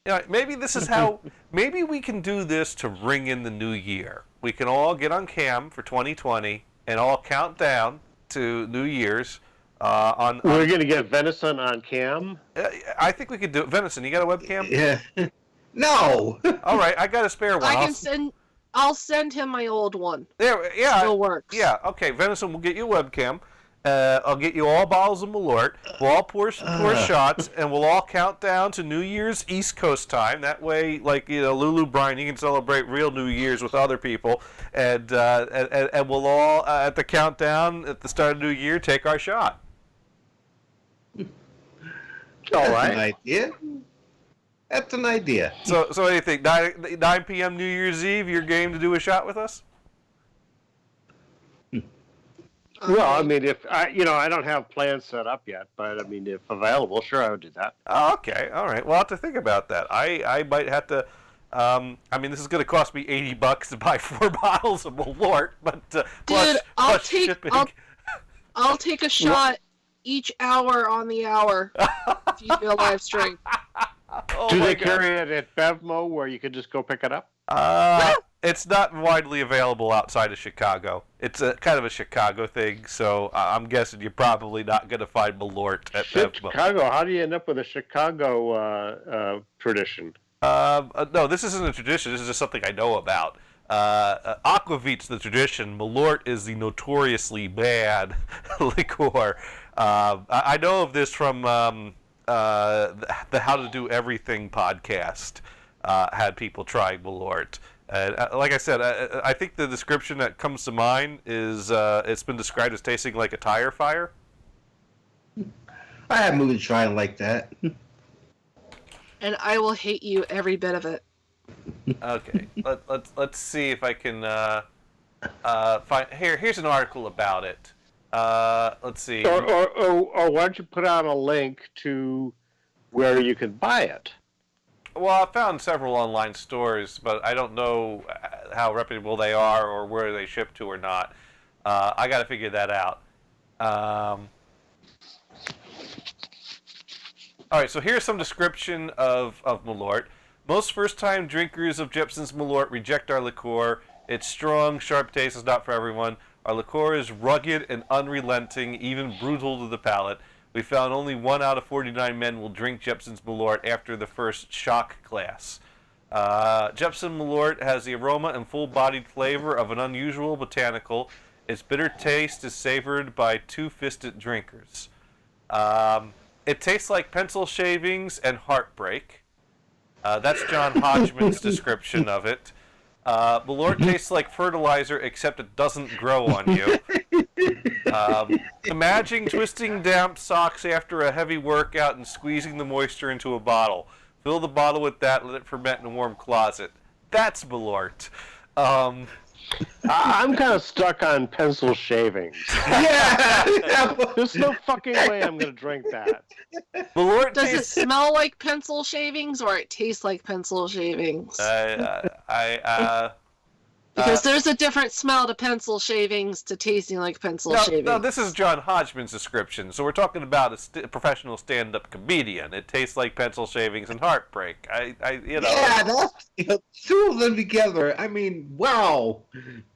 S2: Yeah, maybe this is how. Maybe we can do this to ring in the new year. We can all get on cam for 2020 and all count down to New Year's. We're
S5: going to get Venison on cam?
S2: I think we could do it. Venison, you got a webcam?
S3: Yeah. No!
S2: All right, I got a spare one.
S1: I'll send him my old one.
S2: Yeah.
S1: Still works.
S2: Yeah, okay, Venison, we'll get you a webcam. I'll get you all bottles of Malort. We'll all pour shots, and we'll all count down to New Year's East Coast time. That way, Lulu, Brian, you can celebrate real New Year's with other people. And we'll all, at the countdown, at the start of New Year, take our shot.
S5: All right.
S3: That's an idea. That's an idea.
S2: So what do you think? 9 p.m. New Year's Eve, you're game to do a shot with us?
S5: Well, I mean, if I don't have plans set up yet, but I mean, if available, sure, I would do that.
S2: Oh, okay, all right. Well, I'll have to think about that. I might have to. I mean, this is going to cost me $80 to buy 4 bottles of Malort, but
S1: I'll take a shot each hour on the hour if you do a live stream.
S5: Do they carry it at Bevmo where you can just go pick it up?
S2: It's not widely available outside of Chicago. It's a kind of a Chicago thing, so I'm guessing you're probably not going to find Malort at Bevmo.
S5: Chicago? How do you end up with a Chicago tradition?
S2: No, this isn't a tradition. This is just something I know about. Aquavit's the tradition. Malort is the notoriously bad liqueur. I know of this from the How to Do Everything podcast. Had people trying Malort. Like I said, I think the description that comes to mind is it's been described as tasting like a tire fire.
S3: I have movie trying like that.
S1: And I will hate you every bit of it.
S2: Okay, let's see if I can find. Here's an article about it. Let's see.
S5: Or why don't you put out a link to where you can buy it?
S2: Well, I found several online stores, but I don't know how reputable they are or where they ship to or not. I got to figure that out. All right, so here's some description of Malort. Most first-time drinkers of Jeppson's Malort reject our liqueur. Its strong, sharp taste is not for everyone. Our liqueur is rugged and unrelenting, even brutal to the palate. We found only 1 out of 49 men will drink Jeppson's Malort after the first shock glass. Jeppson Malort has the aroma and full-bodied flavor of an unusual botanical. Its bitter taste is savored by two-fisted drinkers. It tastes like pencil shavings and heartbreak. That's John Hodgman's description of it. Malort tastes like fertilizer, except it doesn't grow on you. Imagine twisting damp socks after a heavy workout and squeezing the moisture into a bottle. Fill the bottle with that, let it ferment in a warm closet. That's Malort.
S5: I'm kind of stuck on pencil shavings.
S3: Yeah!
S5: There's no fucking way I'm going to drink that.
S2: Malort
S1: Does it smell like pencil shavings or it tastes like pencil shavings? Because there's a different smell to pencil shavings to tasting like pencil shavings.
S2: No, this is John Hodgman's description. So we're talking about a professional stand-up comedian. It tastes like pencil shavings and heartbreak.
S3: Yeah, that's 2 of them together. I mean, wow,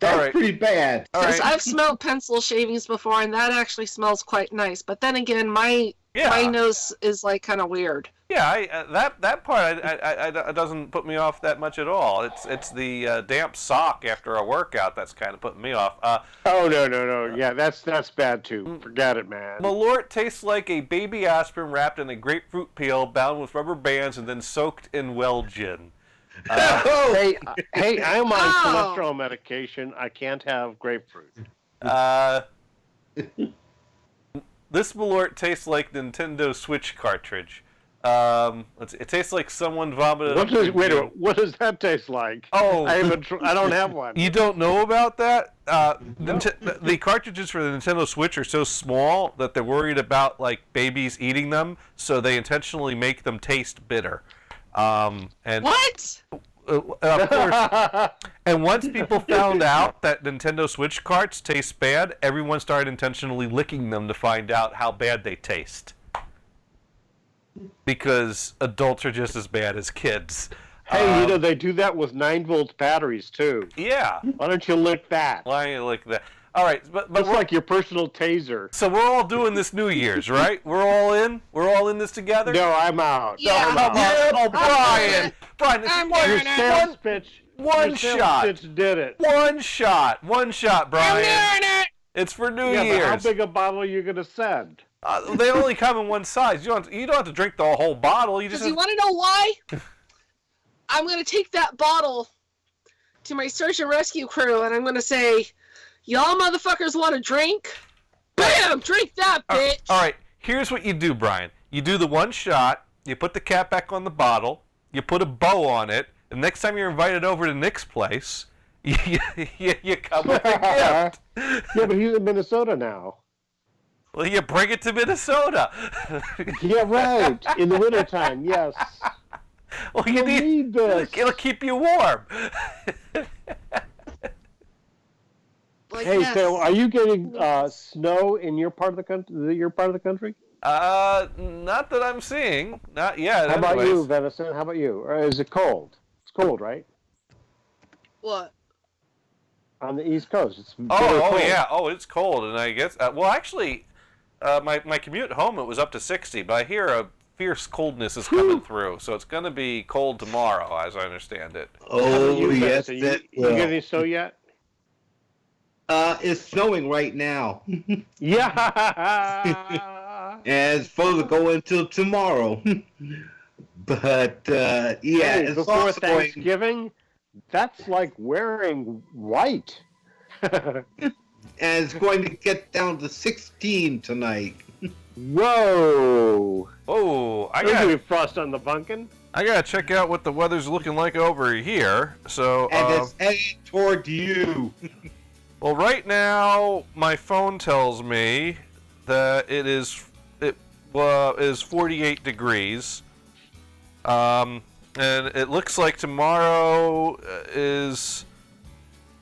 S3: that's pretty bad.
S1: Because I've smelled pencil shavings before, and that actually smells quite nice. But then again, my nose is like kind of weird.
S2: Yeah, that part I doesn't put me off that much at all. It's the damp sock after a workout that's kind of putting me off.
S5: Oh no! Yeah, that's bad too. Forget it, man.
S2: Malort tastes like a baby aspirin wrapped in a grapefruit peel, bound with rubber bands, and then soaked in well gin.
S5: Hey, I'm on cholesterol medication. I can't have grapefruit.
S2: This Malort tastes like Nintendo Switch cartridge. It tastes like someone vomited.
S5: What does that taste like?
S2: Oh,
S5: I don't have one.
S2: You don't know about that? The cartridges for the Nintendo Switch are so small that they're worried about like babies eating them, so they intentionally make them taste bitter. And
S1: what?
S2: Of course. And once people found out that Nintendo Switch carts taste bad, everyone started intentionally licking them to find out how bad they taste. Because adults are just as bad as kids.
S5: Hey, they do that with 9-volt batteries too.
S2: Yeah.
S5: Why don't you lick that?
S2: Why don't you lick that? All right, but
S5: it's like your personal taser.
S2: So we're all doing this New Year's, right? We're all in. We're all in this together.
S5: No, I'm out.
S1: Yeah,
S5: I'm out.
S2: Oh, Brian, one shot.
S5: Pitch did it.
S2: One shot, Brian.
S1: I'm doing it.
S2: It's for New
S5: But
S2: Year's.
S5: how big a bottle are you gonna send?
S2: They only come in one size. You don't have to drink the whole bottle. You want
S1: to know why? I'm going to take that bottle to my search and rescue crew, and I'm going to say, y'all motherfuckers want a drink? Bam! Drink that, bitch!
S2: All right, here's what you do, Brian. You do the one shot, you put the cap back on the bottle, you put a bow on it, and next time you're invited over to Nick's place, you come with a gift.
S5: Yeah, but he's in Minnesota now.
S2: Well, you bring it to Minnesota.
S5: Yeah, right. In the wintertime, yes.
S2: Well, you need this. It'll keep you warm.
S5: So are you getting snow in your part of the country?
S2: Not that I'm seeing. Not yet.
S5: How about you, Venison? How about you? Or is it cold? It's cold, right?
S1: What?
S5: On the East Coast, it's
S2: cold. Yeah. Oh, it's cold, and I guess. Well, actually, my commute home it was up to 60, but I hear a fierce coldness is coming through, so it's going to be cold tomorrow, as I understand it.
S3: Oh, yes.
S5: You get any snow yet?
S3: It's snowing right now.
S5: Yeah.
S3: And it's supposed to go until tomorrow. But, it's
S5: before
S3: also
S5: Thanksgiving, that's like wearing white.
S3: And it's going to get down to 16 tonight.
S5: Whoa!
S2: Oh, I
S5: got to frost on the pumpkin.
S2: I gotta check out what the weather's looking like over here. So,
S3: and it's heading toward you.
S2: Well, right now my phone tells me that it is 48 degrees, and it looks like tomorrow is.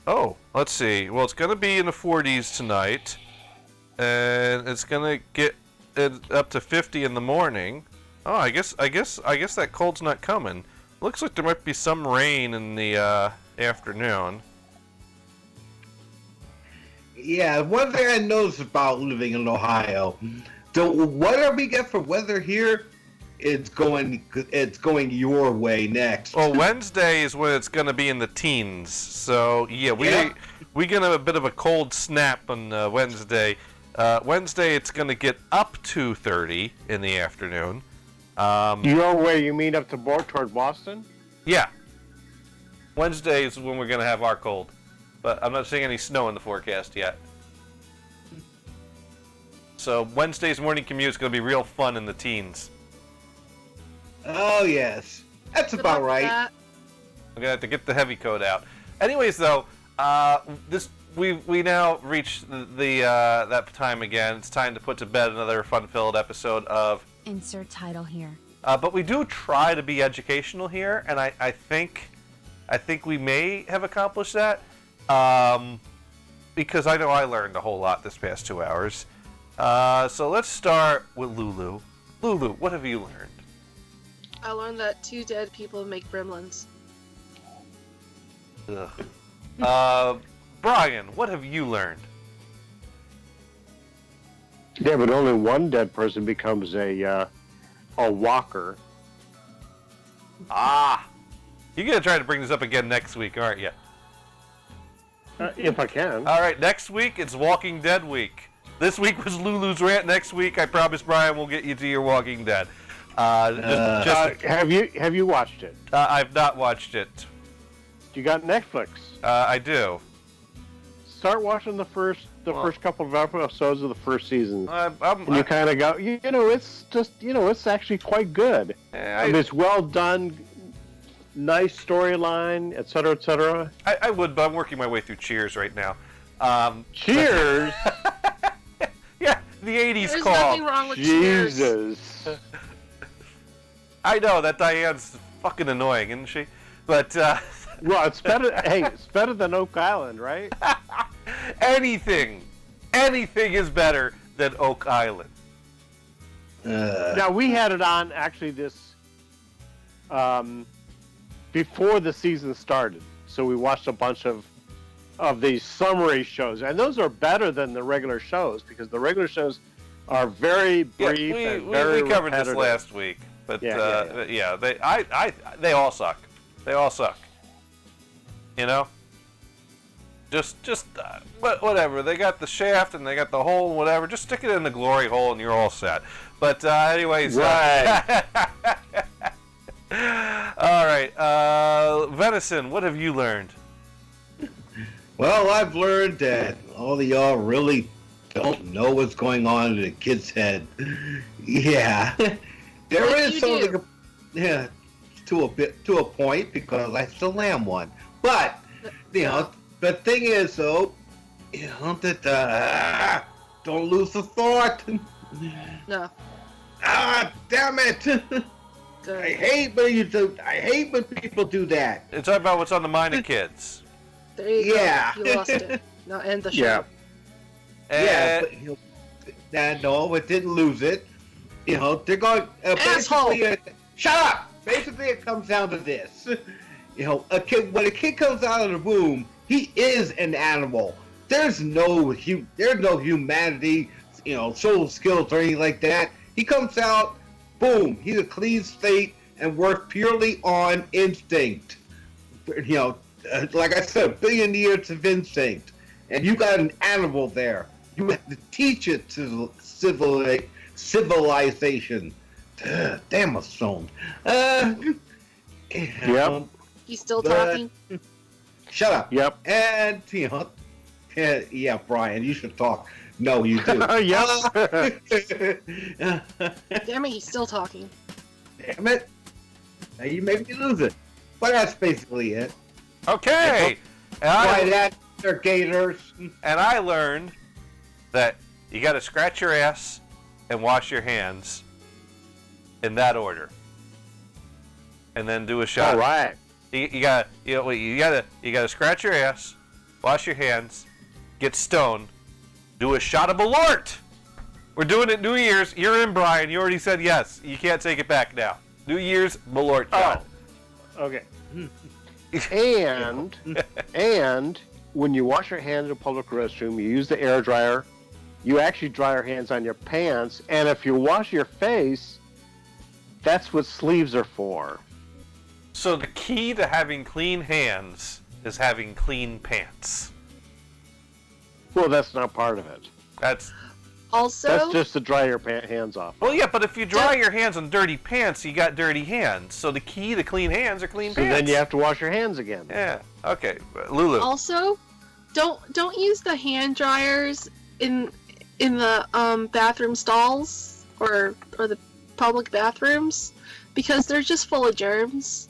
S2: Oh, let's see. Well, it's gonna be in the 40s tonight, and it's gonna get up to 50 in the morning. Oh, I guess that cold's not coming. Looks like there might be some rain in the afternoon.
S3: Yeah, one thing I noticed about living in Ohio, so whatever we get for weather here, it's going your way next.
S2: Well, Wednesday is when it's going to be in the teens. So yeah, we get a bit of a cold snap on Wednesday. Wednesday it's going to get up to 30 in the afternoon.
S5: Your way, you mean up to toward Boston?
S2: Yeah. Wednesday is when we're going to have our cold. But I'm not seeing any snow in the forecast yet. So Wednesday's morning commute is going to be real fun in the teens.
S3: Oh, yes. That's about right.
S2: I'm going to have to get the heavy coat out. Anyways, though, we now reached the that time again. It's time to put to bed another fun-filled episode of...
S15: Insert title here.
S2: But we do try to be educational here, and I think we may have accomplished that. Because I know I learned a whole lot this past 2 hours. So let's start with Lulu. Lulu, what have you learned?
S1: I learned that 2 dead people make gremlins.
S2: Ugh. Brian, what have you learned?
S5: Yeah, but only one dead person becomes a walker.
S2: You're going to try to bring this up again next week, aren't you?
S5: If I can.
S2: All right, next week it's Walking Dead week. This week was Lulu's rant. Next week, I promise, Brian, we'll get you to your Walking Dead.
S5: Have you watched it?
S2: I've not watched it.
S5: You got Netflix.
S2: I do.
S5: Start watching the first couple of episodes of the first season.
S2: And
S5: you kind of go, it's actually quite good. It's well done, nice storyline, etc., etc.
S2: I would, but I'm working my way through Cheers right now.
S5: Cheers?
S2: Yeah, the 80s
S1: There's
S2: call.
S1: nothing wrong with Cheers.
S5: Jesus.
S2: I know that Diane's fucking annoying, isn't she? But
S5: well, it's better. Hey, it's better than Oak Island, right?
S2: anything is better than Oak Island.
S5: Now we had it on actually this before the season started, so we watched a bunch of these summary shows, and those are better than the regular shows because the regular shows are very brief and very
S2: we covered
S5: repetitive.
S2: this last week, but they all suck. They all suck. You know, just whatever. They got the shaft and they got the hole and whatever. Just stick it in the glory hole and you're all set. But anyways,
S5: right.
S2: All right, Venison. What have you learned?
S3: Well, I've learned that all of y'all really don't know what's going on in a kid's head. Yeah, there is something. Yeah, to a point because I still am one. But the thing is, though, that don't lose the thought.
S1: No.
S3: Damn it! I hate when you do. I hate when people do that.
S2: It's about what's on the mind of kids.
S1: There you go. You lost it. Now end the show.
S3: But, no, it didn't lose it. They're going. Basically, shut up. Basically, it comes down to this. When a kid comes out of the womb, he is an animal. There's no humanity, social skills or anything like that. He comes out, boom, he's a clean slate and works purely on instinct. Like I said, a billion years of instinct. And you got an animal there. You have to teach it to civilization. Damn, I'm stoned.
S5: Yep.
S1: He's still talking?
S3: Shut up.
S5: Yep.
S3: And, yeah, Brian, you should talk. No, you do.
S5: Yep.
S1: Damn it, he's still talking.
S3: Damn it. Now you make me lose it. But that's basically it.
S2: Okay.
S3: They're gators.
S2: And I learned that you got to scratch your ass and wash your hands in that order, and then do a shot.
S5: All right.
S2: You gotta scratch your ass, wash your hands, get stoned, do a shot of Malort. We're doing it New Year's. You're in, Brian. You already said yes. You can't take it back now. New Year's Malort shot.
S5: Oh. Okay. And when you wash your hands in a public restroom, you use the air dryer. You actually dry your hands on your pants, and if you wash your face, that's what sleeves are for.
S2: So the key to having clean hands is having clean pants.
S5: Well, that's not part of it.
S2: That's
S5: just to dry your hands off.
S2: Well, yeah, but if you dry your hands on dirty pants, you got dirty hands. So the key to clean hands are clean pants.
S5: So then you have to wash your hands again.
S2: Yeah. Okay, Lulu.
S1: Also, don't use the hand dryers in the bathroom stalls or the public bathrooms because they're just full of germs.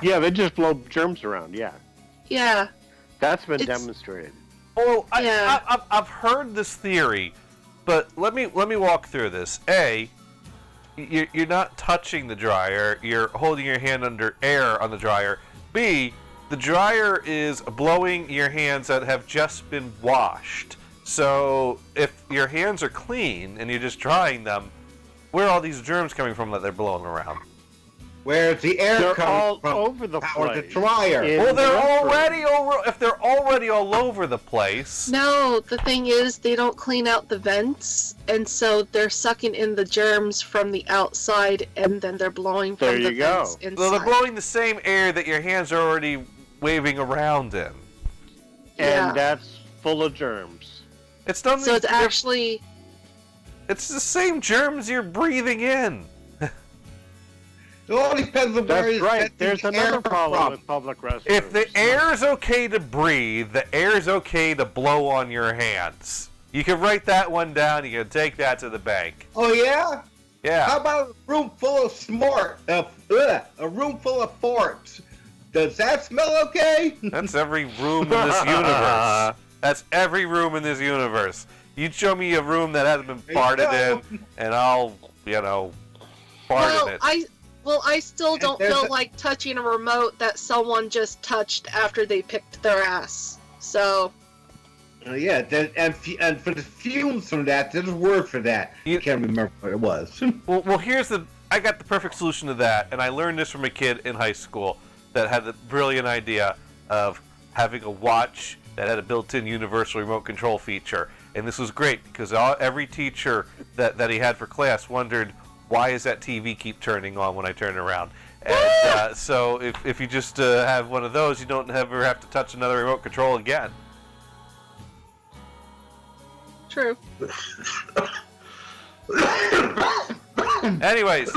S5: Yeah, they just blow germs around. Yeah.
S1: Yeah.
S5: That's been demonstrated.
S2: Well, I've heard this theory, but let me walk through this. A, you're not touching the dryer. You're holding your hand under air on the dryer. B, the dryer is blowing your hands that have just been washed. So if your hands are clean and you're just drying them, where are all these germs coming from that they're blowing around?
S3: where the air
S5: They're
S3: comes
S5: all
S3: from,
S5: over the
S3: or the
S5: place.
S3: dryer.
S2: Well, they're already over. If they're already all over the place.
S1: No, the thing is, they don't clean out the vents, and so they're sucking in the germs from the outside, and then they're blowing from the vents inside.
S2: So they're blowing the same air that your hands are already waving around in.
S5: And that's full of germs.
S2: It's done.
S1: So it's actually.
S2: It's the same germs you're breathing in.
S3: It all depends on where
S5: That's
S3: it's
S5: right.
S3: getting
S5: There's
S3: the
S5: another
S3: air
S5: problem
S3: from.
S5: with public restrooms.
S2: If the air's okay to breathe, the air's okay to blow on your hands. You can write that one down. You can take that to the bank.
S3: Oh yeah?
S2: Yeah.
S3: How about a room full of a room full of forks? Does that smell okay?
S2: That's every room in this universe. That's every room in this universe. You show me a room that hasn't been farted in, and I'll, fart in it.
S1: I still don't feel like touching a remote that someone just touched after they picked their ass. So.
S3: Yeah, and for the fumes from that, there's a word for that. I can't remember what it was.
S2: Well, I got the perfect solution to that, and I learned this from a kid in high school that had the brilliant idea of having a watch that had a built-in universal remote control feature. And this was great because every teacher that he had for class wondered, why does that TV keep turning on when I turn around? And so if you just have one of those, you don't ever have to touch another remote control again.
S1: True.
S2: Anyways,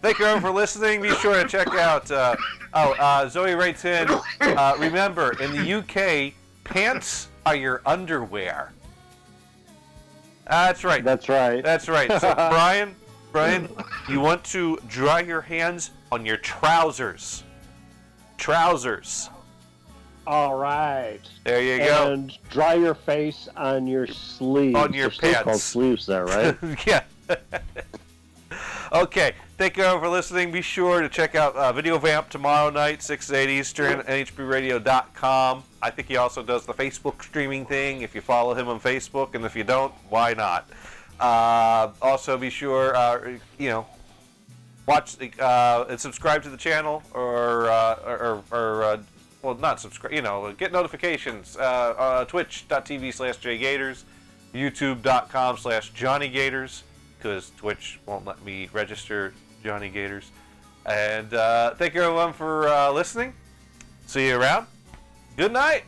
S2: thank you everyone for listening. Be sure to check out... Zoe writes in, remember, in the UK, pants are your underwear. That's right.
S5: That's right.
S2: That's right. So, Brian, you want to dry your hands on your trousers. Trousers.
S5: All right.
S2: There you go.
S5: And dry your face on your sleeves.
S2: On your
S5: They're still called
S2: pants.
S5: sleeves there, right?
S2: Yeah. Okay. Thank you all for listening. Be sure to check out Video Vamp tomorrow night, 6 to 8 Eastern, nhbradio.com. I think he also does the Facebook streaming thing if you follow him on Facebook, and if you don't, why not? Also, be sure, watch and subscribe to the channel, or not subscribe, get notifications. Twitch.tv/jgators, YouTube.com/JohnnyGators, because Twitch won't let me register Johnny Gators. And thank you everyone for listening. See you around. Good night.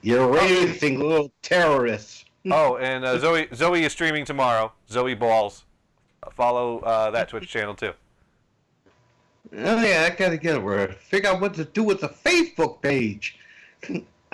S3: You're raising little terrorists.
S2: Oh, and Zoe is streaming tomorrow. Zoe Balls. Follow that Twitch channel too.
S3: Oh yeah, I gotta get over it. Figure out what to do with the Facebook page.